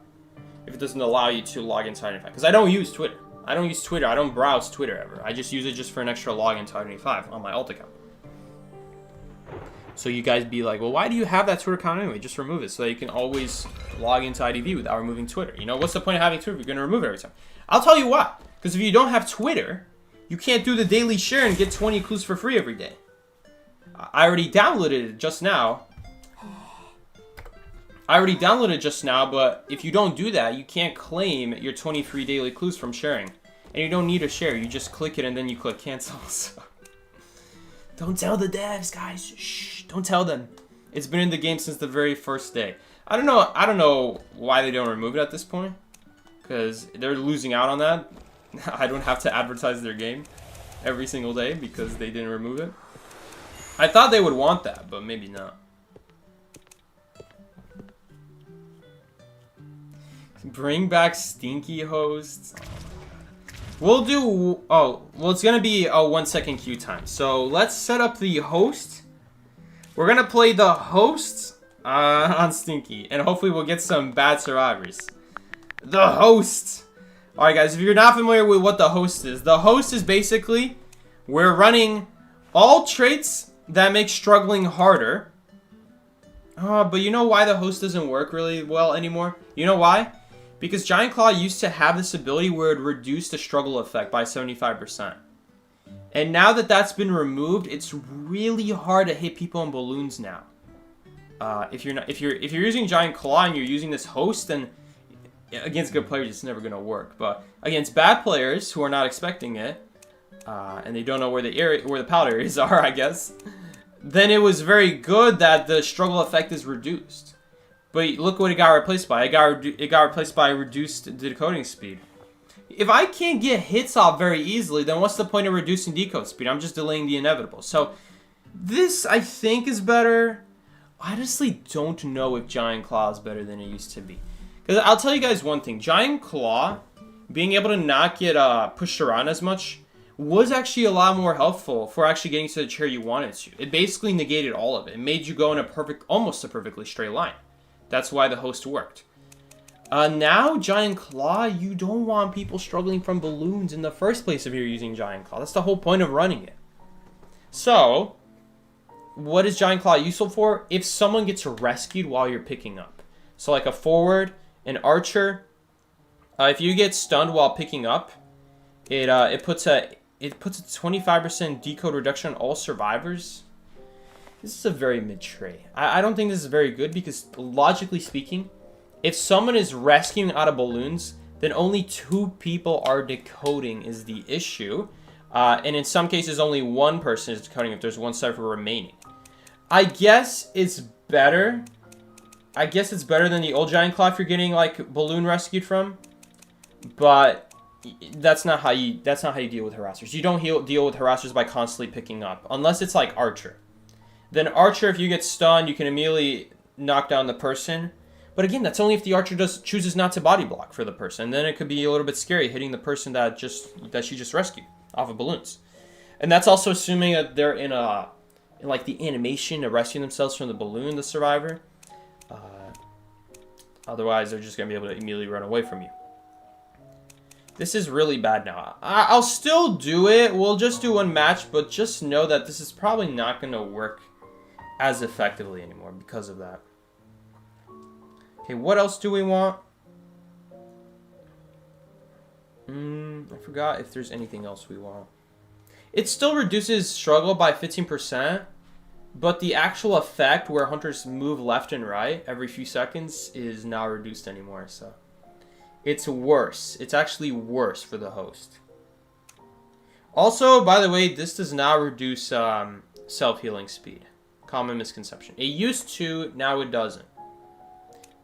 into Identity 5? Because I don't use Twitter. I don't use Twitter. I don't browse Twitter ever. I just use it just for an extra login to Identity 5 on my alt account. So you guys be like, well, why do you have that Twitter account anyway? Just remove it so that you can always log into IDV without removing Twitter. You know, what's the point of having Twitter if you're going to remove it every time? I'll tell you why. Because if you don't have Twitter, you can't do the daily share and get 20 clues for free every day. I already downloaded it just now. But if you don't do that, you can't claim your 20 free daily clues from sharing. And you don't need to share. You just click it and then you click cancel. So. Don't tell the devs, guys. Shh, don't tell them. It's been in the game since the very first day. I don't know why they don't remove it at this point. Because they're losing out on that. I don't have to advertise their game every single day because they didn't remove it. I thought they would want that, but maybe not. Bring back stinky hosts. We'll do, it's going to be a 1 second queue time. So let's set up the host. We're going to play the host on Stinky. And hopefully we'll get some bad survivors. The host. Alright guys, if you're not familiar with what the host is basically, we're running all traits that make struggling harder. But you know why the host doesn't work really well anymore? You know why? Because Giant Claw used to have this ability where it reduced the struggle effect by 75%. And now that that's been removed, it's really hard to hit people on balloons now. If you're using Giant Claw and you're using this host, then against good players it's never gonna work. But against bad players who are not expecting it, and they don't know where the pallet areas are, I guess, then it was very good that the struggle effect is reduced. But look what it got replaced by. It got replaced by reduced decoding speed. If I can't get hits off very easily, then what's the point of reducing decode speed? I'm just delaying the inevitable. So this, I think, is better. I honestly don't know if Giant Claw is better than it used to be. Because I'll tell you guys one thing. Giant Claw, being able to not get pushed around as much, was actually a lot more helpful for actually getting to the chair you wanted to. It basically negated all of it. It made you go in almost a perfectly straight line. That's why the host worked. Now, Giant Claw, you don't want people struggling from balloons in the first place if you're using Giant Claw. That's the whole point of running it. So, what is Giant Claw useful for? If someone gets rescued while you're picking up. So like a forward, an archer. If you get stunned while picking up, it puts a 25% decode reduction on all survivors. This is a very mid tray. I don't think this is very good because, logically speaking, if someone is rescuing out of balloons, then only 2 people are decoding is the issue. And in some cases, only 1 person is decoding if there's 1 cipher remaining. I guess it's better. I guess it's better than the old Giant Claw if you're getting, like, balloon rescued from. But that's not how you deal with harassers. You don't deal with harassers by constantly picking up. Unless it's like Archer. Then Archer, if you get stunned, you can immediately knock down the person. But again, that's only if the Archer chooses not to body block for the person. Then it could be a little bit scary hitting the person that she just rescued off of balloons. And that's also assuming that they're in like the animation of rescuing themselves from the balloon, the survivor. Otherwise, they're just gonna be able to immediately run away from you. This is really bad now. I'll still do it. We'll just do 1 match, but just know that this is probably not gonna work as effectively anymore because of that. Okay, what else do we want? I forgot if there's anything else we want. It still reduces struggle by 15%, but the actual effect where hunters move left and right every few seconds is not reduced anymore, so it's worse. It's actually worse for the host. Also, by the way, this does not reduce self-healing speed. Common misconception. It used to, now it doesn't.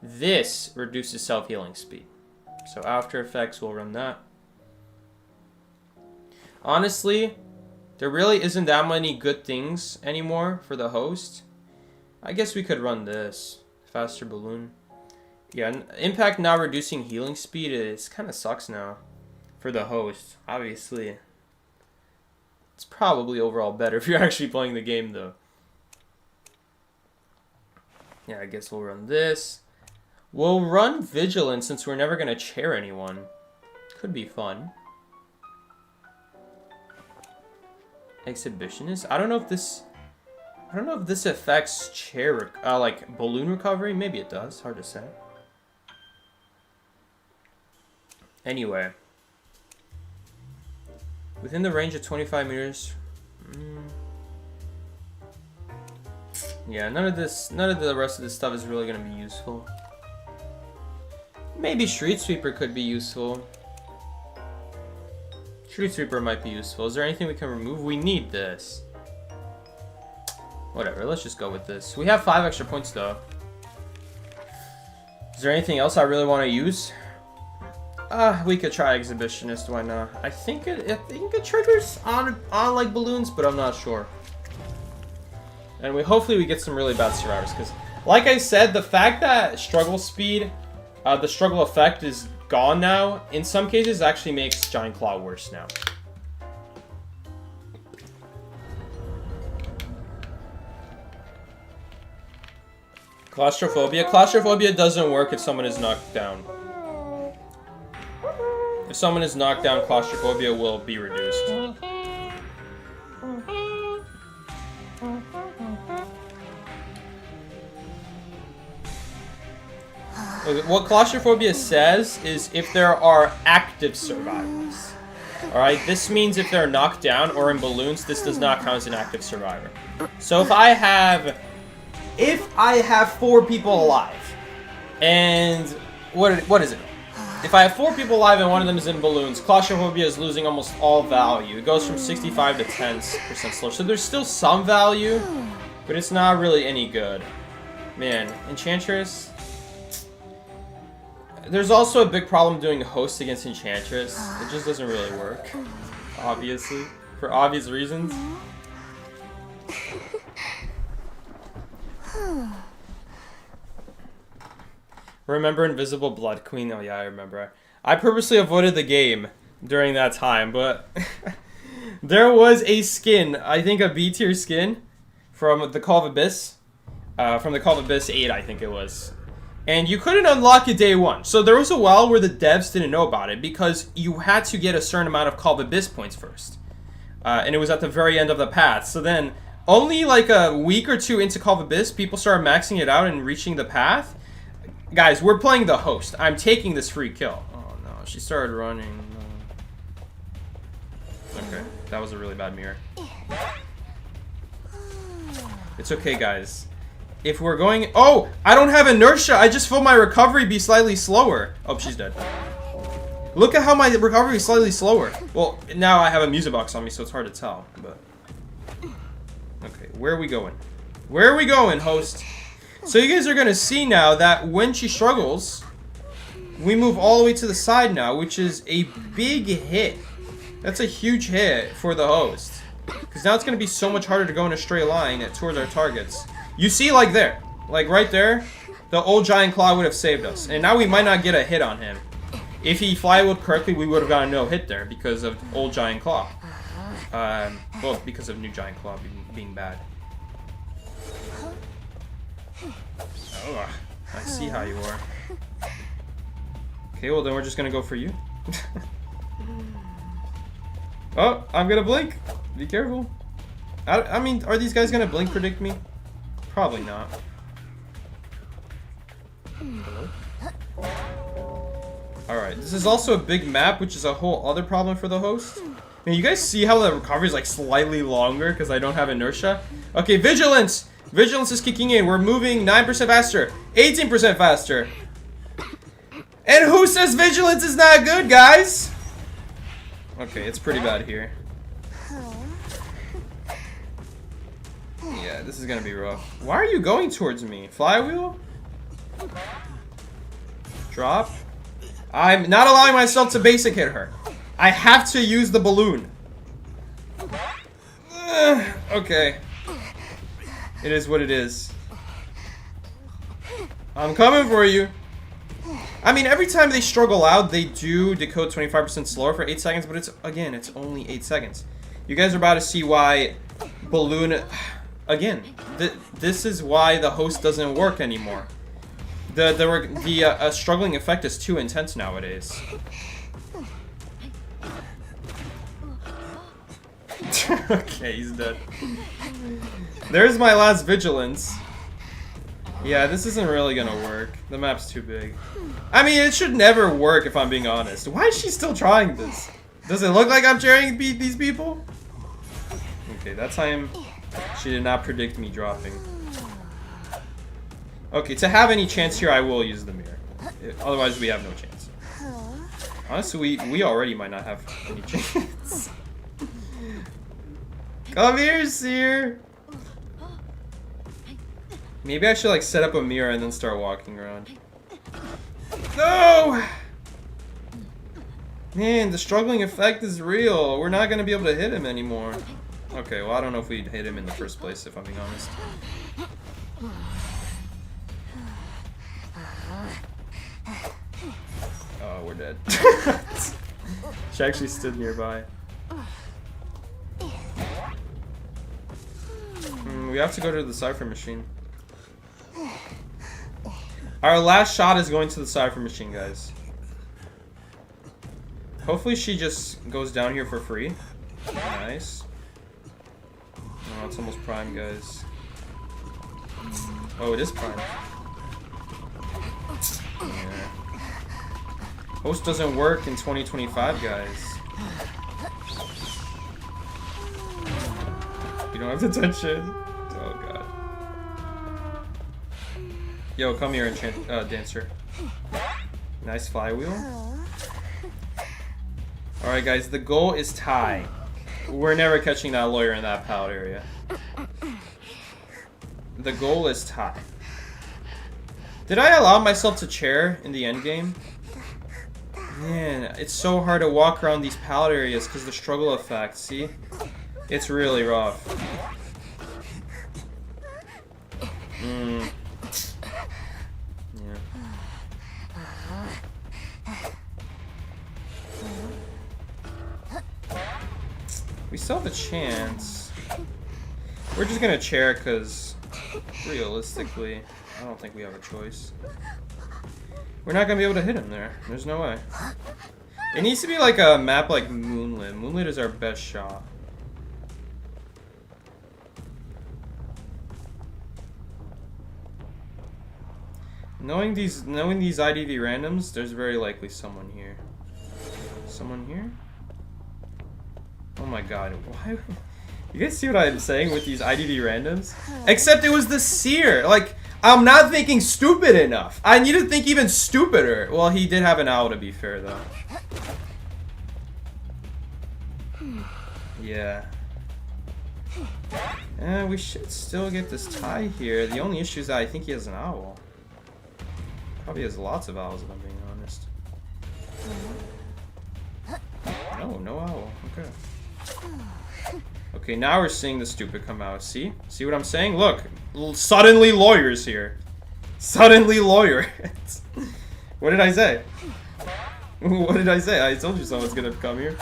This reduces self-healing speed. So After Effects will run that. Honestly, there really isn't that many good things anymore for the host. I guess we could run this. Faster balloon. Yeah, impact now reducing healing speed is kind of sucks now for the host, obviously. It's probably overall better if you're actually playing the game, though. Yeah, I guess we'll run this. We'll run Vigilance since we're never going to chair anyone. Could be fun. Exhibitionist? I don't know if this affects chair, like balloon recovery. Maybe it does. Hard to say. Anyway. Within the range of 25 meters. Yeah, none of the rest of this stuff is really going to be useful. Maybe Street Sweeper could be useful. Street Sweeper might be useful. Is there anything we can remove? We need this. Whatever, let's just go with this. We have 5 extra points, though. Is there anything else I really want to use? We could try Exhibitionist, why not? I think it triggers on like balloons, but I'm not sure. And hopefully we get some really bad survivors, because like I said, the fact that struggle speed, the struggle effect is gone now, in some cases actually makes Giant Claw worse now. Claustrophobia. Claustrophobia doesn't work if someone is knocked down. If someone is knocked down, claustrophobia will be reduced. What claustrophobia says is if there are active survivors. Alright, this means if they're knocked down or in balloons, this does not count as an active survivor. So if I have 4 people alive, and what is it? If I have 4 people alive and one of them is in balloons, claustrophobia is losing almost all value. It goes from 65 to 10% slower. So there's still some value, but it's not really any good. Man, Enchantress. There's also a big problem doing host against Enchantress. It just doesn't really work, obviously, for obvious reasons. Remember Invisible Blood Queen? Oh yeah, I remember. I purposely avoided the game during that time, but there was a skin, I think a B tier skin, from the Call of Abyss. From the Call of Abyss 8, I think it was. And you couldn't unlock it day 1. So there was a while where the devs didn't know about it, because you had to get a certain amount of Call of Abyss points first. And it was at the very end of the path. So then, only like a week or 2 into Call of Abyss, people started maxing it out and reaching the path. Guys, we're playing the host. I'm taking this free kill. Oh no, she started running. Okay, that was a really bad mirror. It's okay, guys. If we're going... Oh, I don't have inertia. I just feel my recovery be slightly slower. Oh, she's dead. Look at how my recovery is slightly slower. Well, now I have a music box on me, so it's hard to tell. But okay, where are we going? Where are we going, host? So you guys are going to see now that when she struggles, we move all the way to the side now, which is a big hit. That's a huge hit for the host. Because now it's going to be so much harder to go in a straight line towards our targets. You see, like there, like right there, the old Giant Claw would have saved us. And now we might not get a hit on him. If he flywheeled correctly, we would have gotten no hit there because of old Giant Claw. Well, because of new Giant Claw being bad. Oh, I see how you are. Okay, well then we're just gonna go for you. Oh, I'm gonna blink. Be careful. I mean, are these guys gonna blink predict me? Probably not. Hello? Alright, this is also a big map, which is a whole other problem for the host. And you guys see how the recovery is like slightly longer because I don't have inertia? Okay, Vigilance! Vigilance is kicking in. We're moving 9% faster, 18% faster. And who says vigilance is not good, guys? Okay, it's pretty bad here. Yeah, this is gonna be rough. Why are you going towards me? Flywheel? Drop? I'm not allowing myself to basic hit her. I have to use the balloon. Okay. It is what it is. I'm coming for you. I mean, every time they struggle out, they do decode 25% slower for 8 seconds, but it's only 8 seconds. You guys are about to see why balloon... Again, this is why the host doesn't work anymore. The struggling effect is too intense nowadays. Okay, he's dead. There's my last vigilance. Yeah, this isn't really gonna work. The map's too big. I mean, it should never work if I'm being honest. Why is she still trying this? Does it look like I'm trying to beat these people? Okay, that time she did not predict me dropping. Okay, to have any chance here, I will use the mirror. Otherwise, we have no chance. Honestly, we already might not have any chance. Come here, Seer. Maybe I should like set up a mirror and then start walking around. No! Man, the struggling effect is real. We're not gonna be able to hit him anymore. Okay, well I don't know if we'd hit him in the first place, if I'm being honest. Oh, we're dead. She actually stood nearby. We have to go to the cipher machine. Our last shot is going to the cipher machine, guys. Hopefully she just goes down here for free. Nice. Oh, it's almost prime, guys. Oh, it is prime. Yeah. Host doesn't work in 2025, guys. You don't have to touch it. Oh god. Yo, come here, dancer. Nice flywheel. Alright guys, the goal is tie. We're never catching that lawyer in that pallet area. The goal is tie. Did I allow myself to chair in the end game? Man, it's so hard to walk around these pallet areas because the struggle effect, see? It's really rough. We still have a chance. We're just gonna chair because realistically, I don't think we have a choice. We're not gonna be able to hit him there. There's no way. It needs to be like a map like Moonlit. Moonlit is our best shot. Knowing these IDV randoms, there's very likely someone here. Someone here? Oh my god, why? You guys see what I'm saying with these IDV randoms? Except it was the Seer. Like, I'm not thinking stupid enough. I need to think even stupider. Well, he did have an owl to be fair, though. Yeah. We should still get this tie here. The only issue is that I think he has an owl. Probably has lots of owls, if I'm being honest. No, no owl. Okay. Okay, now we're seeing the stupid come out. See? See what I'm saying? Look. Suddenly lawyers here. Suddenly lawyers. What did I say? What did I say? I told you someone's gonna come here.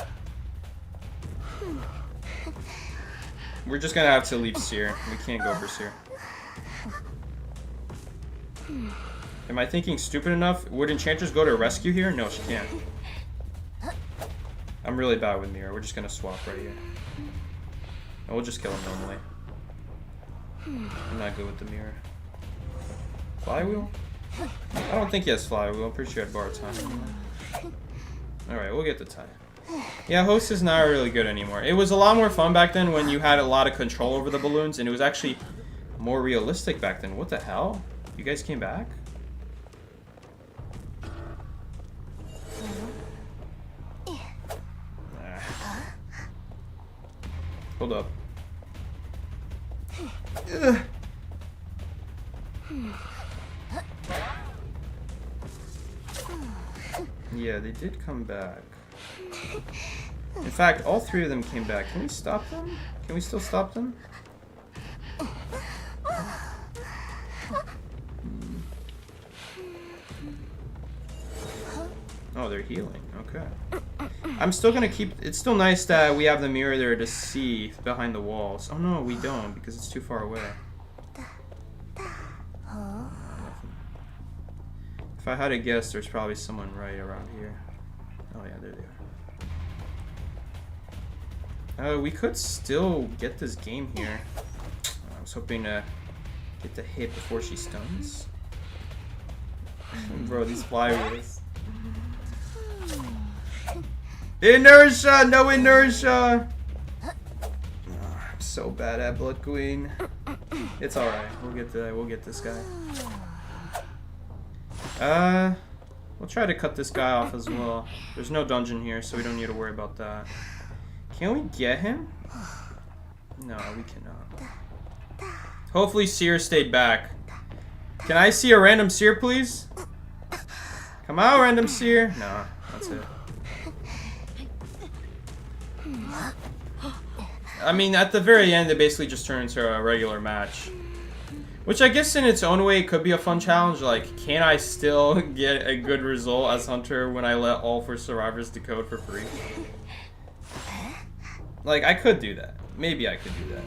We're just gonna have to leave Seer. We can't go for Seer. Am I thinking stupid enough? Would Enchantress go to rescue here? No, she can't. I'm really bad with Mirror. We're just gonna swap right here. And we'll just kill him normally. I'm not good with the Mirror. Flywheel? I don't think he has Flywheel. I'm pretty sure I had bar time. Alright, we'll get the tie. Yeah, Host is not really good anymore. It was a lot more fun back then when you had a lot of control over the balloons, and it was actually more realistic back then. What the hell? You guys came back? Hold up. Ugh. Yeah, they did come back. In fact, all three of them came back. Can we stop them? Can we still stop them? Oh, they're healing. Okay. I'm still gonna keep... It's still nice that we have the mirror there to see behind the walls. Oh no, we don't, because it's too far away. If I had to guess, there's probably someone right around here. Oh yeah, there they are. We could still get this game here. I was hoping to get the hit before she stuns. Bro, these flywheels. Inertia! No inertia! Oh, I'm so bad at Blood Queen. It's alright. We'll get this guy. We'll try to cut this guy off as well. There's no dungeon here, so we don't need to worry about that. Can we get him? No, we cannot. Hopefully Seer stayed back. Can I see a random Seer, please? Come on, random Seer. No, that's it. I mean, at the very end, they basically just turn into a regular match. Which I guess in its own way could be a fun challenge. Like, can I still get a good result as Hunter when I let all 4 survivors decode for free? Like, I could do that. Maybe I could do that.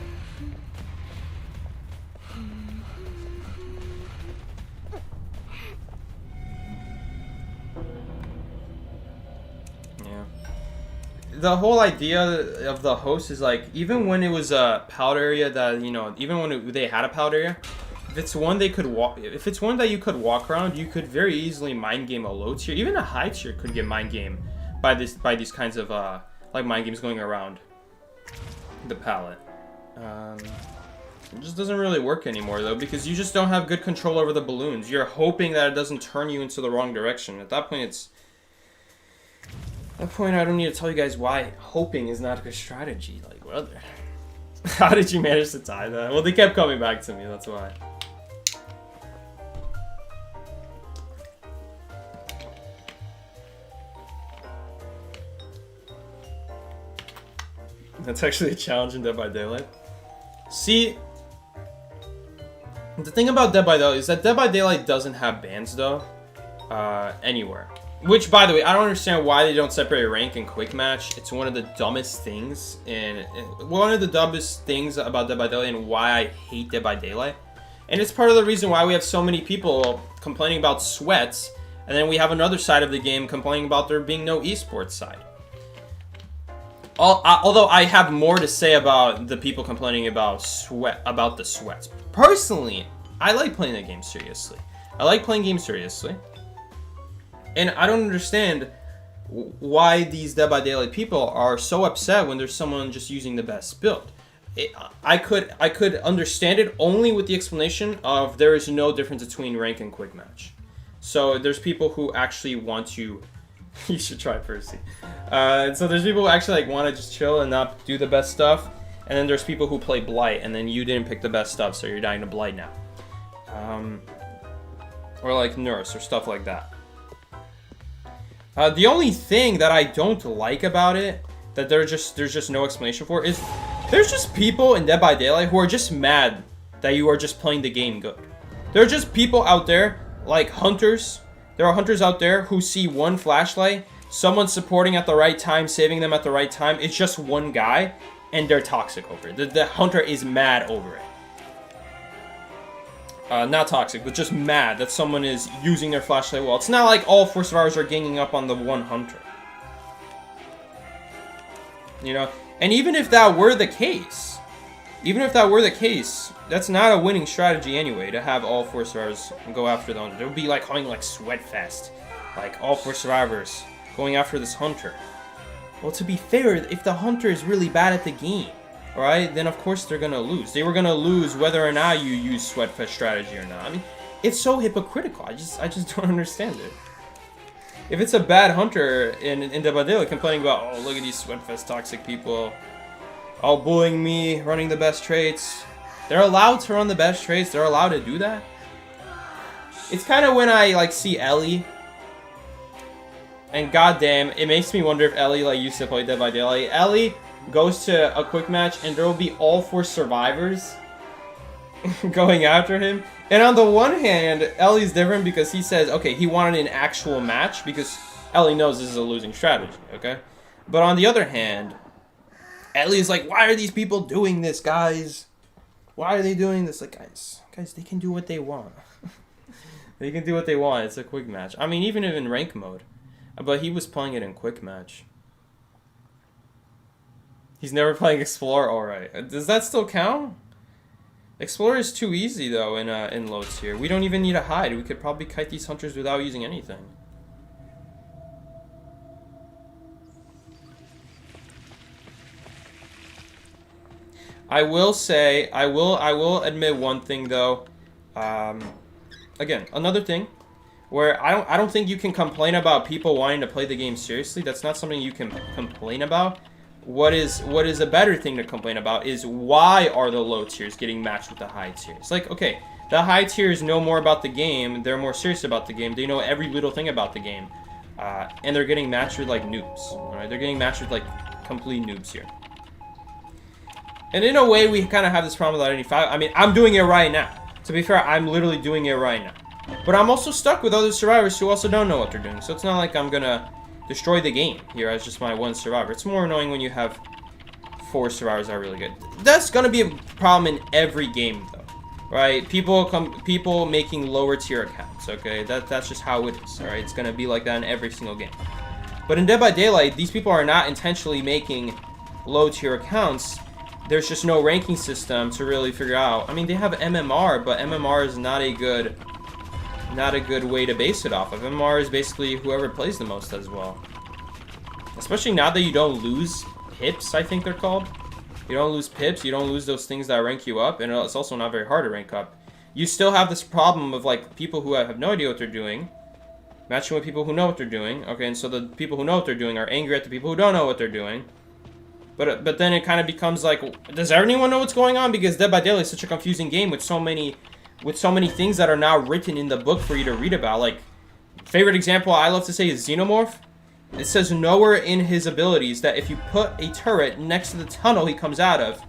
The whole idea of the host is like, even when it was a pallet area that, you know, even when they had a pallet area, if it's one they could walk, if it's one that you could walk around, you could very easily mind game a low tier, even a high tier could get mind game by these kinds of like mind games going around the pallet. It just doesn't really work anymore though, because you just don't have good control over the balloons. You're hoping that it doesn't turn you into the wrong direction. At that point, I don't need to tell you guys why hoping is not a good strategy. Like, brother. How did you manage to tie that? Well, they kept coming back to me, that's why. That's actually a challenge in Dead by Daylight. See, the thing about Dead by Daylight is that Dead by Daylight doesn't have bans, though, anywhere. Which, by the way, I don't understand why they don't separate rank and quick match. It's one of the dumbest things, and one of the dumbest things about Dead by Daylight and why I hate Dead by Daylight. And it's part of the reason why we have so many people complaining about sweats, and then we have another side of the game complaining about there being no esports side. Although I have more to say about the people complaining about the sweats. Personally, I like playing the game seriously. I like playing games seriously. And I don't understand why these Dead by Daylight people are so upset when there's someone just using the best build. I could understand it only with the explanation of there is no difference between rank and quick match. So there's people who actually want to... You should try Percy. So there's people who actually want to just chill and not do the best stuff. And then there's people who play Blight, and then you didn't pick the best stuff, so you're dying to Blight now. Or like Nurse or stuff like that. The only thing that I don't like about it, that there's just no explanation for, is there's just people in Dead by Daylight who are just mad that you are just playing the game good. There are just people out there, like hunters. There are hunters out there who see one flashlight, someone supporting at the right time, saving them at the right time. It's just one guy, and they're toxic over it. The hunter is mad over it. Not toxic, but just mad that someone is using their flashlight well. It's not like all 4 survivors are ganging up on the one hunter. You know? And even if that were the case, that's not a winning strategy anyway, to have all 4 survivors go after the hunter. It would be like calling like Sweatfest. Like, all 4 survivors going after this hunter. Well, to be fair, if the hunter is really bad at the game, alright, then of course they're gonna lose. They were gonna lose whether or not you use Sweatfest strategy or not. I mean, it's so hypocritical. I just don't understand it. If it's a bad hunter in Dead by Daylight complaining about, oh, look at these Sweatfest toxic people, Oh, bullying me, running the best traits. They're allowed to run the best traits. They're allowed to do that. It's kind of when I like see Ellie, and goddamn, it makes me wonder if Ellie like used to play Dead by Daylight. Ellie goes to a quick match, and there will be all 4 survivors going after him. And on the one hand, Ellie's different because he says, okay, he wanted an actual match because Ellie knows this is a losing strategy. Okay, but on the other hand, Ellie's like, why are these people doing this, guys? Why are they doing this? Like, guys, they can do what they want. They can do what they want. It's a quick match. I mean, even in rank mode. But he was playing it in quick match. He's never playing Explorer. Alright. Does that still count? Explorer is too easy, though, in loads here. We don't even need to hide. We could probably kite these hunters without using anything. I will say, I will admit one thing, though. Again, another thing where I don't think you can complain about people wanting to play the game seriously. That's not something you can complain about. What is a better thing to complain about is why are the low tiers getting matched with the high tiers? Like, okay, the high tiers know more about the game. They're more serious about the game. They know every little thing about the game. And they're getting matched with, like, noobs. All right? They're getting matched with, like, complete noobs here. And in a way, we kind of have this problem with IDV. I mean, I'm doing it right now. To be fair, I'm literally doing it right now. But I'm also stuck with other survivors who also don't know what they're doing. So it's not like I'm going to destroy the game here as just my one survivor. It's more annoying when you have 4 survivors that are really good. That's going to be a problem in every game, though. Right? People making lower tier accounts, okay? That's just how it is, alright? It's going to be like that in every single game. But in Dead by Daylight, these people are not intentionally making low tier accounts. There's just no ranking system to really figure out. I mean, they have MMR, but MMR is not a good way to base it off of. MMR is basically whoever plays the most as well. Especially now that you don't lose pips, I think they're called. You don't lose pips, you don't lose those things that rank you up, and it's also not very hard to rank up. You still have this problem of, like, people who have no idea what they're doing, matching with people who know what they're doing. Okay, and so the people who know what they're doing are angry at the people who don't know what they're doing. But then it kind of becomes like, does anyone know what's going on? Because Dead by Daylight is such a confusing game with so many things that are now written in the book for you to read about. Like, favorite example I love to say is Xenomorph. It says nowhere in his abilities that if you put a turret next to the tunnel he comes out of,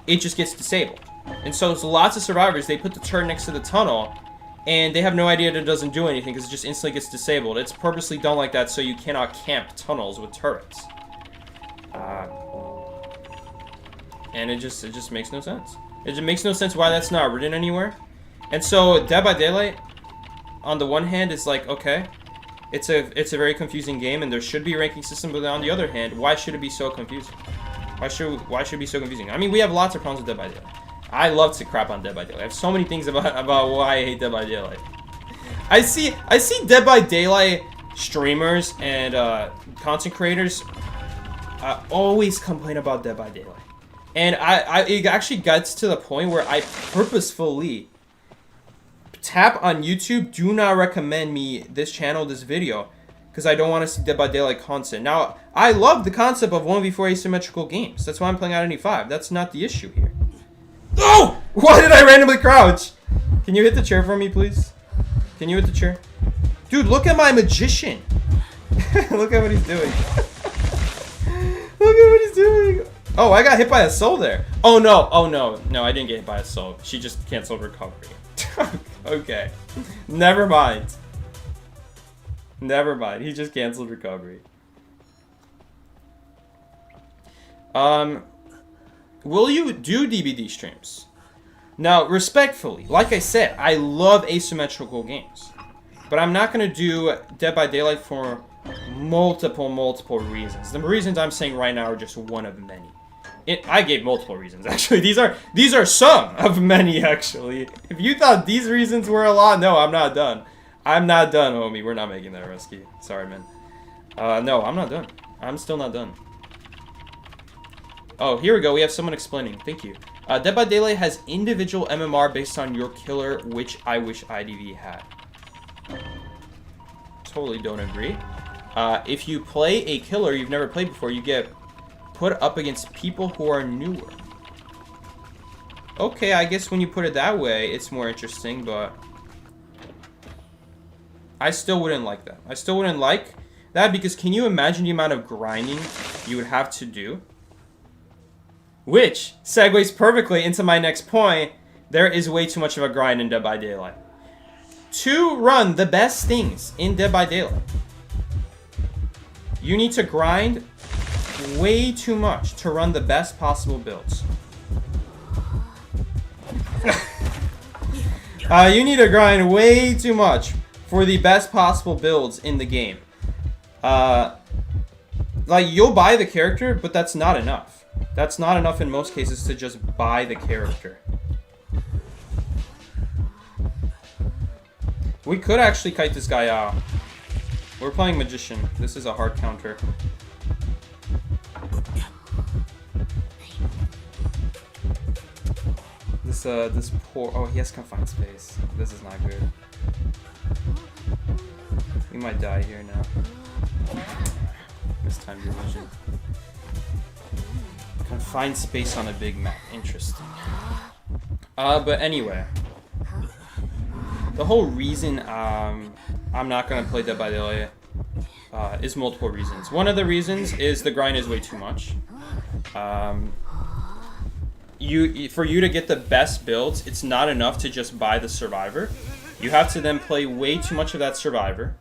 it just gets disabled. And so there's lots of survivors, they put the turret next to the tunnel, and they have no idea that it doesn't do anything because it just instantly gets disabled. It's purposely done like that so you cannot camp tunnels with turrets. And it just makes no sense. It just makes no sense why that's not written anywhere. And so Dead by Daylight, on the one hand, is like, okay, it's a very confusing game, and there should be a ranking system. But on the other hand, why should it be so confusing? Why should it be so confusing? I mean, we have lots of problems with Dead by Daylight. I love to crap on Dead by Daylight. I have so many things about why I hate Dead by Daylight. I see Dead by Daylight streamers and content creators always complain about Dead by Daylight. And it actually gets to the point where I purposefully tap on YouTube, do not recommend me this channel, this video, because I don't want to see Dead by Daylight content. Now, I love the concept of 1v4 asymmetrical games. That's why I'm playing IDV 5. That's not the issue here. Oh! Why did I randomly crouch? Can you hit the chair for me, please? Can you hit the chair? Dude, look at my magician. Look at what he's doing. Look at what he's doing. Oh, I got hit by a soul there. Oh, no. Oh, no. No, I didn't get hit by a soul. She just canceled recovery. Okay. Never mind. Never mind. He just canceled recovery. Will you do DVD streams? Now, respectfully, like I said, I love asymmetrical games. But I'm not going to do Dead by Daylight for multiple reasons. The reasons I'm saying right now are just one of many. I gave multiple reasons, actually. These are some of many, actually. If you thought these reasons were a lot, no, I'm not done. I'm not done, homie. We're not making that rescue. Sorry, man. No, I'm not done. I'm still not done. Oh, here we go. We have someone explaining. Thank you. Dead by Daylight has individual MMR based on your killer, which I wish IDV had. Totally don't agree. If you play a killer you've never played before, you get put up against people who are newer. Okay, I guess when you put it that way, it's more interesting, but I still wouldn't like that. I still wouldn't like that because can you imagine the amount of grinding you would have to do? Which segues perfectly into my next point. There is way too much of a grind in Dead by Daylight. To run the best things in Dead by Daylight, you need to grind way too much to run the best possible builds. You need to grind way too much for the best possible builds in the game. Like, you'll buy the character, but that's not enough. That's not enough in most cases to just buy the character. We could actually kite this guy out. We're playing Magician. This is a hard counter. This poor... Oh, he has confined space. This is not good. We might die here now. This time your vision. Confined space on a big map. Interesting. But anyway. The whole reason I'm not going to play Dead by Daylight is multiple reasons. One of the reasons is the grind is way too much. For you to get the best builds, it's not enough to just buy the Survivor. You have to then play way too much of that Survivor.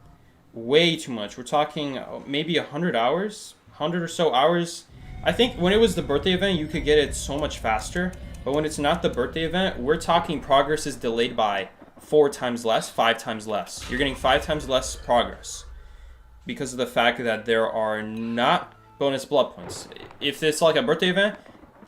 Way too much. We're talking maybe 100 hours? 100 or so hours. I think when it was the birthday event, you could get it so much faster. But when it's not the birthday event, we're talking progress is delayed by 4 times less, 5 times less. You're getting 5 times less progress because of the fact that there are not bonus blood points. If it's like a birthday event,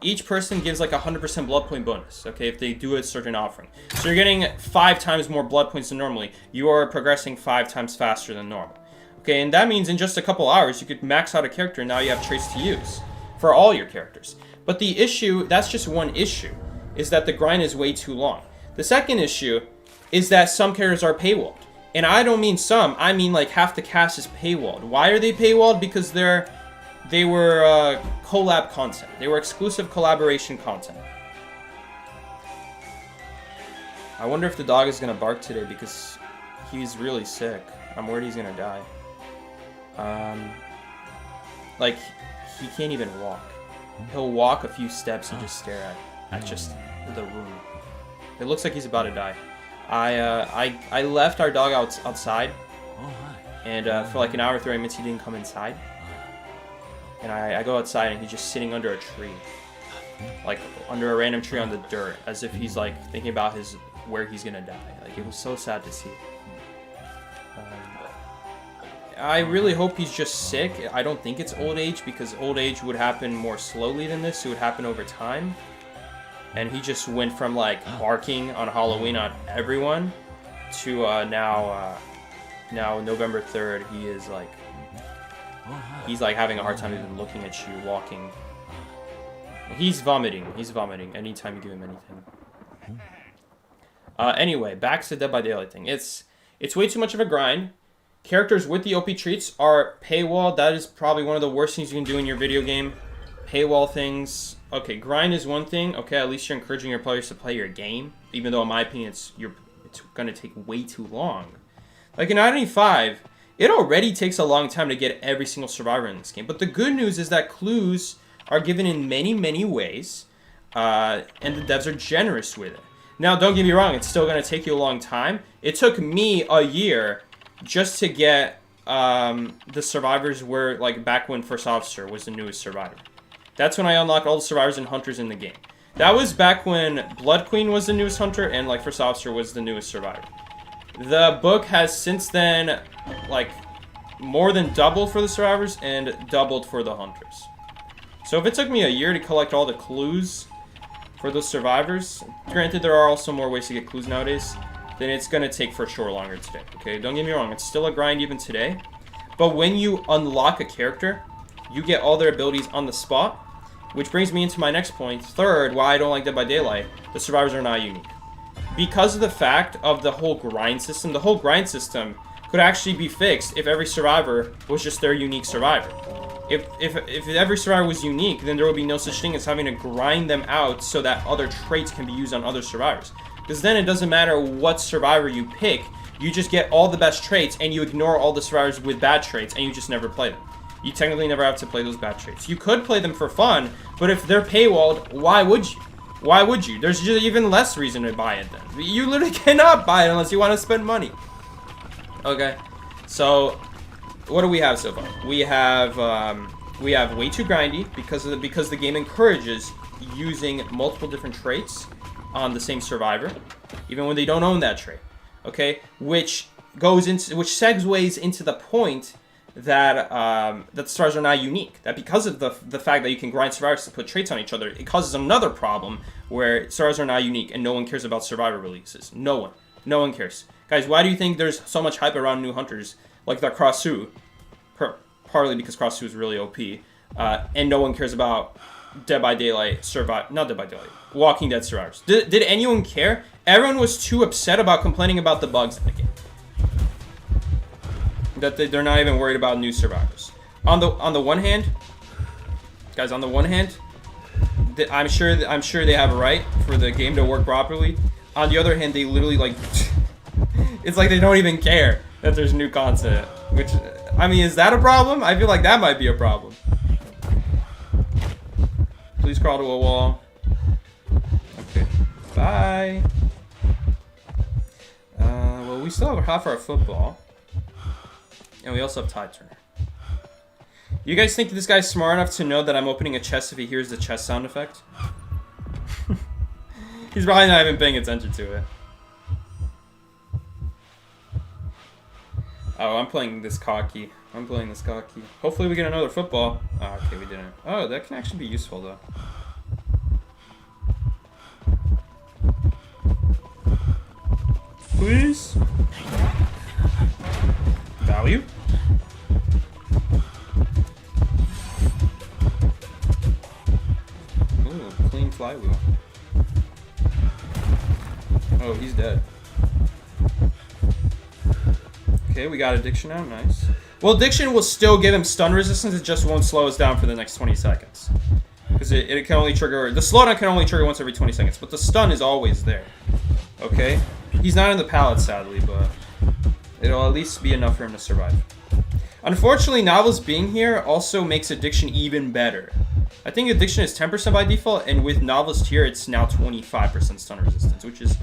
each person gives like 100% blood point bonus, okay, if they do a certain offering. So you're getting 5 times more blood points than normally. You are progressing 5 times faster than normal. Okay, and that means in just a couple hours, you could max out a character and now you have traits to use for all your characters. But the issue, that's just one issue, is that the grind is way too long. The second issue is that some characters are paywalled. And I don't mean some, I mean like half the cast is paywalled. Why are they paywalled? Because they were collab content. They were exclusive collaboration content. I wonder if the dog is going to bark today because he's really sick. I'm worried he's going to die. Like, he can't even walk. He'll walk a few steps and just stare at just the room. It looks like he's about to die. I left our dog outside, and for like an hour, 30 minutes, he didn't come inside. And I go outside, and he's just sitting under a tree, like under a random tree on the dirt, as if he's like thinking about where he's gonna die. Like, it was so sad to see. I really hope he's just sick. I don't think it's old age, because old age would happen more slowly than this. It would happen over time. And he just went from like barking on Halloween on everyone to now November 3rd, he's like having a hard time even looking at you, walking. He's vomiting. He's vomiting anytime you give him anything. Anyway, back to the Dead by Daylight thing. It's way too much of a grind. Characters with the OP treats are paywall. That is probably one of the worst things you can do in your video game. Paywall things. Okay, grind is one thing. Okay, at least you're encouraging your players to play your game. Even though, in my opinion, it's going to take way too long. Like in IDV, it already takes a long time to get every single survivor in this game. But the good news is that clues are given in many, many ways. And the devs are generous with it. Now, don't get me wrong. It's still going to take you a long time. It took me a year just to get the survivors were like back when First Officer was the newest survivor. That's when I unlocked all the survivors and hunters in the game. That was back when Blood Queen was the newest hunter and like First Officer was the newest survivor. The book has since then like more than doubled for the survivors and doubled for the hunters. So if it took me a year to collect all the clues for those survivors, granted there are also more ways to get clues nowadays, then it's going to take for sure longer today. Okay, don't get me wrong, it's still a grind even today. But when you unlock a character, you get all their abilities on the spot, which brings me into my next point. Third, why I don't like Dead by Daylight, the survivors are not unique. Because of the fact of the whole grind system, could actually be fixed if every survivor was just their unique survivor. If every survivor was unique, then there would be no such thing as having to grind them out so that other traits can be used on other survivors. Because then it doesn't matter what survivor you pick, you just get all the best traits and you ignore all the survivors with bad traits and you just never play them. You technically never have to play those bad traits. You could play them for fun, but if they're paywalled, why would you? Why would you? There's just even less reason to buy it then. You literally cannot buy it unless you want to spend money. Okay, so what do we have so far? We have way too grindy because the game encourages using multiple different traits on the same survivor, even when they don't own that trait. Okay, which segues into the point that that survivors are not unique. That because of the fact that you can grind survivors to put traits on each other, it causes another problem where survivors are not unique and no one cares about survivor releases. No one cares. Guys, why do you think there's so much hype around new hunters like the Crossu? Partly because Crossu is really OP, and no one cares about Dead by Daylight not Dead by Daylight, Walking Dead survivors. Did anyone care? Everyone was too upset about complaining about the bugs in the game. That they're not even worried about new survivors. On the one hand, guys, I'm sure they have a right for the game to work properly. On the other hand, they literally like it's like they don't even care that there's new content. Which, I mean, is that a problem? I feel like that might be a problem. Please crawl to a wall. Okay, bye. Well, we still have half our football. And we also have Tide Turner. You guys think this guy's smart enough to know that I'm opening a chest if he hears the chest sound effect? He's probably not even paying attention to it. Oh, I'm playing this cocky. Hopefully we get another football. Oh, okay, we didn't. Oh, that can actually be useful, though. Please? Value? Ooh, clean flywheel. Oh, he's dead. Okay, we got addiction now, nice. Well, addiction will still give him stun resistance, it just won't slow us down for the next 20 seconds. Because it can only trigger, the slowdown can only trigger once every 20 seconds, but the stun is always there. Okay? He's not in the pallet, sadly, but it'll at least be enough for him to survive. Unfortunately, Novels being here also makes addiction even better. I think addiction is 10% by default, and with Novelist here, it's now 25% stun resistance, which is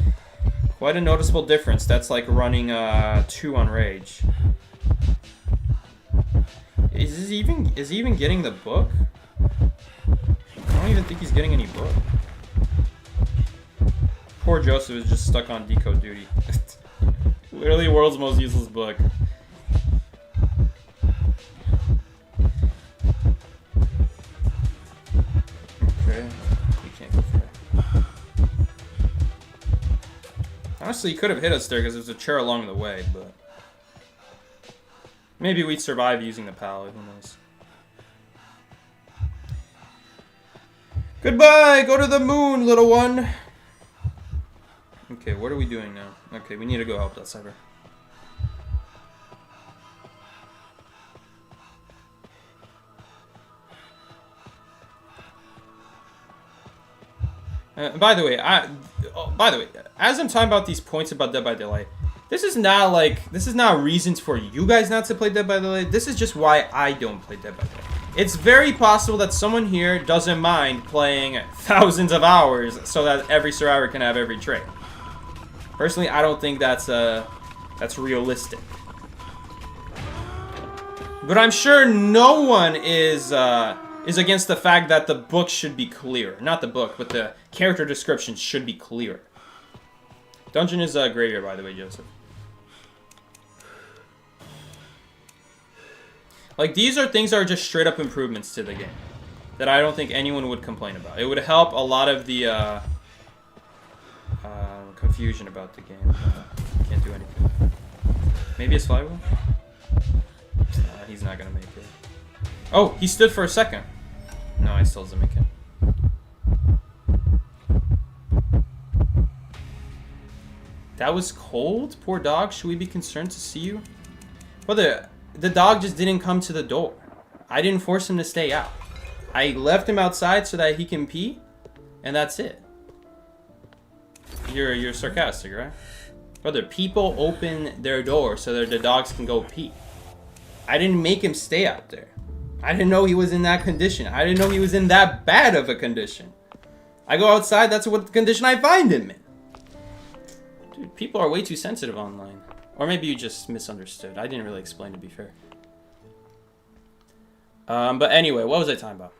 quite a noticeable difference. That's like running 2 on Rage. Is he even getting the book? I don't even think he's getting any book. Poor Joseph is just stuck on decode duty. Literally world's most useless book. Okay, we can't go for it. Honestly, he could have hit us there because there's a chair along the way, but maybe we'd survive using the pallet, who knows. Goodbye! Go to the moon, little one! Okay, what are we doing now? Okay, we need to go help that cyber. By the way, as I'm talking about these points about Dead by Daylight, this is not reasons for you guys not to play Dead by Daylight. This is just why I don't play Dead by Daylight. It's very possible that someone here doesn't mind playing thousands of hours so that every survivor can have every trait. Personally, I don't think that's realistic. But I'm sure no one is against the fact that the book should be clear. Not the book, but the character descriptions should be clear. Dungeon is graveyard, by the way, Joseph. Like, these are things that are just straight up improvements to the game that I don't think anyone would complain about. It would help a lot of the confusion about the game. Can't do anything. Maybe it's flywheel? He's not gonna make it. Oh, he stood for a second. No, he still doesn't make it. That was cold? Poor dog. Should we be concerned to see you? Well, the dog just didn't come to the door. I didn't force him to stay out. I left him outside so that he can pee, and that's it. You're sarcastic, right? Brother, people open their door so that the dogs can go pee. I didn't make him stay out there. I didn't know he was in that condition. I didn't know he was in that bad of a condition. I go outside, that's what condition I find him in. Dude, people are way too sensitive online. Or maybe you just misunderstood. I didn't really explain, to be fair. But anyway, what was I talking about?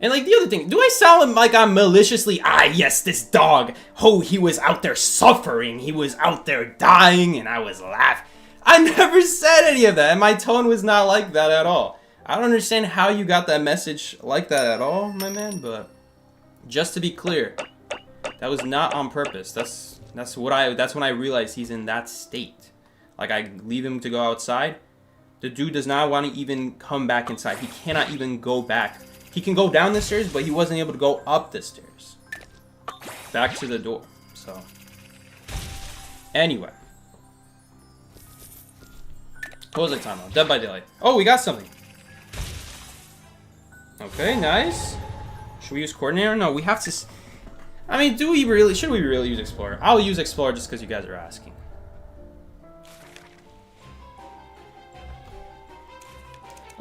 And like the other thing, do I sound like I'm maliciously, yes, this dog, oh, he was out there suffering, he was out there dying, and I was laughing. I never said any of that, and my tone was not like that at all. I don't understand how you got that message like that at all, my man, but just to be clear, that was not on purpose. That's when I realized he's in that state. Like, I leave him to go outside. The dude does not want to even come back inside. He cannot even go back. He can go down the stairs, but he wasn't able to go up the stairs. Back to the door. So, anyway. What was I talking about? Dead by Daylight. Oh, we got something. Okay, nice. Should we use Coordinator? No, we have to... I mean, should we really use Explorer? I'll use Explorer just because you guys are asking.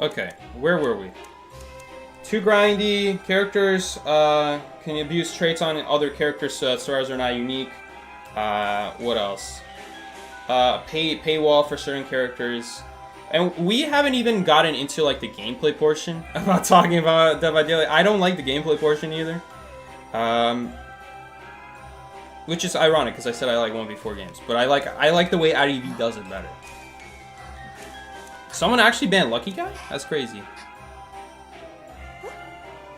Okay, where were we? Too grindy. Characters can abuse traits on other characters so that stars are not unique. What else? Paywall for certain characters. And we haven't even gotten into like the gameplay portion about talking about Dead by Daylight. I don't like the gameplay portion either. Which is ironic because I said I like 1v4 games, but I like the way IDV does it better. Someone actually banned Lucky Guy? That's crazy.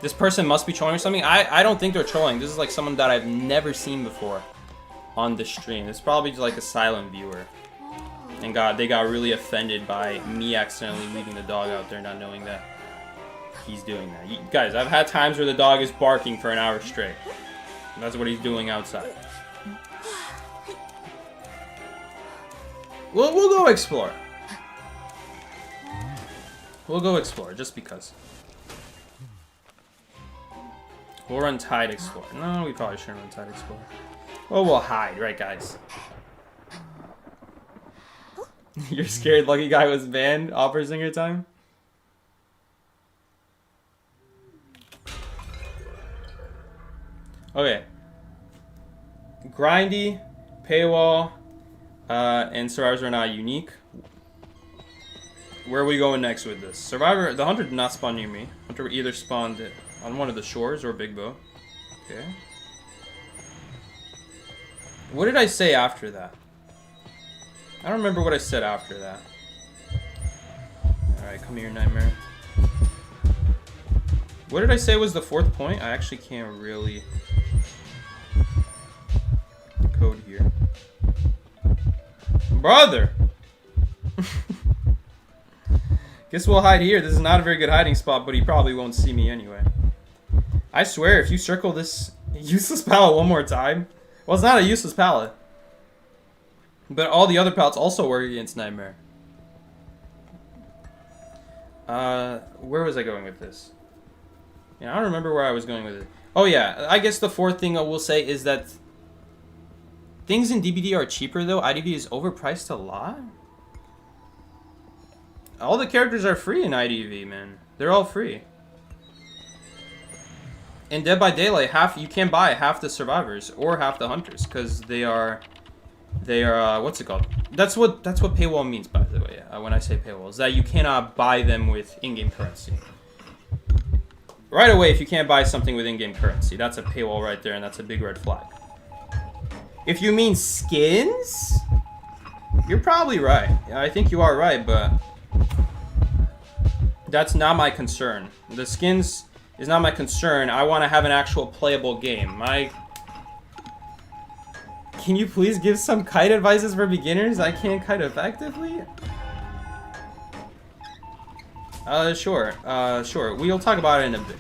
This person must be trolling or something. I don't think they're trolling. This is like someone that I've never seen before on the stream. It's probably like a silent viewer. And they got really offended by me accidentally leaving the dog out there, not knowing that he's doing that. Guys, I've had times where the dog is barking for an hour straight. And that's what he's doing outside. We'll go explore. We'll go explore, just because. We'll run Tide Explorer. No, we probably shouldn't run Tide Explorer. Well, we'll hide, right, guys? You're scared Lucky Guy was banned? Opera Singer time? Okay. Grindy, Paywall, and Survivors are not unique. Where are we going next with this? Survivor, the Hunter did not spawn near me. Hunter either spawned on one of the shores or Big Bow. Okay. What did I say after that? I don't remember what I said after that. Alright, come here, Nightmare. What did I say was the fourth point? I actually can't really code here. Brother! Guess we'll hide here. This is not a very good hiding spot, but he probably won't see me anyway. I swear, if you circle this useless pallet one more time... Well, it's not a useless pallet. But all the other pallets also work against Nightmare. Where was I going with this? Yeah, I don't remember where I was going with it. Oh yeah, I guess the fourth thing I will say is that things in DBD are cheaper though. IDV is overpriced a lot. All the characters are free in IDV, man. They're all free. In Dead by Daylight, you can't buy half the survivors or half the hunters because they are what's it called? That's what paywall means, by the way. When I say paywall, is that you cannot buy them with in-game currency. Right away, if you can't buy something with in-game currency, that's a paywall right there, and that's a big red flag. If you mean skins, you're probably right. I think you are right, but that's not my concern. The skins is not my concern. I want to have an actual playable game. Can you please give some kite advices for beginners? I can't kite effectively? Sure. We'll talk about it in a bit.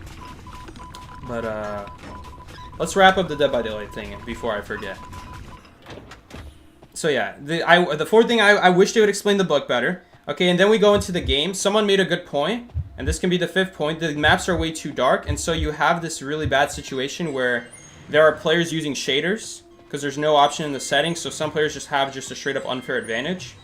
But, let's wrap up the Dead by Daylight thing before I forget. So yeah, the fourth thing, I wish they would explain the book better. Okay, and then we go into the game. Someone made a good point, and this can be the 5th point. The maps are way too dark, and so you have this really bad situation where there are players using shaders because there's no option in the settings, so some players just have just a straight up unfair advantage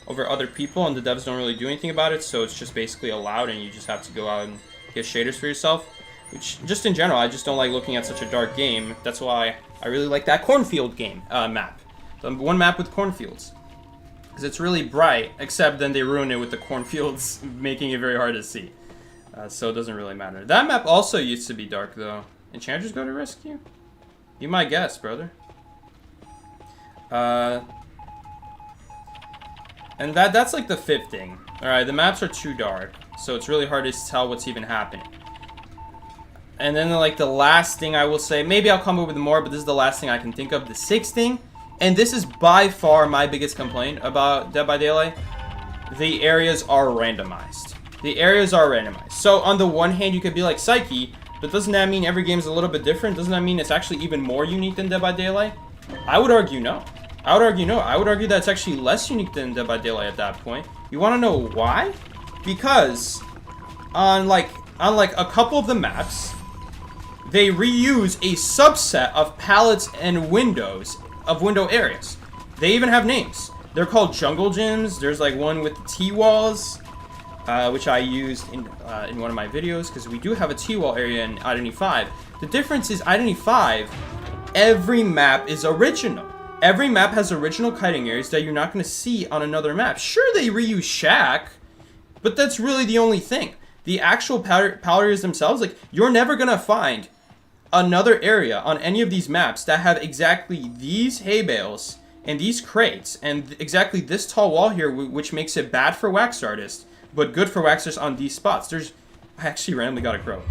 over other people, and the devs don't really do anything about it, so it's just basically allowed, and you just have to go out and get shaders for yourself. Which, just in general, I just don't like looking at such a dark game. That's why I really like that cornfield game map. The one map with cornfields. Because it's really bright, except then they ruin it with the cornfields, making it very hard to see. So it doesn't really matter. That map also used to be dark, though. Enchanters go to rescue? You might guess, brother. And that's like the 5th thing. Alright, the maps are too dark, so it's really hard to tell what's even happening. And then like the last thing I will say, maybe I'll come up with more, but this is the last thing I can think of. The 6th thing, and this is by far my biggest complaint about Dead by Daylight. The areas are randomized. The areas are randomized. So on the one hand, you could be like Psyche, but doesn't that mean every game is a little bit different? Doesn't that mean it's actually even more unique than Dead by Daylight? I would argue no. I would argue no. I would argue that it's actually less unique than Dead by Daylight at that point. You want to know why? Because on like a couple of the maps, they reuse a subset of palettes and windows of window areas. They even have names. They're called jungle gyms. There's like one with the T-walls, which I used in one of my videos, because we do have a T-wall area in IDV 5. The difference is IDV 5, every map is original. Every map has original kiting areas that you're not going to see on another map. Sure, they reuse Shack, but that's really the only thing. The actual palette areas themselves, like, you're never going to find another area on any of these maps that have exactly these hay bales and these crates and exactly this tall wall here, which makes it bad for wax artists, but good for wax artists on these spots. I actually randomly got a crow.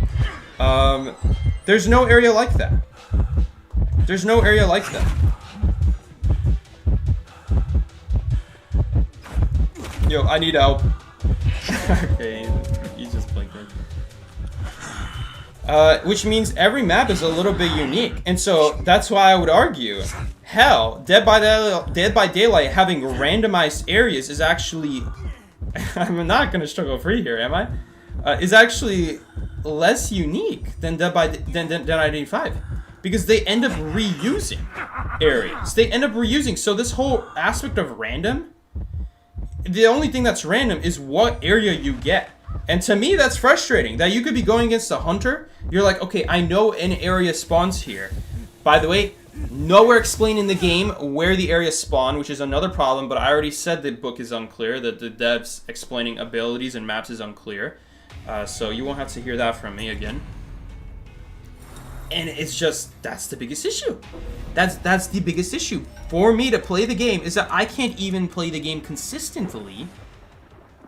There's no area like that. There's no area like that. Yo, I need help. Okay, he's just blinking. Which means every map is a little bit unique, and so that's why I would argue, hell, Dead by Daylight having randomized areas is actually, I'm not gonna struggle free here, am I? Is actually less unique than IDV 5, because they end up reusing areas. They end up reusing. So this whole aspect of random, the only thing that's random is what area you get. And to me, that's frustrating. That you could be going against a hunter. You're like, okay, I know an area spawns here. By the way, nowhere explained in the game where the areas spawn, which is another problem. But I already said the book is unclear. That the devs explaining abilities and maps is unclear. So you won't have to hear that from me again. And it's just, that's the biggest issue. That's the biggest issue. For me to play the game is that I can't even play the game consistently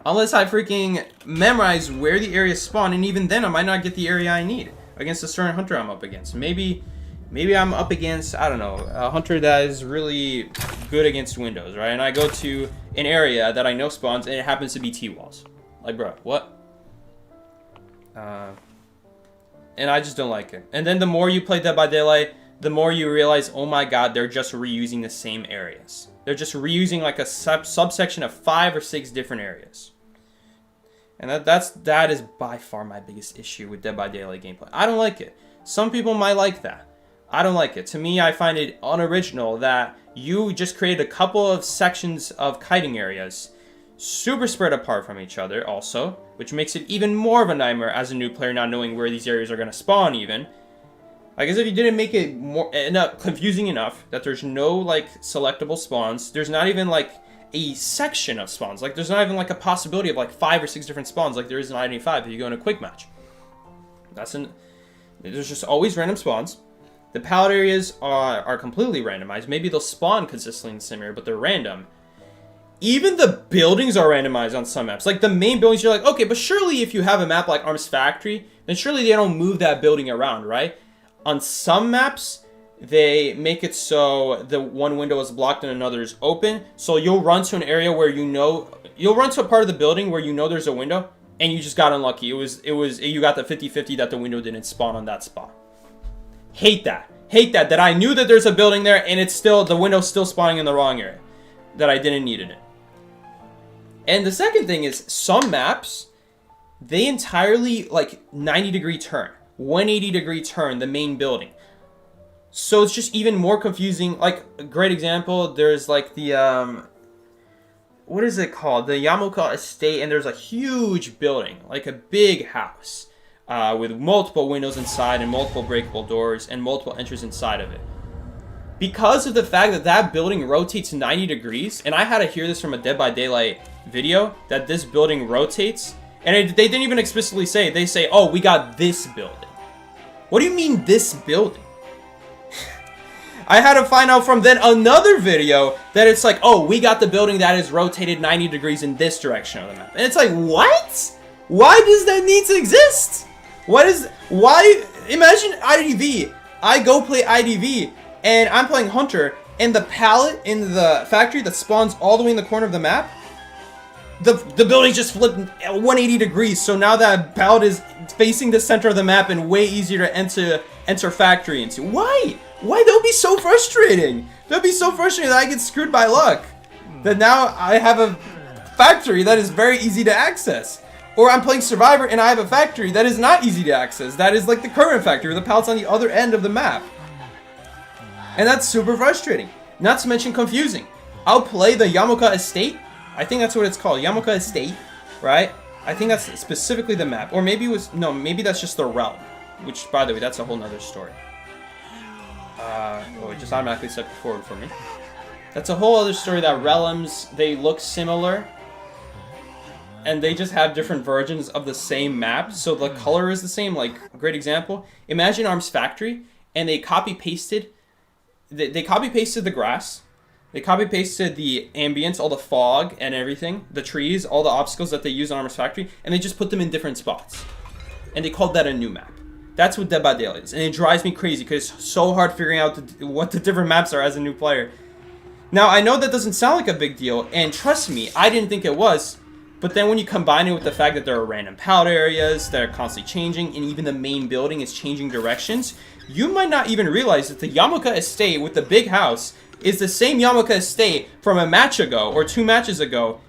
unless I freaking memorize where the areas spawn, and even then I might not get the area I need against a certain hunter I'm up against. Maybe I'm up against, I don't know, a hunter that is really good against windows, right? And I go to an area that I know spawns, and it happens to be T-walls. Like, bro, what? And I just don't like it. And then the more you play Dead by Daylight, the more you realize, oh my god, they're just reusing the same areas. They're just reusing like a subsection of 5 or 6 different areas. And that is by far my biggest issue with Dead by Daylight gameplay. I don't like it. Some people might like that. I don't like it. To me, I find it unoriginal that you just created a couple of sections of kiting areas, super spread apart from each other also, which makes it even more of a nightmare as a new player not knowing where these areas are going to spawn even. I guess if you didn't make it more confusing enough that there's no like selectable spawns, there's not even like a section of spawns. Like there's not even like a possibility of like 5 or 6 different spawns like there is in IDV 5 if you go in a quick match. There's just always random spawns. The palette areas are completely randomized. Maybe they'll spawn consistently in the same area, but they're random. Even the buildings are randomized on some maps. Like the main buildings, you're like, okay, but surely if you have a map like Arms Factory, then surely they don't move that building around, right? On some maps, they make it so the one window is blocked and another is open. So you'll run to an area where you'll run to a part of the building where you know there's a window, and you just got unlucky. You got the 50-50 that the window didn't spawn on that spot. Hate that. Hate that I knew that there's a building there and the window's still spawning in the wrong area that I didn't need it in. And the second thing is some maps, they entirely like 90-degree turn, 180-degree turn the main building. So it's just even more confusing. Like a great example, there's like the what is it called? The Yamoka Estate, and there's a huge building, like a big house, with multiple windows inside and multiple breakable doors and multiple entries inside of it. Because of the fact that that building rotates 90 degrees, and I had to hear this from a Dead by Daylight video, that this building rotates, and they didn't even explicitly say it. They say, oh, we got this building. What do you mean this building? I had to find out from then another video that it's like, oh, we got the building that is rotated 90 degrees in this direction of the map. And it's like, what? Why does that need to exist? Why? Imagine IDV. I go play IDV, and I'm playing Hunter, and the pallet in the factory that spawns all the way in the corner of the map, the building just flipped 180 degrees, so now that pallet is facing the center of the map and way easier to enter factory into. Why? Why? That would be so frustrating. That would be so frustrating that I get screwed by luck. That now I have a factory that is very easy to access. Or I'm playing Survivor and I have a factory that is not easy to access. That is like the current factory, where the pallet's on the other end of the map. And that's super frustrating. Not to mention confusing. I'll play the Yamoka Estate. I think that's what it's called. Yamoka Estate, right? I think that's specifically the map. Or maybe it was, no, maybe that's just the realm. Which, by the way, that's a whole nother story. Oh, it just automatically stepped forward for me. That's a whole other story, that realms, they look similar. And they just have different versions of the same map. So the color is the same. Like, great example. Imagine Arms Factory, and they copy-pasted the grass. They copy-pasted the ambience, all the fog and everything, the trees, all the obstacles that they use on Arms Factory, and they just put them in different spots. And they called that a new map. That's what Dead by Daylight is. And it drives me crazy because it's so hard figuring out what the different maps are as a new player. Now, I know that doesn't sound like a big deal, and trust me, I didn't think it was. But then when you combine it with the fact that there are random pallet areas that are constantly changing, and even the main building is changing directions, you might not even realize that the Yamoka Estate with the big house is the same Yamoka Estate from a match ago, or 2 matches ago.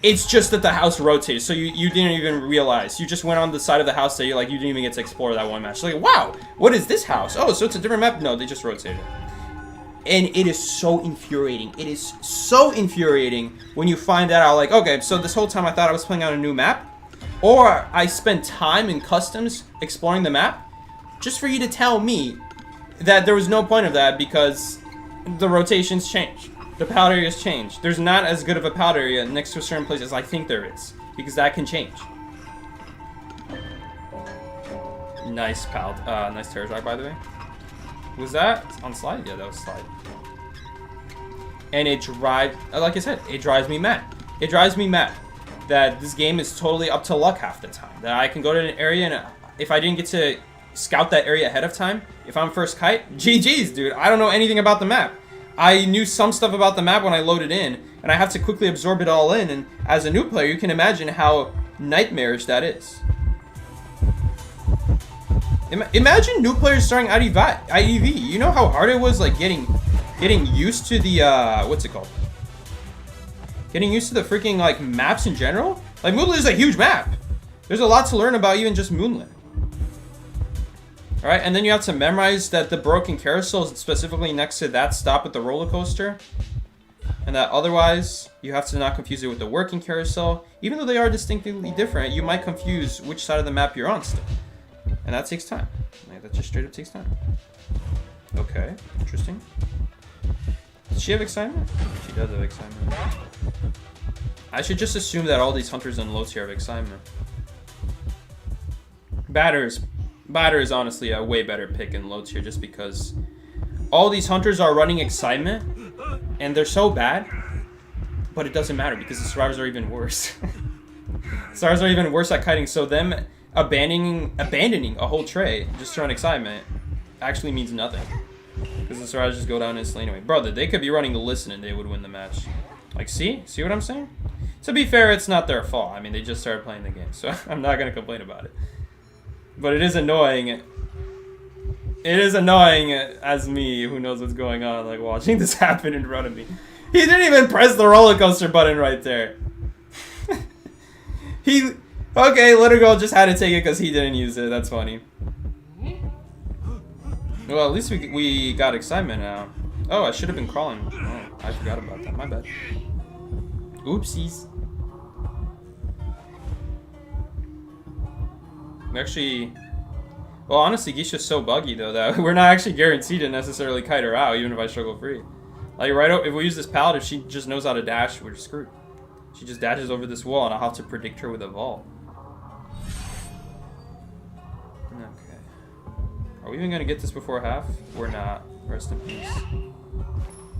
It's just that the house rotated, so you didn't even realize. You just went on the side of the house that you didn't even get to explore that one match. Like, wow, what is this house? Oh, so it's a different map? No, they just rotated it. And it is so infuriating. It is so infuriating when you find that out, like, okay, so this whole time I thought I was playing on a new map, or I spent time in customs exploring the map, just for you to tell me that there was no point of that because the rotations change. The pallet areas change. There's not as good of a pallet area next to a certain place as I think there is, because that can change. Nice pallet, nice terror drive, by the way. Was that on slide? Yeah, that was slide. And it drives, like I said, it drives me mad. It drives me mad that this game is totally up to luck half the time. That I can go to an area, and if I didn't get to scout that area ahead of time, if I'm first kite, GG's, dude. I don't know anything about the map. I knew some stuff about the map when I loaded in, and I have to quickly absorb it all in, and as a new player, you can imagine how nightmarish that is. Imagine new players starting IDV. You know how hard it was, like, getting used to the, what's it called? Getting used to the freaking, like, maps in general? Like, Moonlit is a huge map. There's a lot to learn about even just Moonlit. Alright, and then you have to memorize that the broken carousel is specifically next to that stop at the roller coaster. And that otherwise, you have to not confuse it with the working carousel. Even though they are distinctly different, you might confuse which side of the map you're on still. And that takes time. Like, that just straight up takes time. Okay, interesting. Does she have excitement? She does have excitement. I should just assume that all these hunters and lows here have excitement. Batter is honestly a way better pick in loads here just because all these hunters are running excitement and they're so bad, but it doesn't matter because the survivors are even worse. Survivors are even worse at kiting, so them abandoning a whole tray just to run excitement actually means nothing because the survivors just go down instantly anyway. Brother, they could be running the listen and they would win the match. Like, see what I'm saying? To be fair, it's not their fault. I mean, they just started playing the game, so I'm not gonna complain about it. But it is annoying. It is annoying as me, who knows what's going on, like watching this happen in front of me. He didn't even press the roller coaster button right there. Okay, little girl just had to take it because he didn't use it. That's funny. Well, at least we got excitement now. Oh, I should have been crawling. Oh, I forgot about that. My bad. Oopsies. Actually, well, honestly, Geisha's so buggy though that we're not actually guaranteed to necessarily kite her out, even if I struggle free. Like if we use this pallet, if she just knows how to dash, we're screwed. She just dashes over this wall, and I'll have to predict her with a vault. Okay. Are we even gonna get this before half? We're not. Rest in peace.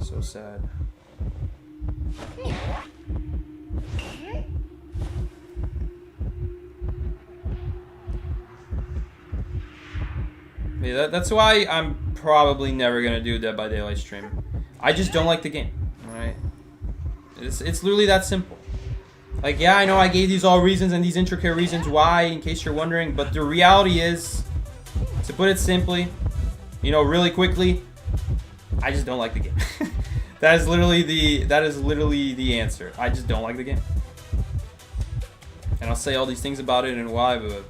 So sad. Yeah, that's why I'm probably never gonna do a Dead by Daylight stream. I just don't like the game. Alright? It's literally that simple. Like, yeah, I know I gave these all reasons and these intricate reasons why, in case you're wondering, but the reality is, to put it simply, you know, really quickly, I just don't like the game. That is literally the answer. I just don't like the game. And I'll say all these things about it and why, but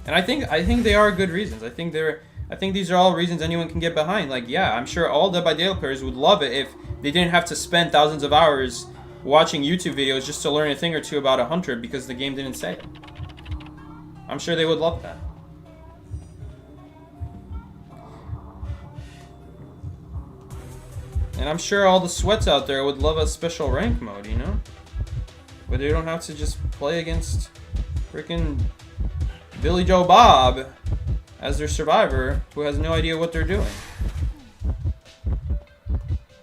and I think they are good reasons. I think these are all reasons anyone can get behind. Like, yeah, I'm sure all Dead by Daylight players would love it if they didn't have to spend thousands of hours watching YouTube videos just to learn a thing or two about a hunter because the game didn't say it. I'm sure they would love that. And I'm sure all the sweats out there would love a special rank mode, you know? Where they don't have to just play against freaking Billy Joe Bob as their survivor who has no idea what they're doing.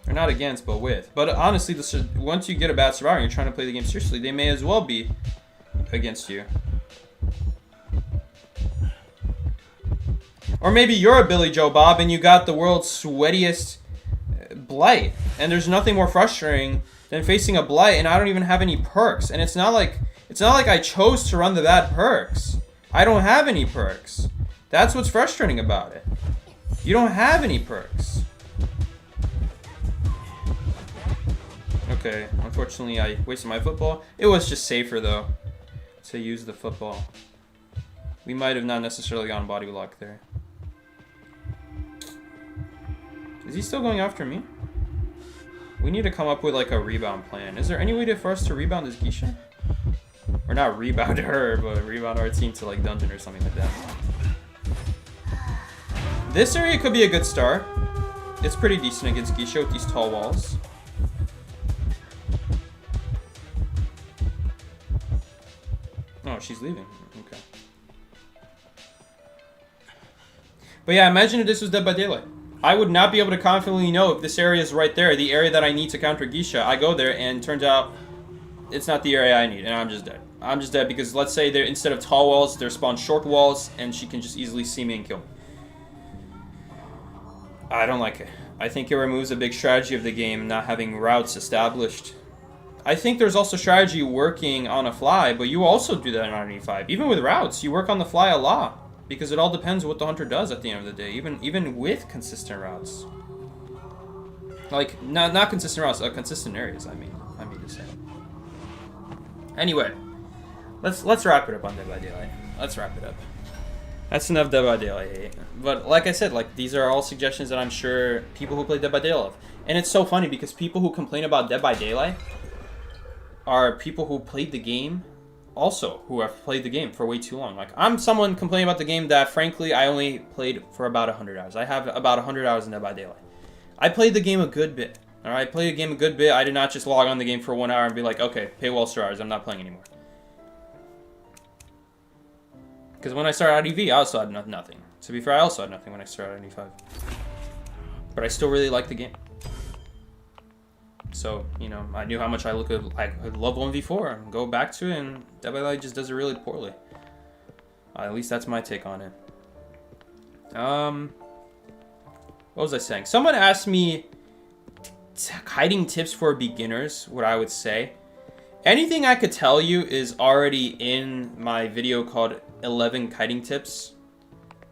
Or not against, but with. But honestly, once you get a bad survivor and you're trying to play the game seriously, they may as well be against you. Or maybe you're a Billy Joe Bob and you got the world's sweatiest blight. And there's nothing more frustrating than facing a blight and I don't even have any perks. And it's not like I chose to run the bad perks. I don't have any perks. That's what's frustrating about it. You don't have any perks. Okay, unfortunately I wasted my football. It was just safer though to use the football. We might have not necessarily gotten body lock there. Is he still going after me? We need to come up with like a rebound plan. Is there any way for us to rebound this Geisha? Or not rebound her, but rebound our team to like dungeon or something like that. This area could be a good start. It's pretty decent against Geisha with these tall walls. Oh, she's leaving. Okay. But yeah, imagine if this was Dead by Daylight. I would not be able to confidently know if this area is right there, the area that I need to counter Geisha. I go there and turns out it's not the area I need, and I'm just dead. I'm just dead because let's say instead of tall walls, there spawn short walls, and she can just easily see me and kill me. I don't like it. I think it removes a big strategy of the game, not having routes established. I think there's also strategy working on a fly, but you also do that in RE5. Even with routes, you work on the fly a lot. Because it all depends what the hunter does at the end of the day, even with consistent routes. Like, not consistent routes, consistent areas, I mean to say. Anyway, let's wrap it up on Dead by Daylight. Let's wrap it up. That's enough Dead by Daylight hate. But like I said, like these are all suggestions that I'm sure people who play Dead by Daylight love. And it's so funny because people who complain about Dead by Daylight are people who played the game also, who have played the game for way too long. Like, I'm someone complaining about the game that, frankly, I only played for about 100 hours. I have about 100 hours in Dead by Daylight. I played the game a good bit. Alright, I played the game a good bit. I did not just log on the game for 1 hour and be like, okay, paywall hours, I'm not playing anymore. Because when I started IDV, I also had nothing. To be fair, I also had nothing when I started IDV. But I still really liked the game. So, you know, I knew how much I love 1v4 and go back to it, and Dead by Daylight just does it really poorly. At least that's my take on it. What was I saying? Someone asked me kiting tips for beginners, what I would say. Anything I could tell you is already in my video called 11 kiting tips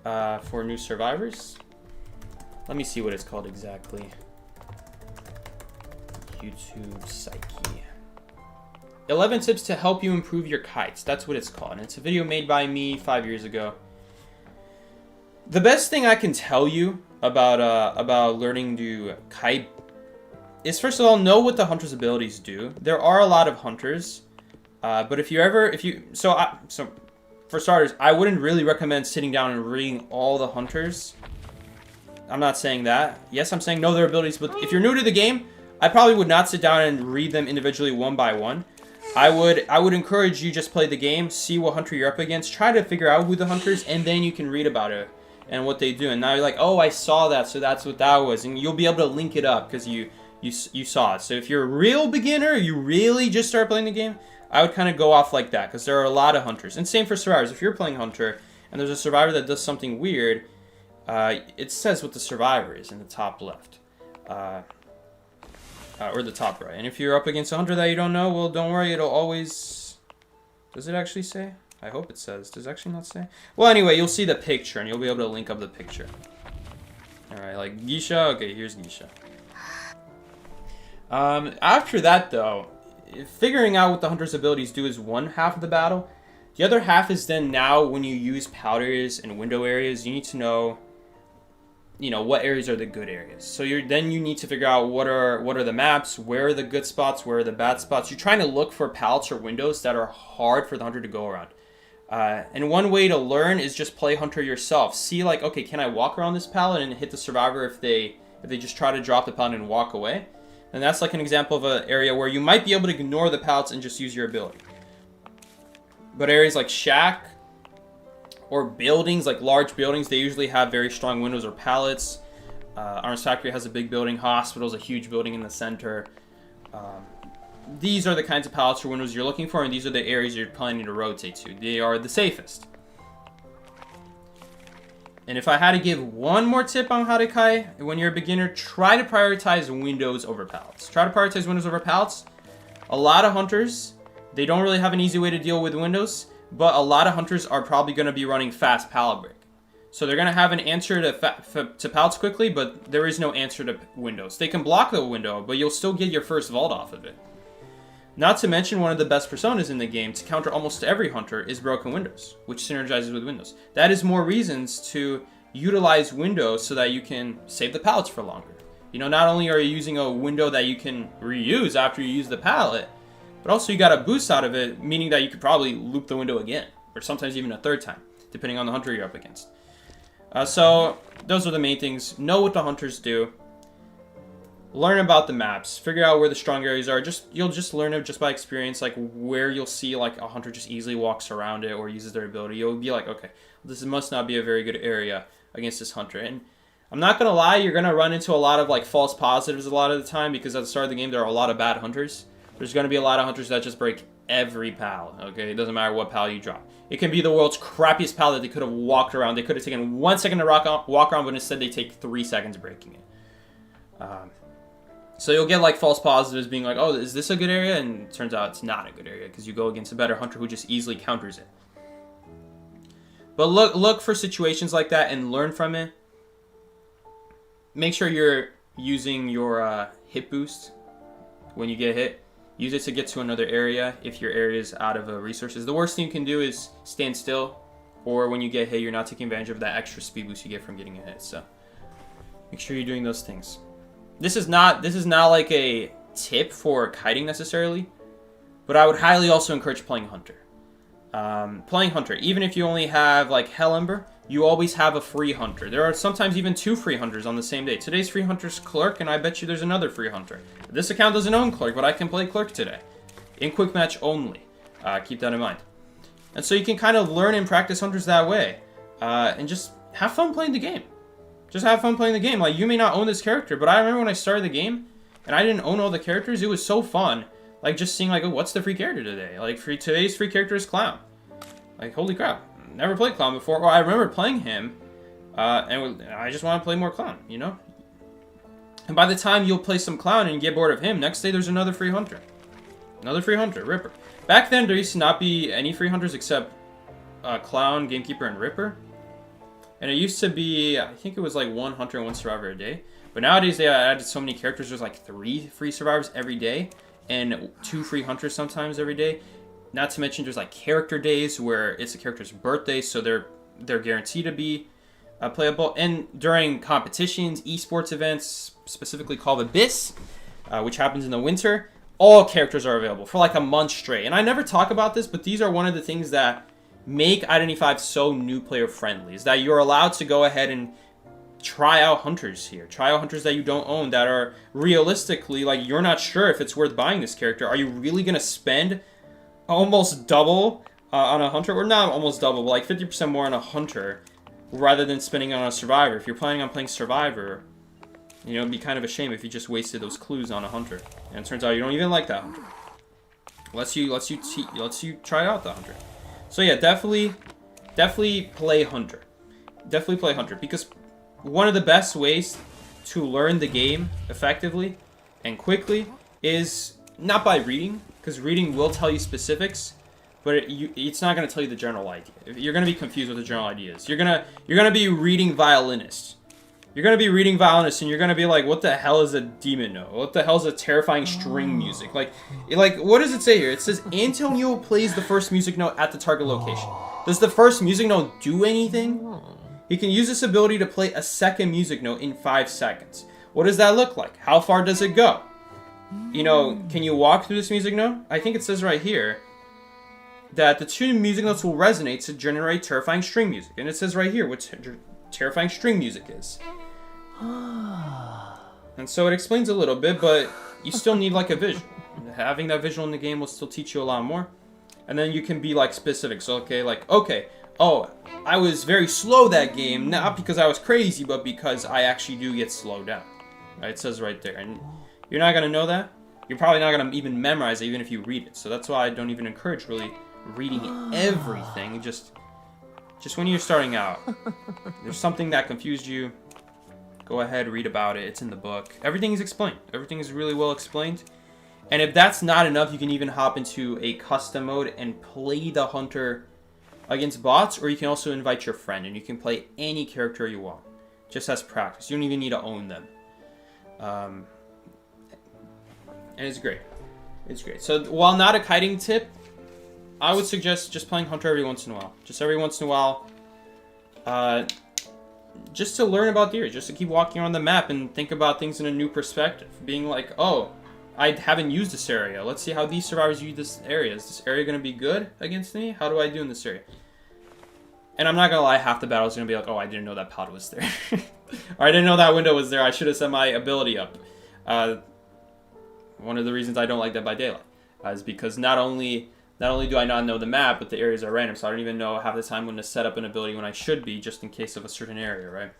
for new survivors. Let me see what it's called exactly. YouTube Psyche. 11 tips to help you improve your kites. That's what it's called. And it's a video made by me 5 years ago. The best thing I can tell you about learning to kite is, first of all, know what the hunter's abilities do. There are a lot of hunters, but so for starters, I wouldn't really recommend sitting down and reading all the hunters. I'm not saying that. Yes, I'm saying know their abilities, but if you're new to the game, I probably would not sit down and read them individually one by one. I would encourage you just play the game, see what hunter you're up against, try to figure out who the hunter is, and then you can read about it and what they do. And now you're like, oh, I saw that, so that's what that was, and you'll be able to link it up because you saw it. So if you're a real beginner, you really just start playing the game, I would kind of go off like that because there are a lot of hunters. And same for survivors. If you're playing hunter and there's a survivor that does something weird, it says what the survivor is in the top left. Or the top right. And if you're up against a hunter that you don't know, well, don't worry, it'll always... Does it actually say? I hope it says. Does it actually not say? Well, anyway, you'll see the picture, and you'll be able to link up the picture. Alright, like Geisha. Okay, here's Geisha. After that, though, figuring out what the hunter's abilities do is one half of the battle. The other half is then now when you use powders and window areas, you need to know... what areas are the good areas. So you need to figure out what are the maps, where are the good spots, where are the bad spots. You're trying to look for pallets or windows that are hard for the hunter to go around. And one way to learn is just play hunter yourself. See, like, okay, can I walk around this pallet and hit the survivor if they just try to drop the pallet and walk away? And that's like an example of an area where you might be able to ignore the pallets and just use your ability. But areas like shack, or buildings, like large buildings, they usually have very strong windows or pallets. Arms Factory has a big building. Hospital's a huge building in the center. These are the kinds of pallets or windows you're looking for, and these are the areas you're planning to rotate to. They are the safest. And if I had to give one more tip on how to kite, when you're a beginner, try to prioritize windows over pallets. Try to prioritize windows over pallets. A lot of hunters, they don't really have an easy way to deal with windows. But a lot of hunters are probably going to be running fast pallet break. So they're going to have an answer to pallets quickly, but there is no answer to windows. They can block the window, but you'll still get your first vault off of it. Not to mention, one of the best personas in the game to counter almost every hunter is broken windows, which synergizes with windows. That is more reasons to utilize windows so that you can save the pallets for longer. Not only are you using a window that you can reuse after you use the pallet, but also you got a boost out of it, meaning that you could probably loop the window again, or sometimes even a third time, depending on the hunter you're up against. So those are the main things. Know what the hunters do. Learn about the maps. Figure out where the strong areas are. You'll just learn it just by experience, like where you'll see like a hunter just easily walks around it or uses their ability. You'll be like, okay, this must not be a very good area against this hunter. And I'm not gonna lie, you're gonna run into a lot of like false positives a lot of the time because at the start of the game there are a lot of bad hunters. There's going to be a lot of hunters that just break every pallet, okay? It doesn't matter what pallet you drop. It can be the world's crappiest pallet that they could have walked around. They could have taken 1 second to walk around, but instead they take 3 seconds breaking it. So you'll get like false positives being like, oh, is this a good area? And it turns out it's not a good area because you go against a better hunter who just easily counters it. But look for situations like that and learn from it. Make sure you're using your hit boost when you get hit. Use it to get to another area if your area is out of resources. The worst thing you can do is stand still, or when you get hit, you're not taking advantage of that extra speed boost you get from getting a hit. So make sure you're doing those things. This is not like a tip for kiting necessarily, but I would highly also encourage playing Hunter. Playing Hunter, even if you only have like Hell Ember, you always have a free Hunter. There are sometimes even 2 free Hunters on the same day. Today's free Hunter's Clerk, and I bet you there's another free Hunter. This account doesn't own Clerk, but I can play Clerk today. In quick match only. Keep that in mind. And so you can kind of learn and practice Hunters that way. And just have fun playing the game. Just have fun playing the game. Like, you may not own this character, but I remember when I started the game, and I didn't own all the characters, it was so fun. Like, just seeing, like, oh, what's the free character today? Like, today's free character is Clown. Like, holy crap. Never played Clown before. Well, I remember playing him, and I just want to play more Clown, you know? And by the time you'll play some Clown and get bored of him, next day there's another free Hunter. Another free Hunter, Ripper. Back then, there used to not be any free Hunters except Clown, Gamekeeper, and Ripper. And it used to be, I think it was like 1 Hunter and 1 Survivor a day. But nowadays, they added so many characters, there's like 3 free Survivors every day. and 2 free hunters sometimes every day. Not to mention there's like character days where it's a character's birthday, so they're guaranteed to be playable. And during competitions, esports events, specifically called Abyss, which happens in the winter, all characters are available for like a month straight. And I never talk about this, but these are one of the things that make Identity V so new player friendly, is that you're allowed to go ahead and try out hunters here. Try out hunters that you don't own, that are realistically, like, you're not sure if it's worth buying this character. Are you really going to spend almost double on a hunter? Or not almost double, but like 50% more on a hunter rather than spending on a survivor? If you're planning on playing survivor, you know, it'd be kind of a shame if you just wasted those clues on a hunter. And it turns out you don't even like that hunter. Lets you try out the hunter. So yeah, definitely play hunter. Definitely play hunter, because one of the best ways to learn the game effectively and quickly is not by reading, because reading will tell you specifics, but it's not going to tell you the general idea. You're going to be confused with the general ideas. You're gonna be reading Violinist. You're going to be reading Violinist, and you're going to be like, what the hell is a demon note? What the hell is a terrifying string music? Like, what does it say here? It says, Antonio plays the first music note at the target location. Does the first music note do anything? He can use this ability to play a second music note in 5 seconds. What does that look like? How far does it go? You know, can you walk through this music note? I think it says right here that the 2 music notes will resonate to generate terrifying string music. And it says right here what terrifying string music is. And so it explains a little bit, but you still need like a visual. Having that visual in the game will still teach you a lot more. And then you can be like specific. So okay, oh, I was very slow that game, not because I was crazy, but because I actually do get slowed down. Right? It says right there. And you're not going to know that. You're probably not going to even memorize it, even if you read it. So that's why I don't even encourage really reading everything. Just when you're starting out. There's something that confused you, go ahead, read about it. It's in the book. Everything is explained. Everything is really well explained. And if that's not enough, you can even hop into a custom mode and play the hunter against bots, or you can also invite your friend, and you can play any character you want, just as practice. You don't even need to own them. And it's great. It's great. So while not a kiting tip, I would suggest just playing hunter every once in a while. Just every once in a while. Just to learn about the area, just to keep walking around the map and think about things in a new perspective. Being like, oh, I haven't used this area. Let's see how these survivors use this area. Is this area going to be good against me? How do I do in this area? And I'm not going to lie, half the battle is going to be like, oh, I didn't know that pod was there. Or I didn't know that window was there. I should have set my ability up. One of the reasons I don't like Dead by Daylight is because not only do I not know the map, but the areas are random, so I don't even know half the time when to set up an ability when I should be, just in case of a certain area, right?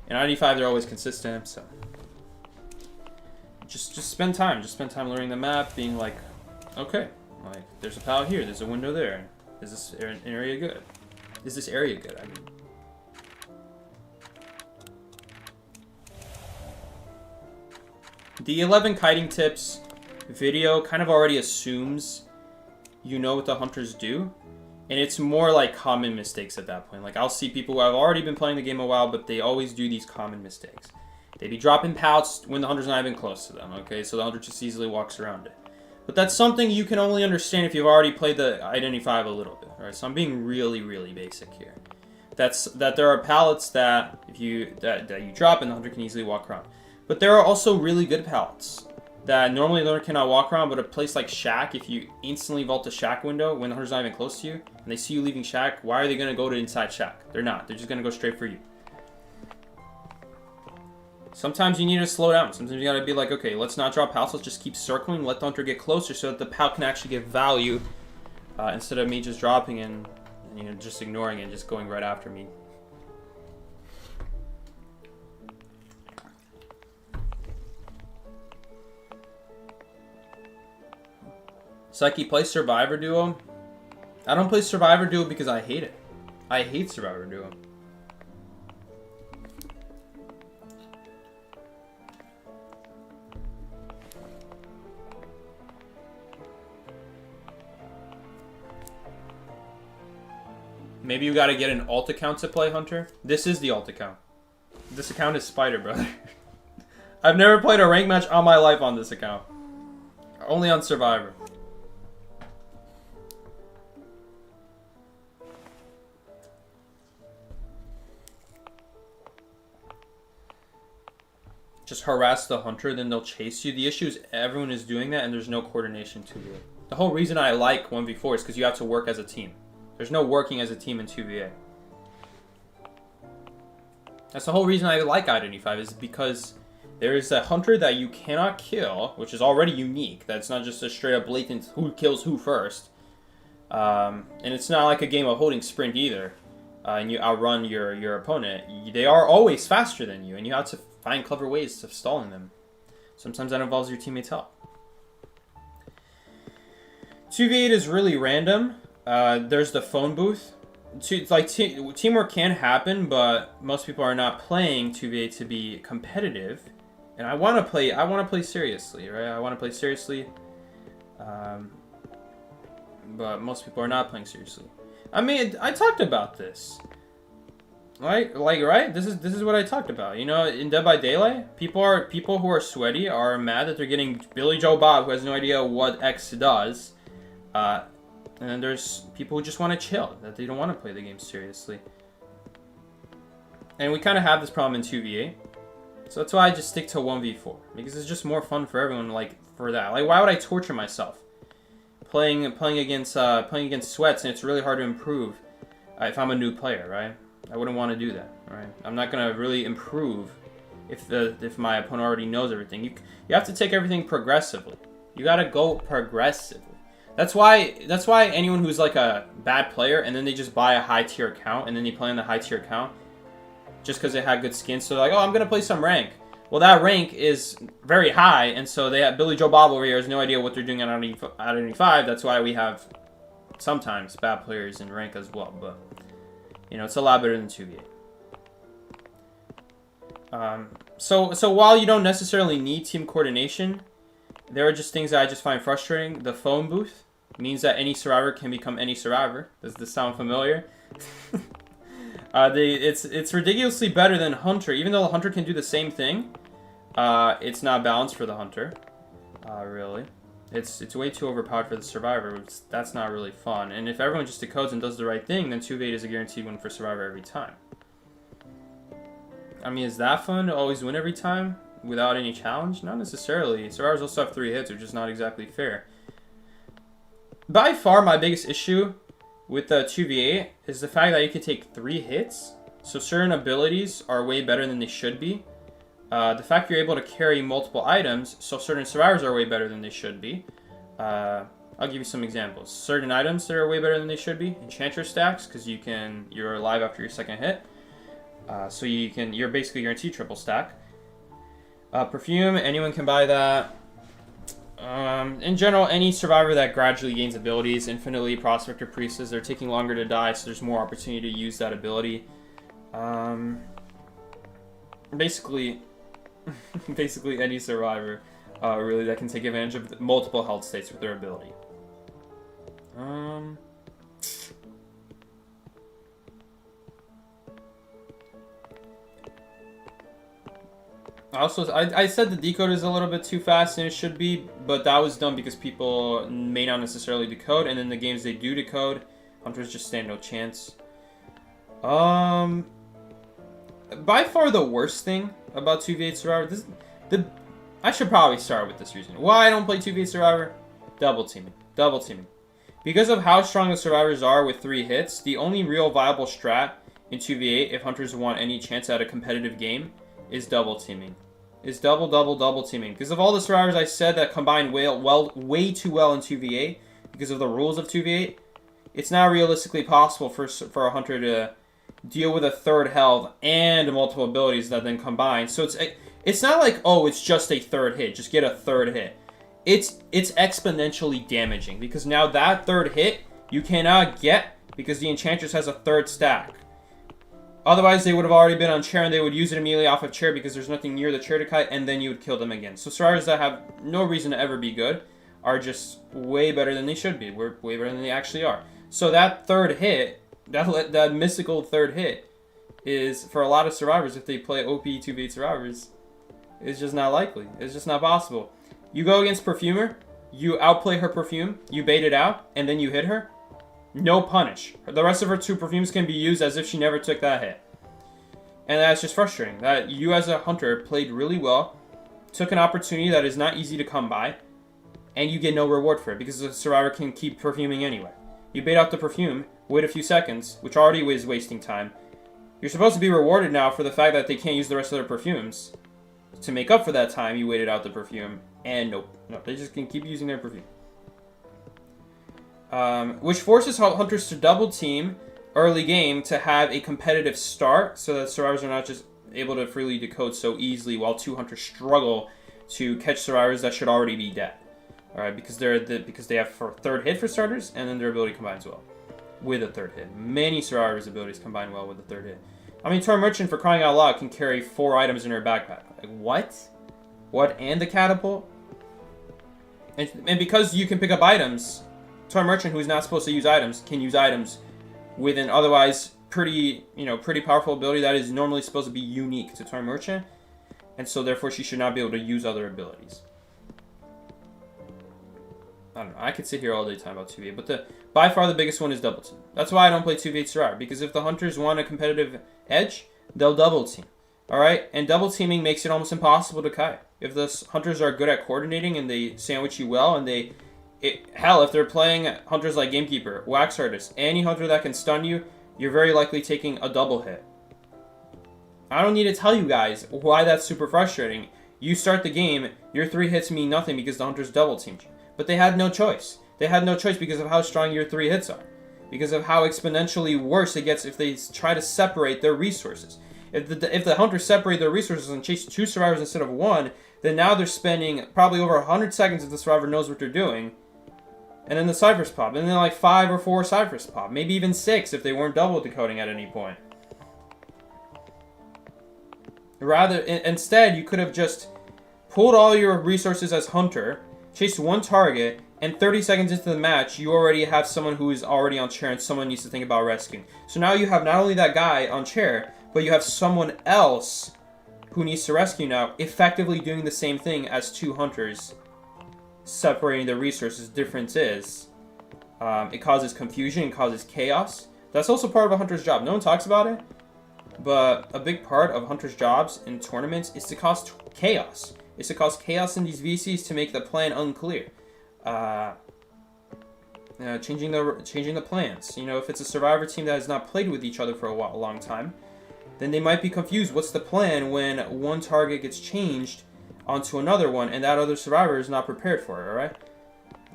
In ID5, they're always consistent, so just spend time. Just spend time learning the map, being like, okay, like there's a pallet here, there's a window there. Is this area good? Is this area good? I mean. The 11 kiting tips video kind of already assumes you know what the hunters do, and it's more like common mistakes at that point. Like, I'll see people who have already been playing the game a while, but they always do these common mistakes. They be dropping pallets when the hunter's not even close to them, okay? So the hunter just easily walks around it. But that's something you can only understand if you've already played the Identity V a little bit, alright? So I'm being really, really basic here. That there are pallets that you drop and the hunter can easily walk around. But there are also really good pallets that normally the hunter cannot walk around, but a place like Shack, if you instantly vault the Shack window when the hunter's not even close to you, and they see you leaving Shack, why are they going to go to inside Shack? They're not. They're just going to go straight for you. Sometimes you need to slow down. Sometimes you got to be like, okay, let's not drop pallets. Let's just keep circling. Let the hunter get closer so that the pallet can actually get value instead of me just dropping and just ignoring it and just going right after me. Psyche, play Survivor Duo. I don't play Survivor Duo because I hate it. I hate Survivor Duo. Maybe you gotta get an alt account to play Hunter. This is the alt account. This account is Spider, brother. I've never played a rank match on my life on this account. Only on Survivor. Just harass the hunter, then they'll chase you. The issue is everyone is doing that and there's no coordination to it. The whole reason I like 1v4 is because you have to work as a team. There's no working as a team in 2v8. That's the whole reason I like IDV is because there is a hunter that you cannot kill, which is already unique. That's not just a straight up blatant who kills who first. And it's not like a game of holding sprint either. And you outrun your opponent. They are always faster than you, and you have to find clever ways of stalling them. Sometimes that involves your teammates' help. 2v8 is really random. There's the phone booth. Teamwork can happen, but most people are not playing 2v8 to be competitive. And I want to play seriously, right? I want to play seriously. But most people are not playing seriously. I mean, I talked about this. Right? This is what I talked about. You know, in Dead by Daylight, people who are sweaty are mad that they're getting Billy Joe Bob, who has no idea what X does. And then there's people who just want to chill, that they don't want to play the game seriously. And we kind of have this problem in 2v8. So that's why I just stick to 1v4. Because it's just more fun for everyone, like, for that. Like, why would I torture myself? Playing against sweats, and it's really hard to improve if I'm a new player, right? I wouldn't want to do that, right? I'm not going to really improve if my opponent already knows everything. You have to take everything progressively. You got to go progressively. That's why anyone who's like a bad player and then they just buy a high tier account and then they play on the high tier account just because they had good skins. So they're like, oh, I'm gonna play some rank. Well, that rank is very high, and so they have Billy Joe Bob over here has no idea what they're doing at IDV. That's why we have sometimes bad players in rank as well. But you know, it's a lot better than 2v8. So while you don't necessarily need team coordination, there are just things that I just find frustrating. The phone booth means that any survivor can become any survivor. Does this sound familiar? It's ridiculously better than Hunter. Even though the Hunter can do the same thing, it's not balanced for the Hunter. Really. It's way too overpowered for the Survivor. That's not really fun. And if everyone just decodes and does the right thing, then 2v8 is a guaranteed win for Survivor every time. I mean, is that fun to always win every time without any challenge? Not necessarily. Survivors also have 3 hits, which is not exactly fair. By far, my biggest issue with the 2v8 is the fact that you can take 3 hits. So certain abilities are way better than they should be. The fact you're able to carry multiple items, so certain survivors are way better than they should be. I'll give you some examples. Certain items that are way better than they should be. Enchanter stacks, because you're alive after your second hit. So you're basically guaranteed triple stack. Perfume, anyone can buy that. In general, any survivor that gradually gains abilities, Infinitely, Prospector, Priestess, they're taking longer to die, so there's more opportunity to use that ability. Basically any survivor really that can take advantage of multiple health states with their ability. Also, I said the decode is a little bit too fast than it should be, but that was done because people may not necessarily decode, and in the games they do decode, Hunters just stand no chance. By far the worst thing about 2v8 Survivor, I should probably start with this reason. Why I don't play 2v8 Survivor? Double teaming. Double teaming. Because of how strong the survivors are with 3 hits, the only real viable strat in 2v8, if Hunters want any chance at a competitive game, is double teaming. Is double teaming. Because of all the survivors I said that combine way too well in 2v8, because of the rules of 2v8, it's not realistically possible for a Hunter to deal with a 3rd health and multiple abilities that then combine. So it's not like, oh, it's just a 3rd hit. Just get a 3rd hit. It's exponentially damaging, because now that 3rd hit you cannot get because the Enchantress has a 3rd stack. Otherwise, they would have already been on chair, and they would use it immediately off of chair because there's nothing near the chair to cut, and then you would kill them again. So survivors that have no reason to ever be good are just way better than they should be. We're way better than they actually are. So that 3rd hit, that mystical 3rd hit, is, for a lot of survivors, if they play OP 2v8 survivors, it's just not likely. It's just not possible. You go against Perfumer, you outplay her perfume, you bait it out, and then you hit her, no punish. The rest of her 2 perfumes can be used as if she never took that hit. And that's just frustrating. That you as a hunter played really well, took an opportunity that is not easy to come by, and you get no reward for it because the survivor can keep perfuming anyway. You bait out the perfume, wait a few seconds, which already is wasting time. You're supposed to be rewarded now for the fact that they can't use the rest of their perfumes. To make up for that time, you waited out the perfume, and nope. No, they just can keep using their perfume. Which forces hunters to double team early game to have a competitive start, so that survivors are not just able to freely decode so easily, while 2 hunters struggle to catch survivors that should already be dead. All right, because they have a 3rd hit for starters, and then their ability combines well with a 3rd hit. Many survivors' abilities combine well with a 3rd hit. I mean, Toy Merchant, for crying out loud, can carry 4 items in her backpack. Like, what? What, and the catapult? And because you can pick up items, Toy Merchant, who's not supposed to use items, can use items with an otherwise pretty powerful ability that is normally supposed to be unique to Toy Merchant, and so therefore she should not be able to use other abilities. I don't know. I could sit here all day talking about 2v8, but by far the biggest one is double team. That's why I don't play 2v8 Survivor, because if the hunters want a competitive edge, they'll double team. Alright? And double teaming makes it almost impossible to kite. If the hunters are good at coordinating and they sandwich you well, and hell, if they're playing hunters like Gamekeeper, Wax Artist, any hunter that can stun you, you're very likely taking a double hit. I don't need to tell you guys why that's super frustrating. You start the game, your 3 hits mean nothing because the hunters double teamed you. But they had no choice. They had no choice because of how strong your 3 hits are. Because of how exponentially worse it gets if they try to separate their resources. If the hunters separate their resources and chase 2 survivors instead of 1, then now they're spending probably over 100 seconds if the survivor knows what they're doing. And then the ciphers pop. And then like 5 or 4 ciphers pop. Maybe even 6 if they weren't double decoding at any point. Instead, you could have just pulled all your resources as hunter, chased 1 target, and 30 seconds into the match, you already have someone who is already on chair and someone needs to think about rescuing. So now you have not only that guy on chair, but you have someone else who needs to rescue now, effectively doing the same thing as 2 hunters, separating their resources. Difference is, it causes confusion, it causes chaos. That's also part of a hunter's job. No one talks about it, but a big part of hunters' jobs in tournaments is to cause chaos. It's to cause chaos in these VCs to make the plan unclear. Changing the plans. You know, if it's a survivor team that has not played with each other for a long time, then they might be confused. What's the plan when one target gets changed onto another one and that other survivor is not prepared for it, alright?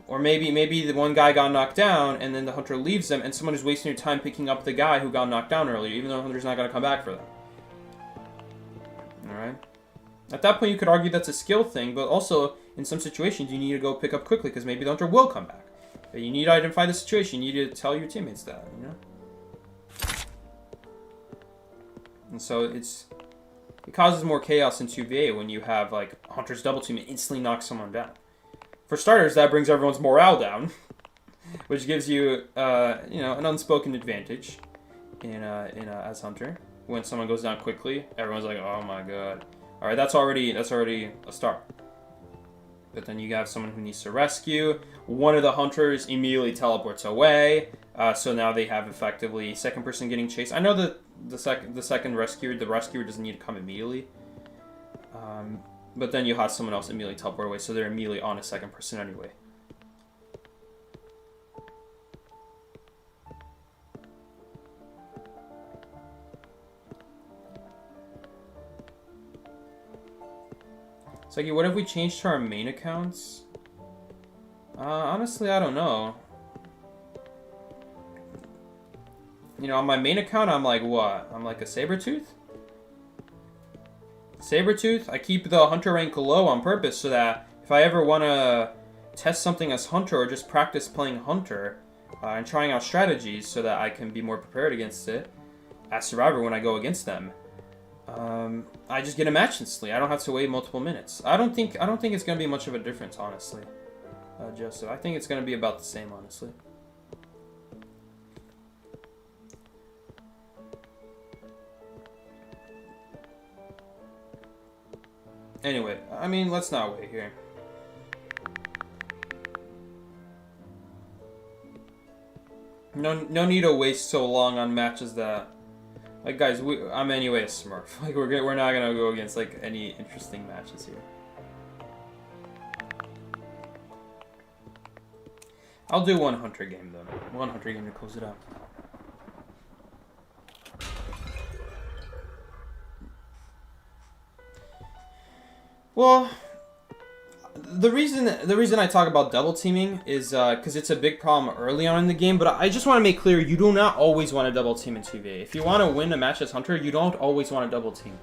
Or maybe the one guy got knocked down and then the hunter leaves them and someone is wasting their time picking up the guy who got knocked down earlier, even though the hunter's not going to come back for them. Alright? At that point, you could argue that's a skill thing, but also, in some situations, you need to go pick up quickly, because maybe the hunter will come back. But you need to identify the situation. You need to tell your teammates that, you know? And so, it causes more chaos in 2v8 when you have, like, hunters double team and instantly knock someone down. For starters, that brings everyone's morale down, which gives you, an unspoken advantage as hunter. When someone goes down quickly, everyone's like, oh my god. Alright, that's already a start. But then you have someone who needs to rescue. One of the hunters immediately teleports away. So now they have effectively second person getting chased. I know that the second rescuer doesn't need to come immediately. But then you have someone else immediately teleport away, so they're immediately on a second person anyway. It's like, what if we changed to our main accounts? Honestly, I don't know. You know, on my main account, I'm like, what? I'm like a Sabretooth? Sabretooth? I keep the hunter rank low on purpose so that if I ever want to test something as hunter or just practice playing hunter and trying out strategies so that I can be more prepared against it as survivor when I go against them, I just get a match instantly. I don't have to wait multiple minutes. I don't think it's gonna be much of a difference, honestly, Joseph. I think it's gonna be about the same, honestly. Anyway, I mean, let's not wait here. No need to waste so long on matches that, like, guys, I'm anyway a Smurf. Like, we're not gonna go against like any interesting matches here. I'll do one hunter game though. One hunter game to close it out. Well, the reason I talk about double teaming is because it's a big problem early on in the game. But I just want to make clear, you do not always want to double team in 2v. If you want to win a match as hunter, you don't always want to double team,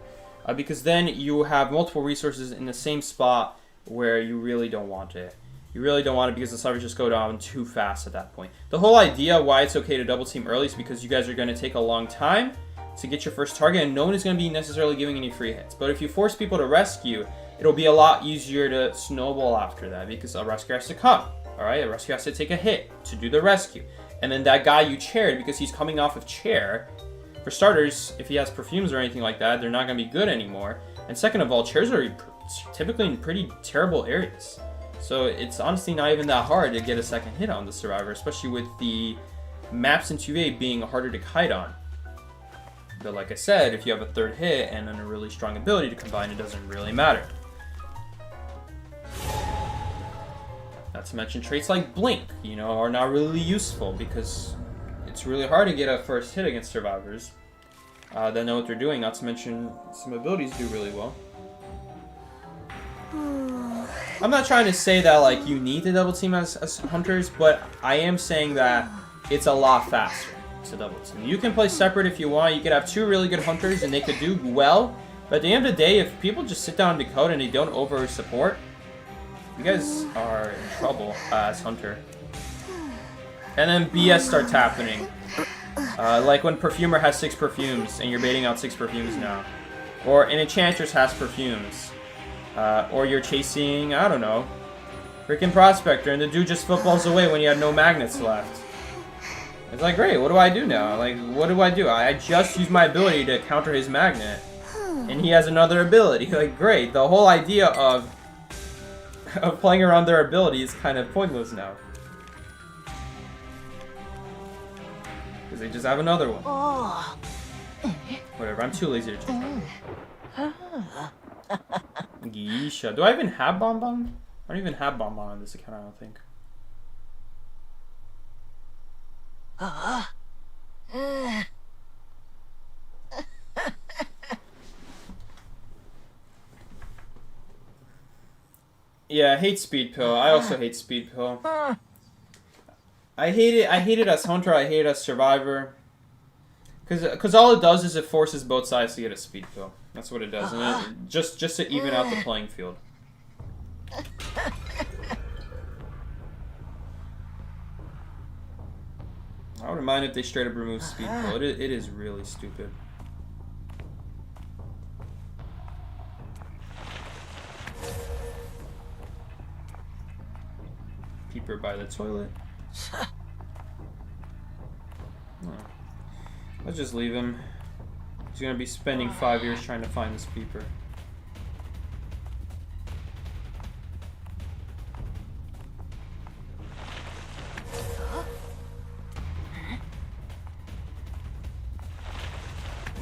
because then you have multiple resources in the same spot where you really don't want it. You really don't want it because the servers just go down too fast at that point. The whole idea why it's okay to double team early is because you guys are going to take a long time to get your first target, and no one is going to be necessarily giving any free hits. But if you force people to rescue, it'll be a lot easier to snowball after that because a rescue has to come. Alright, a rescue has to take a hit to do the rescue. And then that guy you chaired, because he's coming off of chair, for starters, if he has perfumes or anything like that, they're not going to be good anymore. And second of all, chairs are typically in pretty terrible areas. So it's honestly not even that hard to get a second hit on the survivor, especially with the maps in 2A being harder to kite on. But like I said, if you have a third hit and then a really strong ability to combine, it doesn't really matter. Not to mention traits like Blink, you know, are not really useful because it's really hard to get a first hit against survivors that know what they're doing. Not to mention some abilities do really well. I'm not trying to say that like you need to double team as hunters, but I am saying that it's a lot faster to double team. You can play separate if you want. You could have two really good hunters and they could do well, but at the end of the day, if people just sit down and decode and they don't over support, you guys are in trouble as hunter. And then BS starts happening, like when Perfumer has 6 perfumes and you're baiting out 6 perfumes now, or an Enchantress has perfumes. Or you're chasing, I don't know, freaking Prospector, and the dude just footballs away when you have no magnets left. It's like, great, what do I do now? Like, what do? I just use my ability to counter his magnet, and he has another ability. Like, great, the whole idea of playing around their ability is kind of pointless now. Because they just have another one. Whatever, I'm too lazy to change my Geisha. Do I even have Bonbon? I don't even have Bonbon on this account, I don't think. Yeah, I hate Speed Pill. I also hate Speed Pill. I hate it as Hunter, I hate it as Survivor. Because all it does is it forces both sides to get a Speed Pill. That's what it does, and it, just to even out the playing field. I wouldn't mind if they straight up remove Speed Pill. It is really stupid. Peeper by the toilet. Oh. Let's just leave him. He's gonna be spending 5 years trying to find this peeper.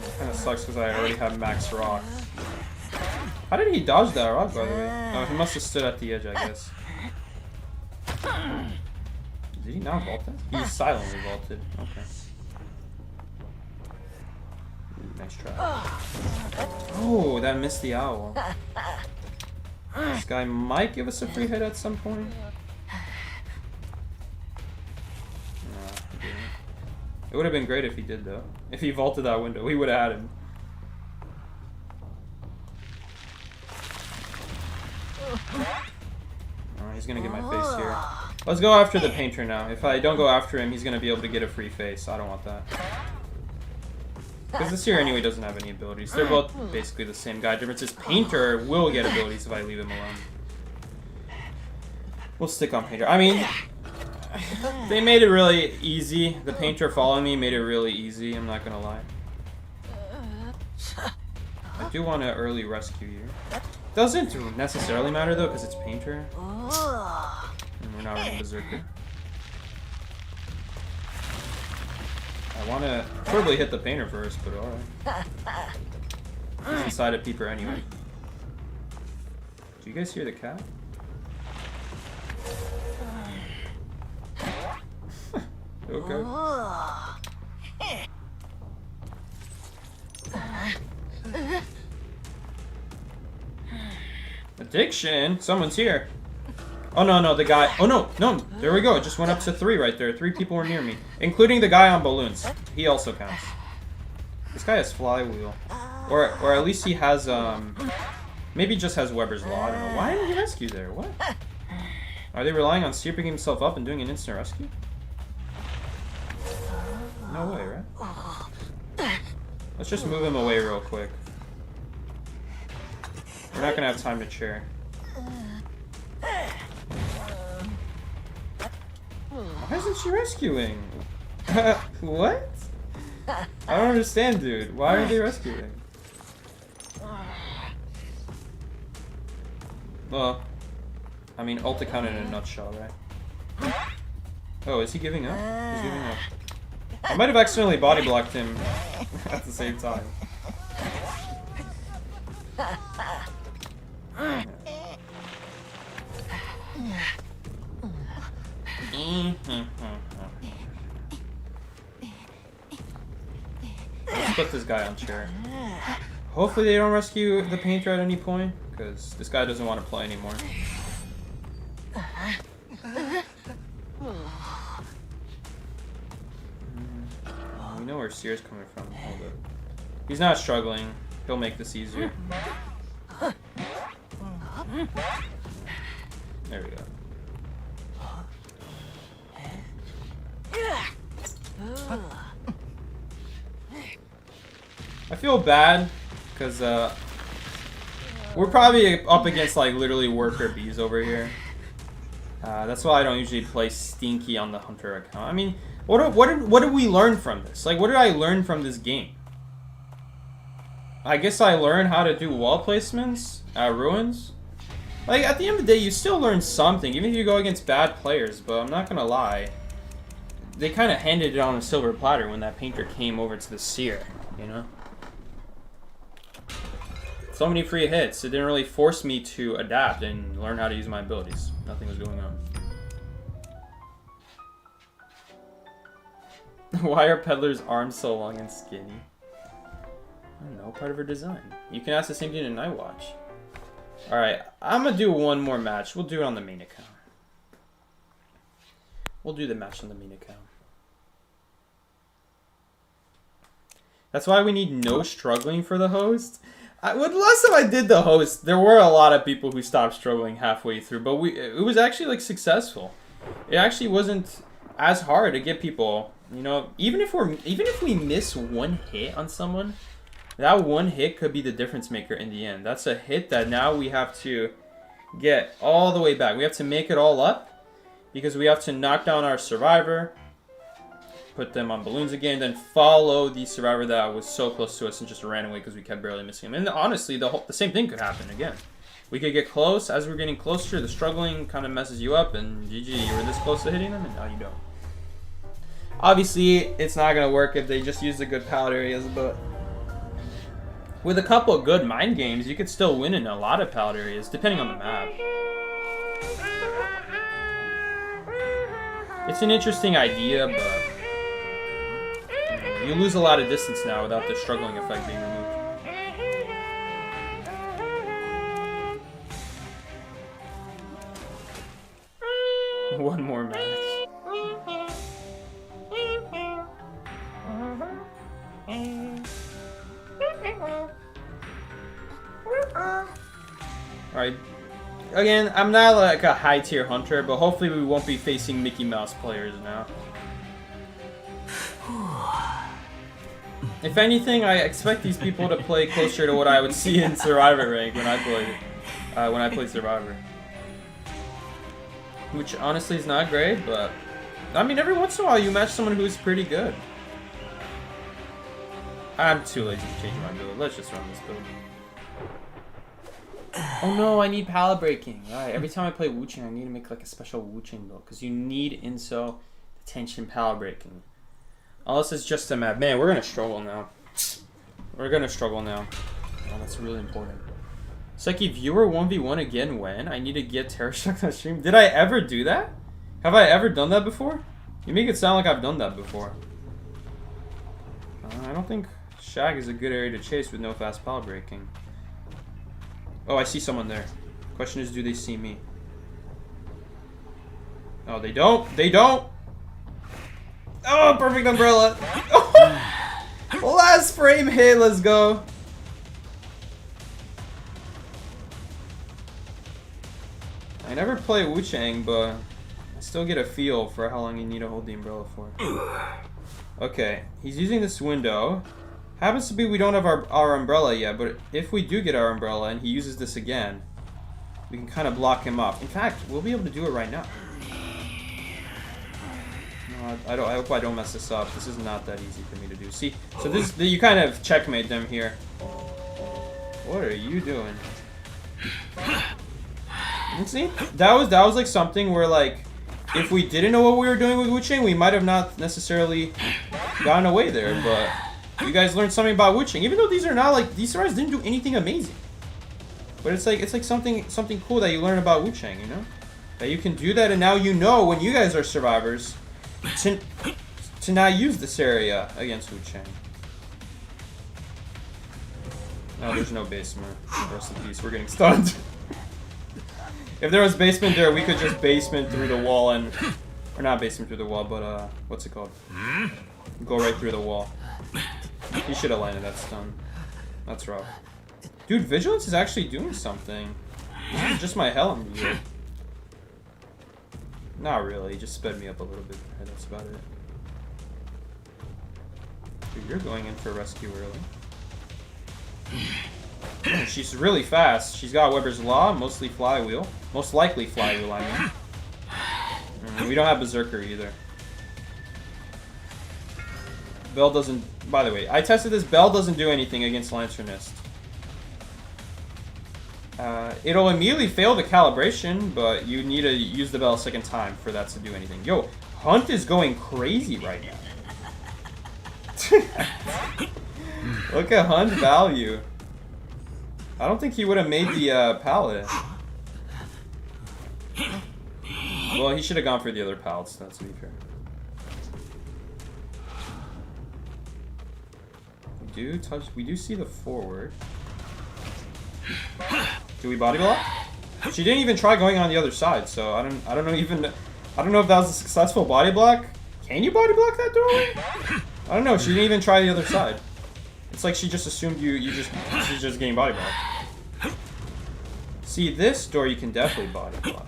It kinda sucks because I already have max rock. How did he dodge that rock, by the way? Oh, he must have stood at the edge, I guess. Did he not vault that? He silently vaulted. Okay. Nice try. Oh, that missed the owl. This guy might give us a free hit at some point. Nah, he didn't. It would have been great if he did, though. If he vaulted that window, we would have had him. Oh, he's gonna get my face here. Let's go after the painter now. If I don't go after him, he's gonna be able to get a free face. I don't want that. Because this here anyway doesn't have any abilities. They're both basically the same guy. Difference is Painter will get abilities if I leave him alone. We'll stick on Painter. I mean, they made it really easy. The Painter following me made it really easy. I'm not gonna lie. I do want to early rescue you. Doesn't necessarily matter though, because it's Painter. And we're not running Berserker. I want to probably hit the painter first, but alright. He's inside a peeper anyway. Do you guys hear the cat? Okay. Addiction? Someone's here. Oh no, no, the guy. Oh no, no, there we go. It just went up to 3 right there. 3 people were near me, including the guy on balloons. He also counts. This guy has flywheel. Or at least he has, maybe just has Weber's Law. I don't know. Why didn't he rescue there? What? Are they relying on Seer picking himself up and doing an instant rescue? No way, right? Let's just move him away real quick. We're not gonna have time to chair. Why isn't she rescuing? What? I don't understand, dude. Why are they rescuing? Well, I mean, ult account in a nutshell, right? Oh, is he giving up? He's giving up. I might have accidentally body blocked him at the same time. Let's put this guy on chair. Hopefully they don't rescue the painter at any point, because this guy doesn't want to play anymore. We know where Seer's coming from. Hold up. He's not struggling. He'll make this easier. There we go. I feel bad because we're probably up against like literally worker bees over here. That's why I don't usually play stinky on the hunter account. I mean, what did we learn from this? Like, what did I learn from this game? I guess I learned how to do wall placements at ruins. Like, at the end of the day, you still learn something, even if you go against bad players. But I'm not gonna lie, they kind of handed it on a silver platter when that painter came over to the Seer, you know? So many free hits. It didn't really force me to adapt and learn how to use my abilities. Nothing was going on. Why are peddlers' arms so long and skinny? I don't know, part of her design. You can ask the same thing in Night Watch. Alright, I'm gonna do one more match. We'll do it on the main account. We'll do the match on the main account. That's why we need no struggling for the host. When last time I did the host, there were a lot of people who stopped struggling halfway through, but it was actually like successful. It actually wasn't as hard to get people, you know, even if we miss one hit on someone, that one hit could be the difference maker in the end. That's a hit that now we have to get all the way back. We have to make it all up because we have to knock down our survivor, put them on balloons again, then follow the survivor that was so close to us and just ran away because we kept barely missing him. And honestly, the same thing could happen again. We could get close. As we're getting closer, the struggling kind of messes you up, and GG, you were this close to hitting them, and now you don't. Obviously, it's not going to work if they just use the good pallet areas, but with a couple of good mind games, you could still win in a lot of pallet areas, depending on the map. It's an interesting idea, but you lose a lot of distance now without the struggling effect being removed. One more match. Alright. Again, I'm not like a high tier hunter, but hopefully we won't be facing Mickey Mouse players now. If anything, I expect these people to play closer to what I would see in Survivor rank when I play Survivor. Which honestly is not great, but I mean, every once in a while you match someone who's pretty good. I'm too lazy to change my build. Let's just run this build. Oh no, I need pallet breaking. Alright, every time I play Wu-Chang, I need to make like a special Wu-Chang build because you need INSO, detention, pallet breaking. Unless it's just a map. Man, we're gonna struggle now. We're gonna struggle now. Oh, that's really important. Psyche viewer 1v1 again when? I need to get Terror Shock on stream. Did I ever do that? Have I ever done that before? You make it sound like I've done that before. I don't think Shag is a good area to chase with no fast power breaking. Oh, I see someone there. Question is, do they see me? Oh, they don't. They don't. Oh, perfect umbrella. Last frame hit. Let's go. I never play Wu-Chang, but I still get a feel for how long you need to hold the umbrella for. Okay, he's using this window. Happens to be we don't have our umbrella yet, but if we do get our umbrella and he uses this again, we can kind of block him off. In fact, we'll be able to do it right now. No, I hope I don't mess this up. This is not that easy for me to do. See, so this you kind of checkmate them here. What are you doing? And see, that was like something where like, if we didn't know what we were doing with Wu-Chang, we might have not necessarily gotten away there. But you guys learned something about Wu-Chang, even though these are not like, these survivors didn't do anything amazing. But it's like something cool that you learn about Wu-Chang, you know, that you can do that, and now you know when you guys are survivors to not use this area against Wu-Chang. No, there's no basement. Rest in peace. We're getting stunned. If there was basement there, we could just basement through the wall and... Or not basement through the wall, but what's it called? Go right through the wall. He should have landed that stun. That's rough. Dude, Vigilance is actually doing something. Just my Helm view. Not really, just sped me up a little bit. That's about it. Dude, you're going in for rescue early. She's really fast. She's got Weber's Law, mostly Flywheel. Most likely Flywheel, I mean. And we don't have Berserker either. Bell doesn't... By the way, I tested this. Bell doesn't do anything against Lanternist. It'll immediately fail the calibration, but you need to use the Bell a second time for that to do anything. Yo, Hunt is going crazy right now. Look at Hunt value. I don't think he would have made the pallet. Well, he should have gone for the other pallets, that's to be fair. We do see the forward. Do we body block? She didn't even try going on the other side, so I don't know if that was a successful body block. Can you body block that doorway? I don't know. She didn't even try the other side. It's like she just assumed she's just getting body blocked. See, this door you can definitely body block.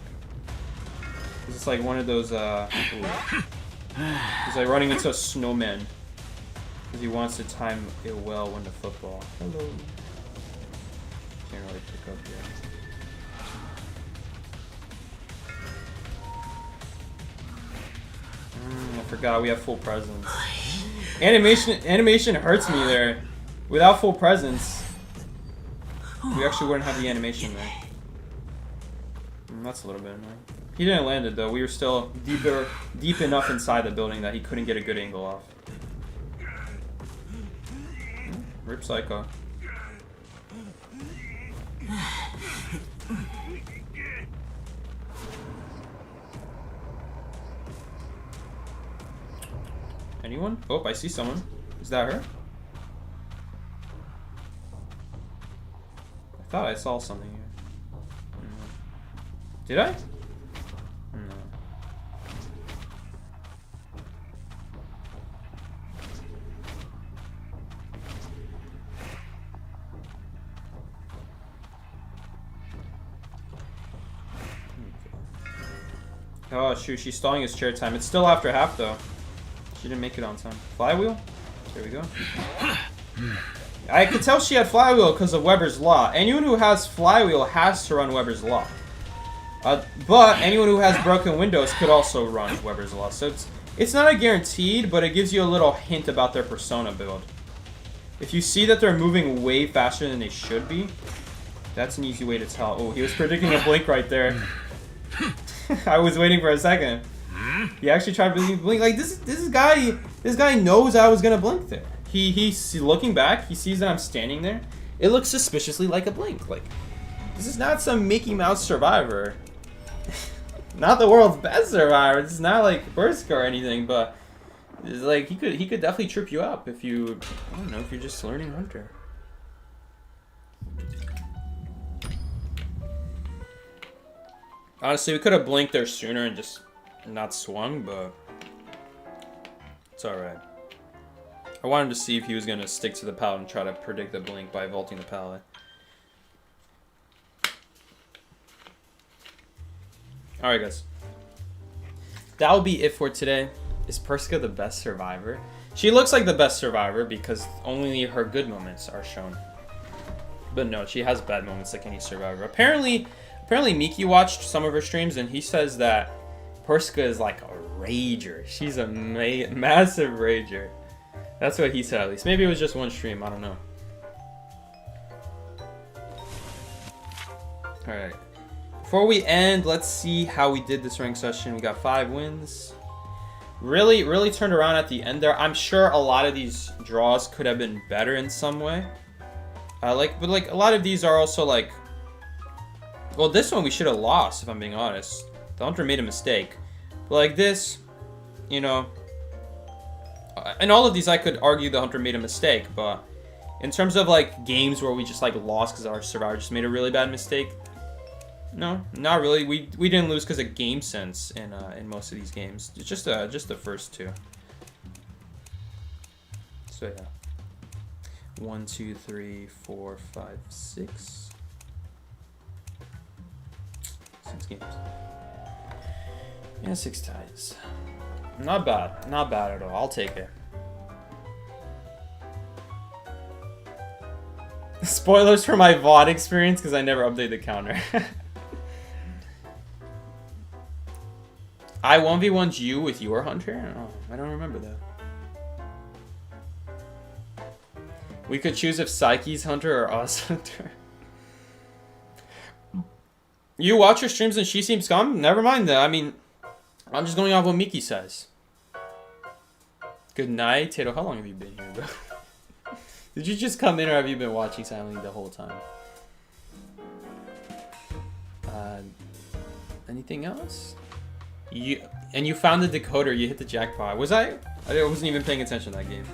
It's like one of those, he's like running into a snowman. Because he wants to time it well when the football. Hello. Can't really pick up yet. I forgot we have full presence. Animation hurts me there. Without full presence, we actually wouldn't have the animation there. That's a little bit annoying. He didn't land it though. We were still deep enough inside the building that he couldn't get a good angle off. Rip Psycho. Anyone? Oh, I see someone. Is that her? I thought I saw something here. Did I? No. Oh shoot, she's stalling his chair time. It's still after half though. She didn't make it on time. Flywheel? There we go. I could tell she had Flywheel because of Weber's Law. Anyone who has Flywheel has to run Weber's Law. But anyone who has broken windows could also run Weber's Law. So it's not a guaranteed, but it gives you a little hint about their persona build. If you see that they're moving way faster than they should be, that's an easy way to tell. Oh, he was predicting a blink right there. I was waiting for a second. He actually tried to blink. Like this guy, This guy knows I was gonna blink there. He's looking back. He sees that I'm standing there. It looks suspiciously like a blink. Like, this is not some Mickey Mouse survivor. Not the world's best survivor. This is not like Burska or anything, but it's like he could definitely trip you up if you, I don't know, if you're just learning Hunter. Honestly, we could have blinked there sooner and just not swung, but it's alright. I wanted to see if he was going to stick to the pallet and try to predict the blink by vaulting the pallet. Alright, guys. That will be it for today. Is Perska the best survivor? She looks like the best survivor because only her good moments are shown. But no, she has bad moments like any survivor. Apparently Miki watched some of her streams and he says that Perska is like a rager. She's a massive rager. That's what he said, at least. Maybe it was just one stream. I don't know. Alright. Before we end, let's see how we did this rank session. We got 5 wins. Really turned around at the end there. I'm sure a lot of these draws could have been better in some way. But a lot of these are also like... Well, this one we should have lost, if I'm being honest. The Hunter made a mistake. But like this, you know... In all of these, I could argue the Hunter made a mistake, but in terms of like games where we just like lost because our survivor just made a really bad mistake, no, not really. We didn't lose because of game sense in most of these games. It's just the first 2. So yeah, 1, 2, 3, 4, 5, 6 games. Yeah, 6 ties. Not bad. Not bad at all. I'll take it. Spoilers for my VOD experience because I never update the counter. I 1v1'd you with your Hunter? Oh, I don't remember that. We could choose if Psyche's Hunter or us Hunter. You watch her streams and she seems calm? Never mind that. I mean... I'm just going off what Miki says. Good night, Tato. How long have you been here, bro? Did you just come in or have you been watching silently the whole time? Anything else? You found the decoder. You hit the jackpot. Was I? I wasn't even paying attention to that game.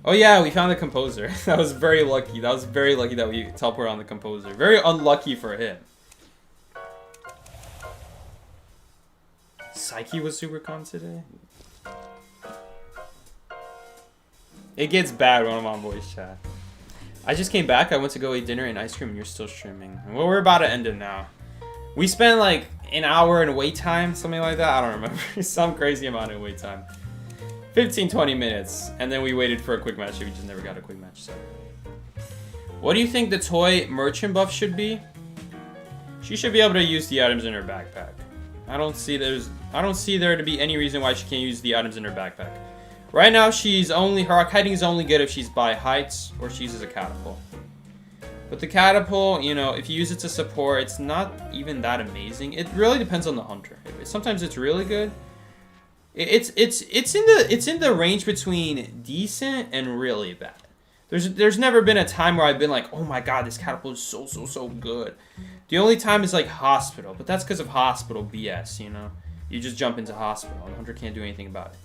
Oh yeah, we found the composer. That was very lucky. That was very lucky that we teleported on the composer. Very unlucky for him. Psyche was super calm today. It gets bad when I'm on voice chat. I just came back. I went to go eat dinner and ice cream and you're still streaming. Well, we're about to end it now. We spent like an hour in wait time, something like that. I don't remember. Some crazy amount of wait time. 15-20 minutes. And then we waited for a quick match. We just never got a quick match. So, what do you think the toy merchant buff should be? She should be able to use the items in her backpack. I don't see there to be any reason why she can't use the items in her backpack. Right now, her kiting is only good if she's by heights or she uses a catapult. But the catapult, you know, if you use it to support, it's not even that amazing. It really depends on the Hunter. Sometimes it's really good. It's in the range between decent and really bad. There's never been a time where I've been like, oh my god, this catapult is so good. The only time is like hospital, but that's because of hospital BS, you know? You just jump into hospital, and Hunter can't do anything about it.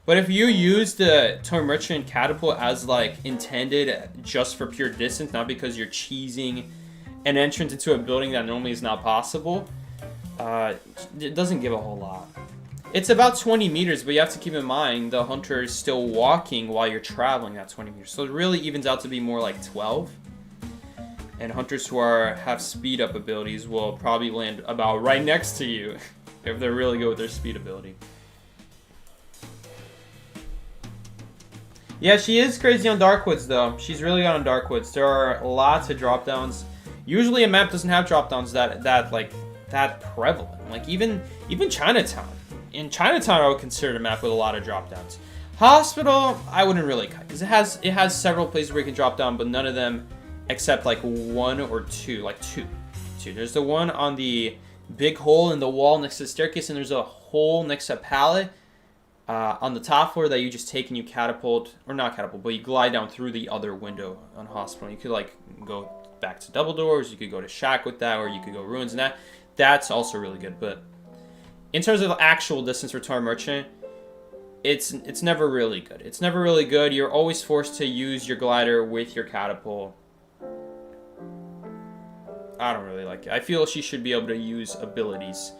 But if you use the toy merchant catapult as like intended just for pure distance, not because you're cheesing an entrance into a building that normally is not possible, it doesn't give a whole lot. It's about 20 meters, but you have to keep in mind the Hunter is still walking while you're traveling that 20 meters. So it really evens out to be more like 12. And Hunters who have speed up abilities will probably land about right next to you if they're really good with their speed ability. Yeah, she is crazy on Darkwoods though. She's really good on Darkwoods. There are lots of drop downs. Usually a map doesn't have drop downs that prevalent. Like even Chinatown. In Chinatown, I would consider a map with a lot of drop downs. Hospital, I wouldn't really cut because it has several places where you can drop down, but none of them except like 1 or 2, like two. There's the one on the big hole in the wall next to the staircase, and there's a hole next to a pallet. on the top floor that you just take and you catapult, or not catapult, but you glide down through the other window on hospital. You could like go back to double doors, you could go to shack with that, or you could go ruins and that. That's also really good. But in terms of actual distance for toy merchant, it's never really good. It's never really good. You're always forced to use your glider with your catapult. I don't really like it. I feel she should be able to use abilities.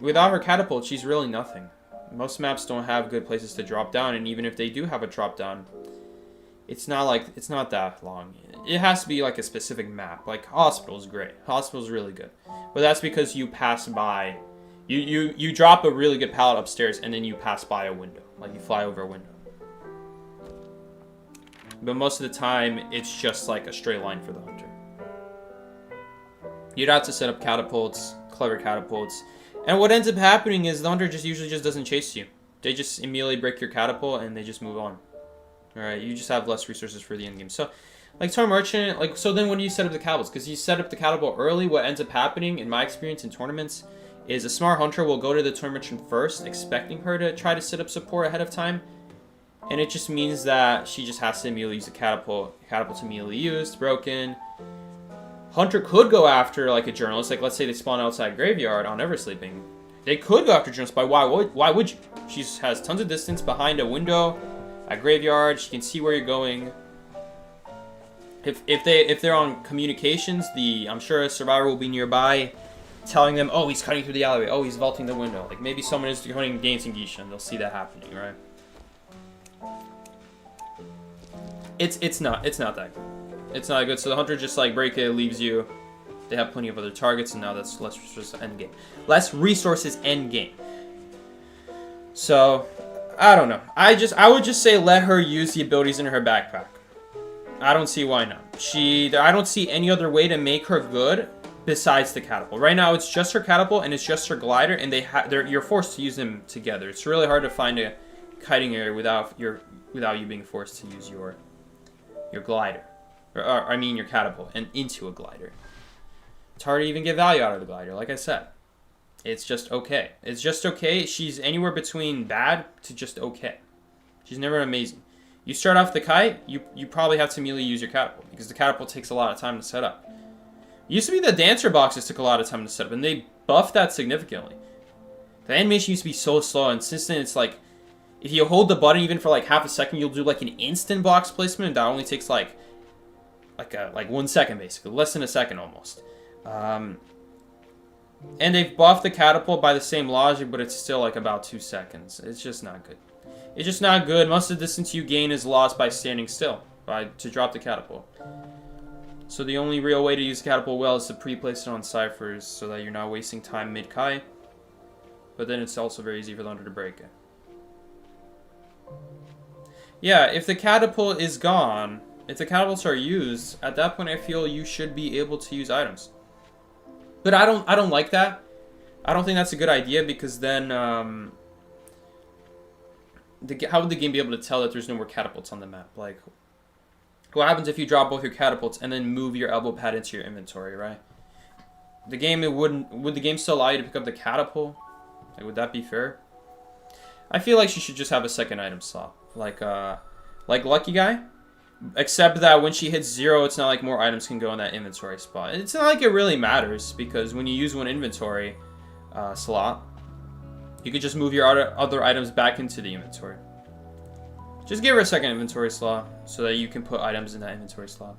Without her catapult, she's really nothing. Most maps don't have good places to drop down, and even if they do have a drop down, it's not that long. It has to be like a specific map. Like Hospital's great. Hospital's really good. But that's because you pass by. You drop a really good pallet upstairs and then you pass by a window. Like you fly over a window. But most of the time it's just like a straight line for the hunter. You'd have to set up catapults, clever catapults. And what ends up happening is the hunter usually doesn't chase you. They just immediately break your catapult and they just move on. Alright, you just have less resources for the end game. So, like toy merchant, like, so then when do you set up the catapults? Because you set up the catapult early, what ends up happening, in my experience in tournaments, is a smart hunter will go to the toy merchant first, expecting her to try to set up support ahead of time. And it just means that she just has to immediately use the catapult. Catapult's immediately used, broken. Hunter could go after, like, a journalist. Like, let's say they spawn outside graveyard on Eversleeping. They could go after journalist, but why would you? She has tons of distance behind a window at graveyard. She can see where you're going. If they're on communications, I'm sure a survivor will be nearby, telling them, oh, he's cutting through the alleyway. Oh, he's vaulting the window. Like maybe someone is doing Dancing Geisha, and they'll see that happening, right? It's not that good. It's not good. So the hunter just like break it, leaves you. They have plenty of other targets, and now that's less resources end game. Less resources end game. So I don't know. I would just say let her use the abilities in her backpack. I don't see why not. I don't see any other way to make her good besides the catapult. Right now, it's just her catapult and it's just her glider, and you're forced to use them together. It's really hard to find a kiting area without you being forced to use your glider, or I mean your catapult, and into a glider. It's hard to even get value out of the glider. Like I said, it's just okay. It's just okay. She's anywhere between bad to just okay. She's never amazing. You start off the kite, you probably have to immediately use your catapult, because the catapult takes a lot of time to set up. It used to be the dancer boxes took a lot of time to set up, and they buffed that significantly. The animation used to be so slow, and since then it's like, if you hold the button even for like half a second, you'll do like an instant box placement, and that only takes like 1 second basically, less than a second almost. And they've buffed the catapult by the same logic, but it's still like about 2 seconds. It's just not good. It's just not good. Most of the distance you gain is lost by standing still, to drop the catapult. So the only real way to use catapult well is to pre-place it on ciphers so that you're not wasting time mid-kai. But then it's also very easy for the hunter to break it. Yeah, if the catapult is gone, if the catapults are used, at that point I feel you should be able to use items. But I don't like that. I don't think that's a good idea, because then how would the game be able to tell that there's no more catapults on the map? Like, what happens if you drop both your catapults and then move your elbow pad into your inventory, right? Would the game still allow you to pick up the catapult? Like, would that be fair? I feel like she should just have a second item slot, like Lucky Guy, except that when she hits 0, it's not like more items can go in that inventory spot. It's not like it really matters, because when you use one inventory slot, you could just move your other items back into the inventory. Just give her a second inventory slot so that you can put items in that inventory slot.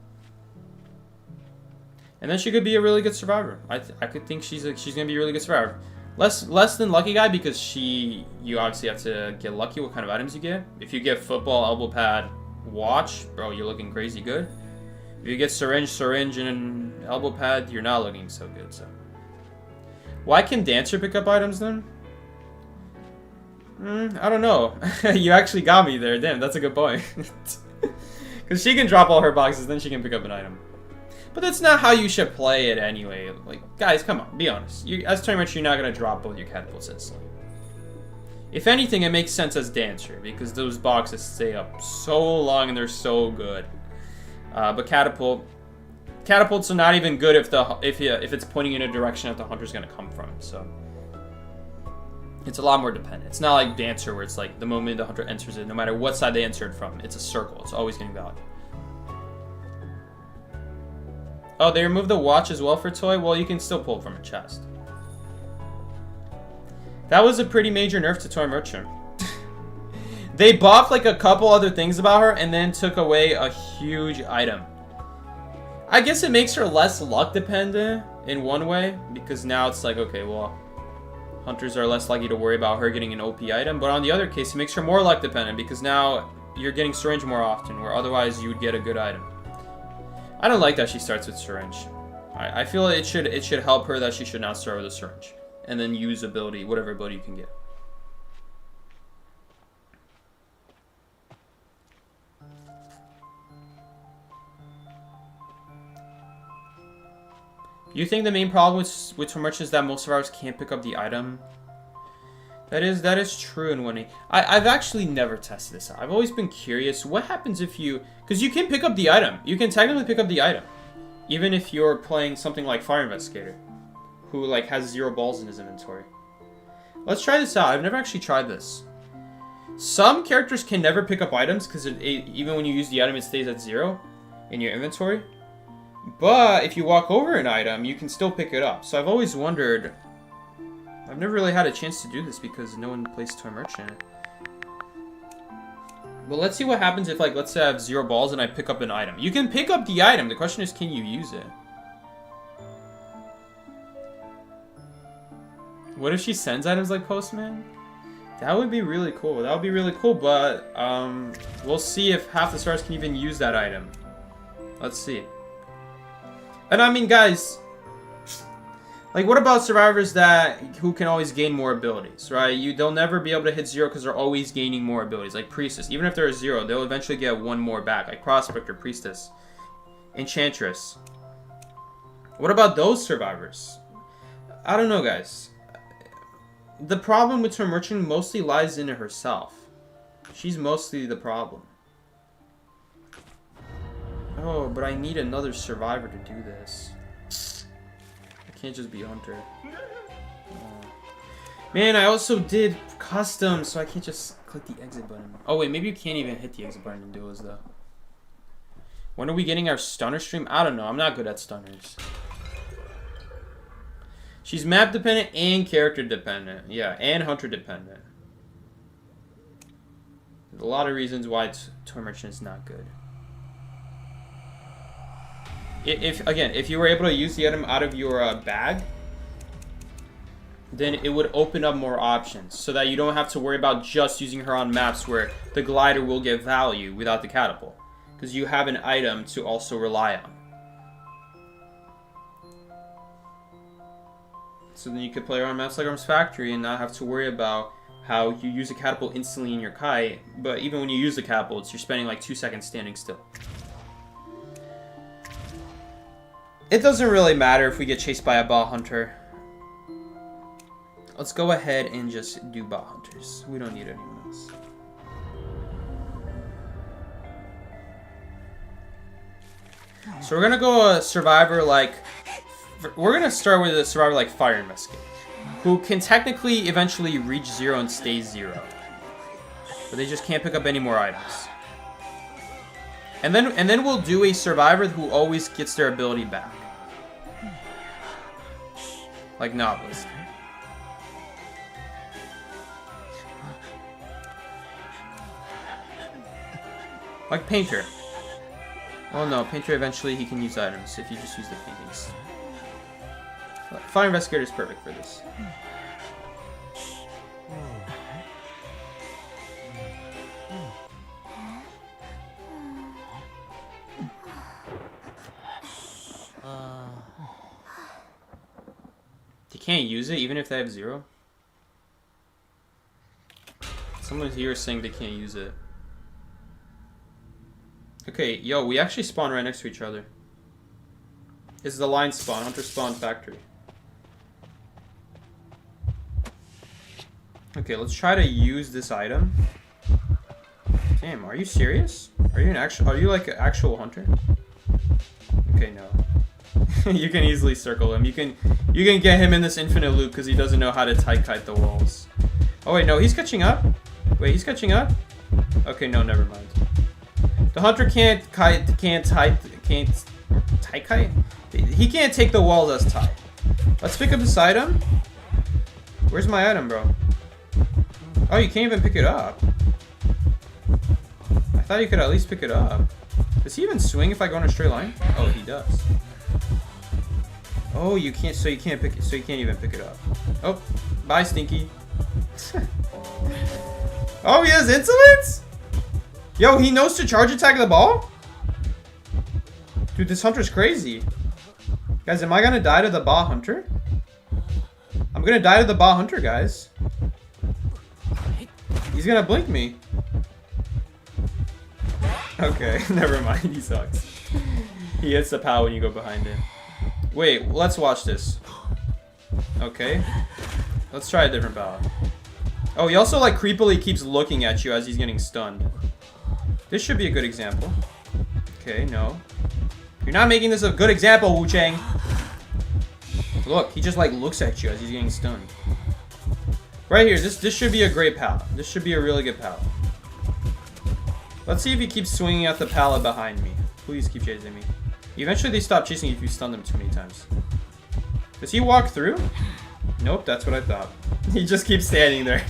And then she could be a really good survivor. I could think she's gonna be a really good survivor. Less than Lucky Guy, because you obviously have to get lucky what kind of items you get. If you get football, elbow pad, watch, bro, you're looking crazy good. If you get syringe, and elbow pad, you're not looking so good. So why can Dancer pick up items then? I don't know. You actually got me there. Damn, that's a good point. Because she can drop all her boxes, then she can pick up an item. But that's not how you should play it anyway. Like, guys, come on, be honest. As tournament, you're not going to drop both your catapults instantly. If anything, it makes sense as Dancer, because those boxes stay up so long and they're so good. But catapults are not even good if it's pointing in a direction that the hunter's going to come from. So It's a lot more dependent. It's not like Dancer where it's like the moment the hunter enters it, no matter what side they enter it from, it's a circle. It's always getting value. Oh, they removed the watch as well for toy? Well, you can still pull it from a chest. That was a pretty major nerf to Toy Merchant. They buffed like a couple other things about her and then took away a huge item. I guess it makes her less luck dependent in one way, because now it's like, okay, well, hunters are less likely to worry about her getting an OP item, but on the other case, it makes her more luck dependent, because now you're getting syringe more often, where otherwise you would get a good item. I don't like that she starts with syringe. I feel it should help her that she should not start with a syringe, and then use ability, whatever ability you can get. You think the main problem with Toy Merchant is that most survivors can't pick up the item? That is true in 1A. I've actually never tested this out. I've always been curious. What happens if you... Because you can pick up the item. You can technically pick up the item. Even if you're playing something like Fire Investigator, who like has 0 balls in his inventory. Let's try this out. I've never actually tried this. Some characters can never pick up items because even when you use the item, it stays at 0 in your inventory. But if you walk over an item, you can still pick it up. So I've always wondered... I've never really had a chance to do this because no one plays Toy Merchant. But let's see what happens if, like, let's say I have 0 balls and I pick up an item. You can pick up the item. The question is, can you use it? What if she sends items like Postman? That would be really cool. That would be really cool, but we'll see if half the stars can even use that item. Let's see. And I mean, guys, like, what about survivors who can always gain more abilities, right? They'll never be able to hit 0 because they're always gaining more abilities. Like Priestess, even if they're 0, they'll eventually get 1 more back. Like Prospector, Priestess, Enchantress. What about those survivors? I don't know, guys. The problem with Toy Merchant mostly lies in herself. She's mostly the problem. Oh, but I need another survivor to do this. I can't just be Hunter. Man, I also did custom, so I can't just click the exit button. Oh wait, maybe you can't even hit the exit button and do this though. When are we getting our stunner stream? I don't know. I'm not good at stunners. She's map dependent and character dependent. Yeah, and hunter dependent. There's a lot of reasons why Toy Merchant is not good. If you were able to use the item out of your bag, then it would open up more options so that you don't have to worry about just using her on maps where the glider will get value without the catapult, because you have an item to also rely on. So then you could play her on maps like Arms Factory and not have to worry about how you use a catapult instantly in your kite, but even when you use the catapults, you're spending like 2 seconds standing still. It doesn't really matter if we get chased by a bot hunter. Let's go ahead and just do bot hunters. We don't need anyone else. So we're gonna go a survivor like... We're gonna start with a survivor like Fire Investigator, who can technically eventually reach 0 and stay 0. But they just can't pick up any more items. And then we'll do a survivor who always gets their ability back. Like Novelist. Like Painter. Well, no, Painter eventually he can use items if you just use the paintings. Fire Investigator is perfect for this. They can't use it even if they have 0? Someone here is saying they can't use it. Okay, yo, we actually spawn right next to each other. This is the line spawn, Hunter spawn factory. Okay, let's try to use this item. Damn, are you serious? Are you like an actual hunter? Okay, no. You can easily circle him. You can get him in this infinite loop because he doesn't know how to tight kite the walls. Oh wait, no, he's catching up. Wait, he's catching up. Okay, no, never mind. The hunter can't kite. He can't take the wall that's tied. Let's pick up this item. Where's my item, bro? Oh, you can't even pick it up. I thought you could at least pick it up. Does he even swing if I go in a straight line? Oh, he does. Oh, you can't. So you can't pick it. So you can't even pick it up. Oh, bye, Stinky. Oh, he has insolence? Yo, he knows to charge attack the ball? Dude, this hunter's crazy. Guys, am I gonna die to the ball hunter? I'm gonna die to the ball hunter, guys. He's gonna blink me. Okay, never mind. He sucks. He hits the POW when you go behind him. Wait, let's watch this. Okay. Let's try a different POW. Oh, he also like creepily keeps looking at you as he's getting stunned. This should be a good example. Okay, no. You're not making this a good example, Wu Chang. Look, he just like looks at you as he's getting stunned. Right here, this should be a great POW. This should be a really good POW. Let's see if he keeps swinging at the pallet behind me. Please keep chasing me. Eventually they stop chasing you if you stun them too many times. Does he walk through? Nope, that's what I thought. He just keeps standing there.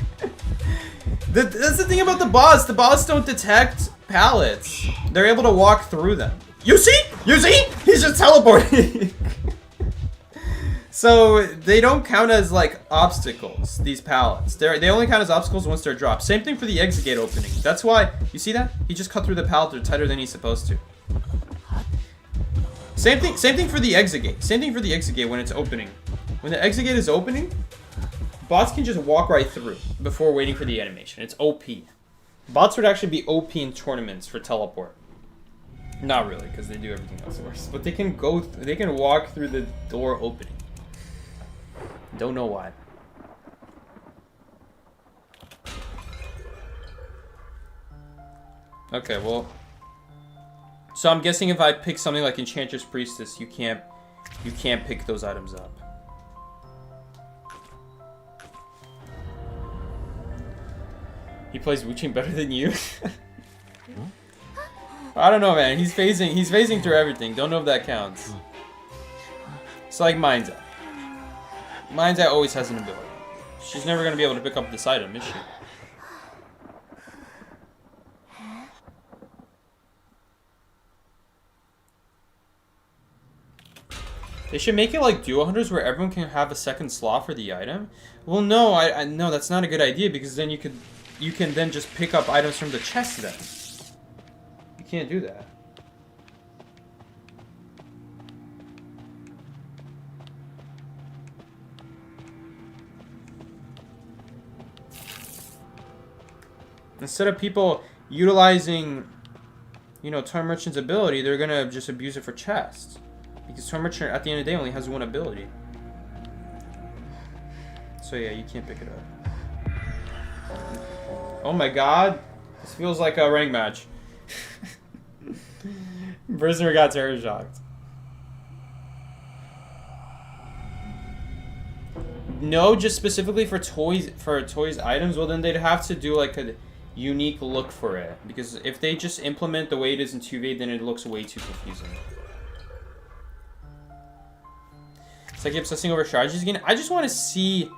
That's the thing about the boss. The boss don't detect pallets. They're able to walk through them. You see? You see? He's just teleporting. So they don't count as like obstacles, these pallets. They only count as obstacles once they're dropped. Same thing for the exit gate opening. That's why, you see that? He just cut through the pallet tighter than he's supposed to. Same thing for the exit gate. Same thing for the exit gate when it's opening. When the exit gate is opening, bots can just walk right through before waiting for the animation. It's OP. Bots would actually be OP in tournaments for teleport. Not really, because they do everything else worse. But they can go. They can walk through the door opening. Don't know why. Okay, well. So I'm guessing if I pick something like Enchantress Priestess, you can't pick those items up. He plays Wu Chang better than you. I don't know, man. He's phasing through everything. Don't know if that counts. It's like Mind's Eye. Mind's Eye always has an ability. She's never gonna be able to pick up this item, is she? They should make it like duo hunters where everyone can have a second slot for the item. Well, no, I no, that's not a good idea because then you can then just pick up items from the chest then. You can't do that. Instead of people utilizing, you know, Toy Merchant's ability, they're gonna just abuse it for chests. Because Toy Merchant, at the end of the day, only has one ability. So yeah, you can't pick it up. Oh my god. This feels like a rank match. Prisoner got terror shocked. No, just specifically for toys items, well then they'd have to do like a unique look for it. Because if they just implement the way it is in 2V, then it looks way too confusing. It's like obsessing over strategies again. I just want to see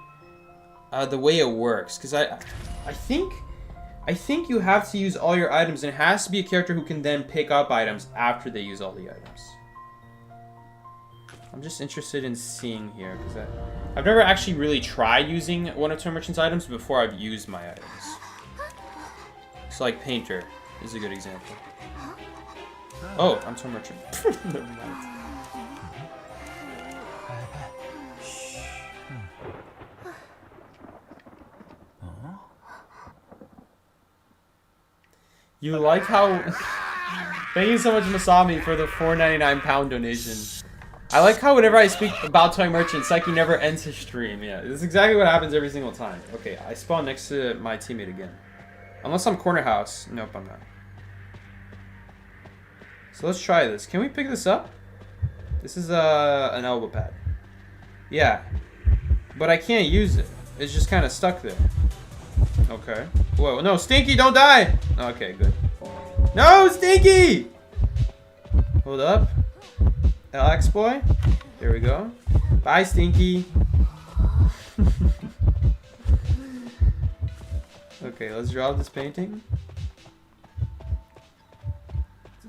the way it works, because I think you have to use all your items, and it has to be a character who can then pick up items after they use all the items. I'm just interested in seeing here, because I've never actually really tried using one of Toy Merchant's items before I've used my items. So like Painter is a good example. Oh, I'm Toy Merchant. Never mind. You like how... Thank you so much, Masami, for the £4.99 donation. I like how whenever I speak about Toy Merchant, Psyche never ends his stream. Yeah, this is exactly what happens every single time. Okay, I spawn next to my teammate again. Unless I'm corner house. Nope, I'm not. So let's try this. Can we pick this up? This is an elbow pad. Yeah. But I can't use it. It's just kind of stuck there. Okay. Whoa, no, Stinky, don't die! Okay, good. No, Stinky! Hold up. LX boy. There we go. Bye, Stinky. Okay, let's draw this painting.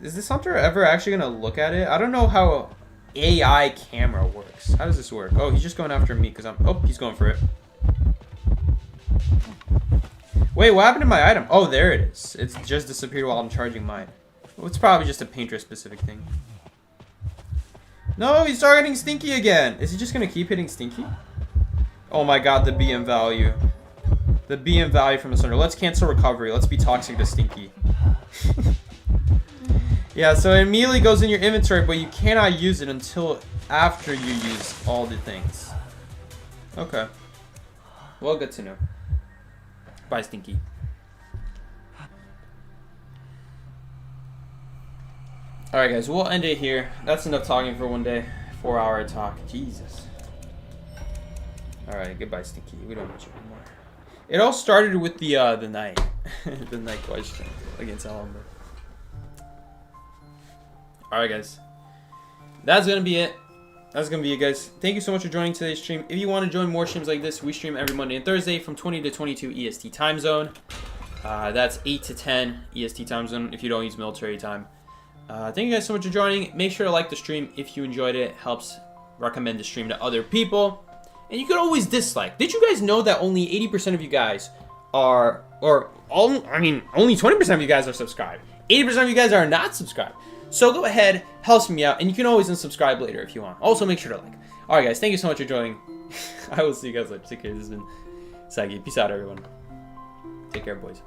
Is this hunter ever actually gonna look at it? I don't know how AI camera works. How does this work? Oh, he's just going after me because I'm... Oh, he's going for it. Wait, what happened to my item? Oh, there it is. It's just disappeared while I'm charging mine. Well, it's probably just a painter-specific thing. No, he's targeting Stinky again. Is he just gonna keep hitting Stinky? Oh my god, the BM value. The BM value from the center. Let's cancel recovery. Let's be toxic to Stinky. Yeah, so it immediately goes in your inventory, but you cannot use it until after you use all the things. Okay. Well, good to know. Bye, Stinky. Alright, guys, we'll end it here. That's enough talking for one day. 4-hour talk. Jesus. Alright, goodbye, Stinky. We don't want you anymore. It all started with the night. The night question against Alhambra. Alright, guys. That's going to be it. That's going to be it, guys. Thank you so much for joining today's stream. If you want to join more streams like this, we stream every Monday and Thursday from 20 to 22 EST time zone. That's 8 to 10 EST time zone if you don't use military time. Thank you guys so much for joining. Make sure to like the stream if you enjoyed it. It helps recommend the stream to other people. And you can always dislike. Did you guys know that only 80% of you guys are, only 20% of you guys are subscribed. 80% of you guys are not subscribed. So go ahead, helps me out, and you can always unsubscribe later if you want. Also, make sure to like. Alright, guys, thank you so much for joining. I will see you guys later. Take care. This has been Sagi. Peace out, everyone. Take care, boys.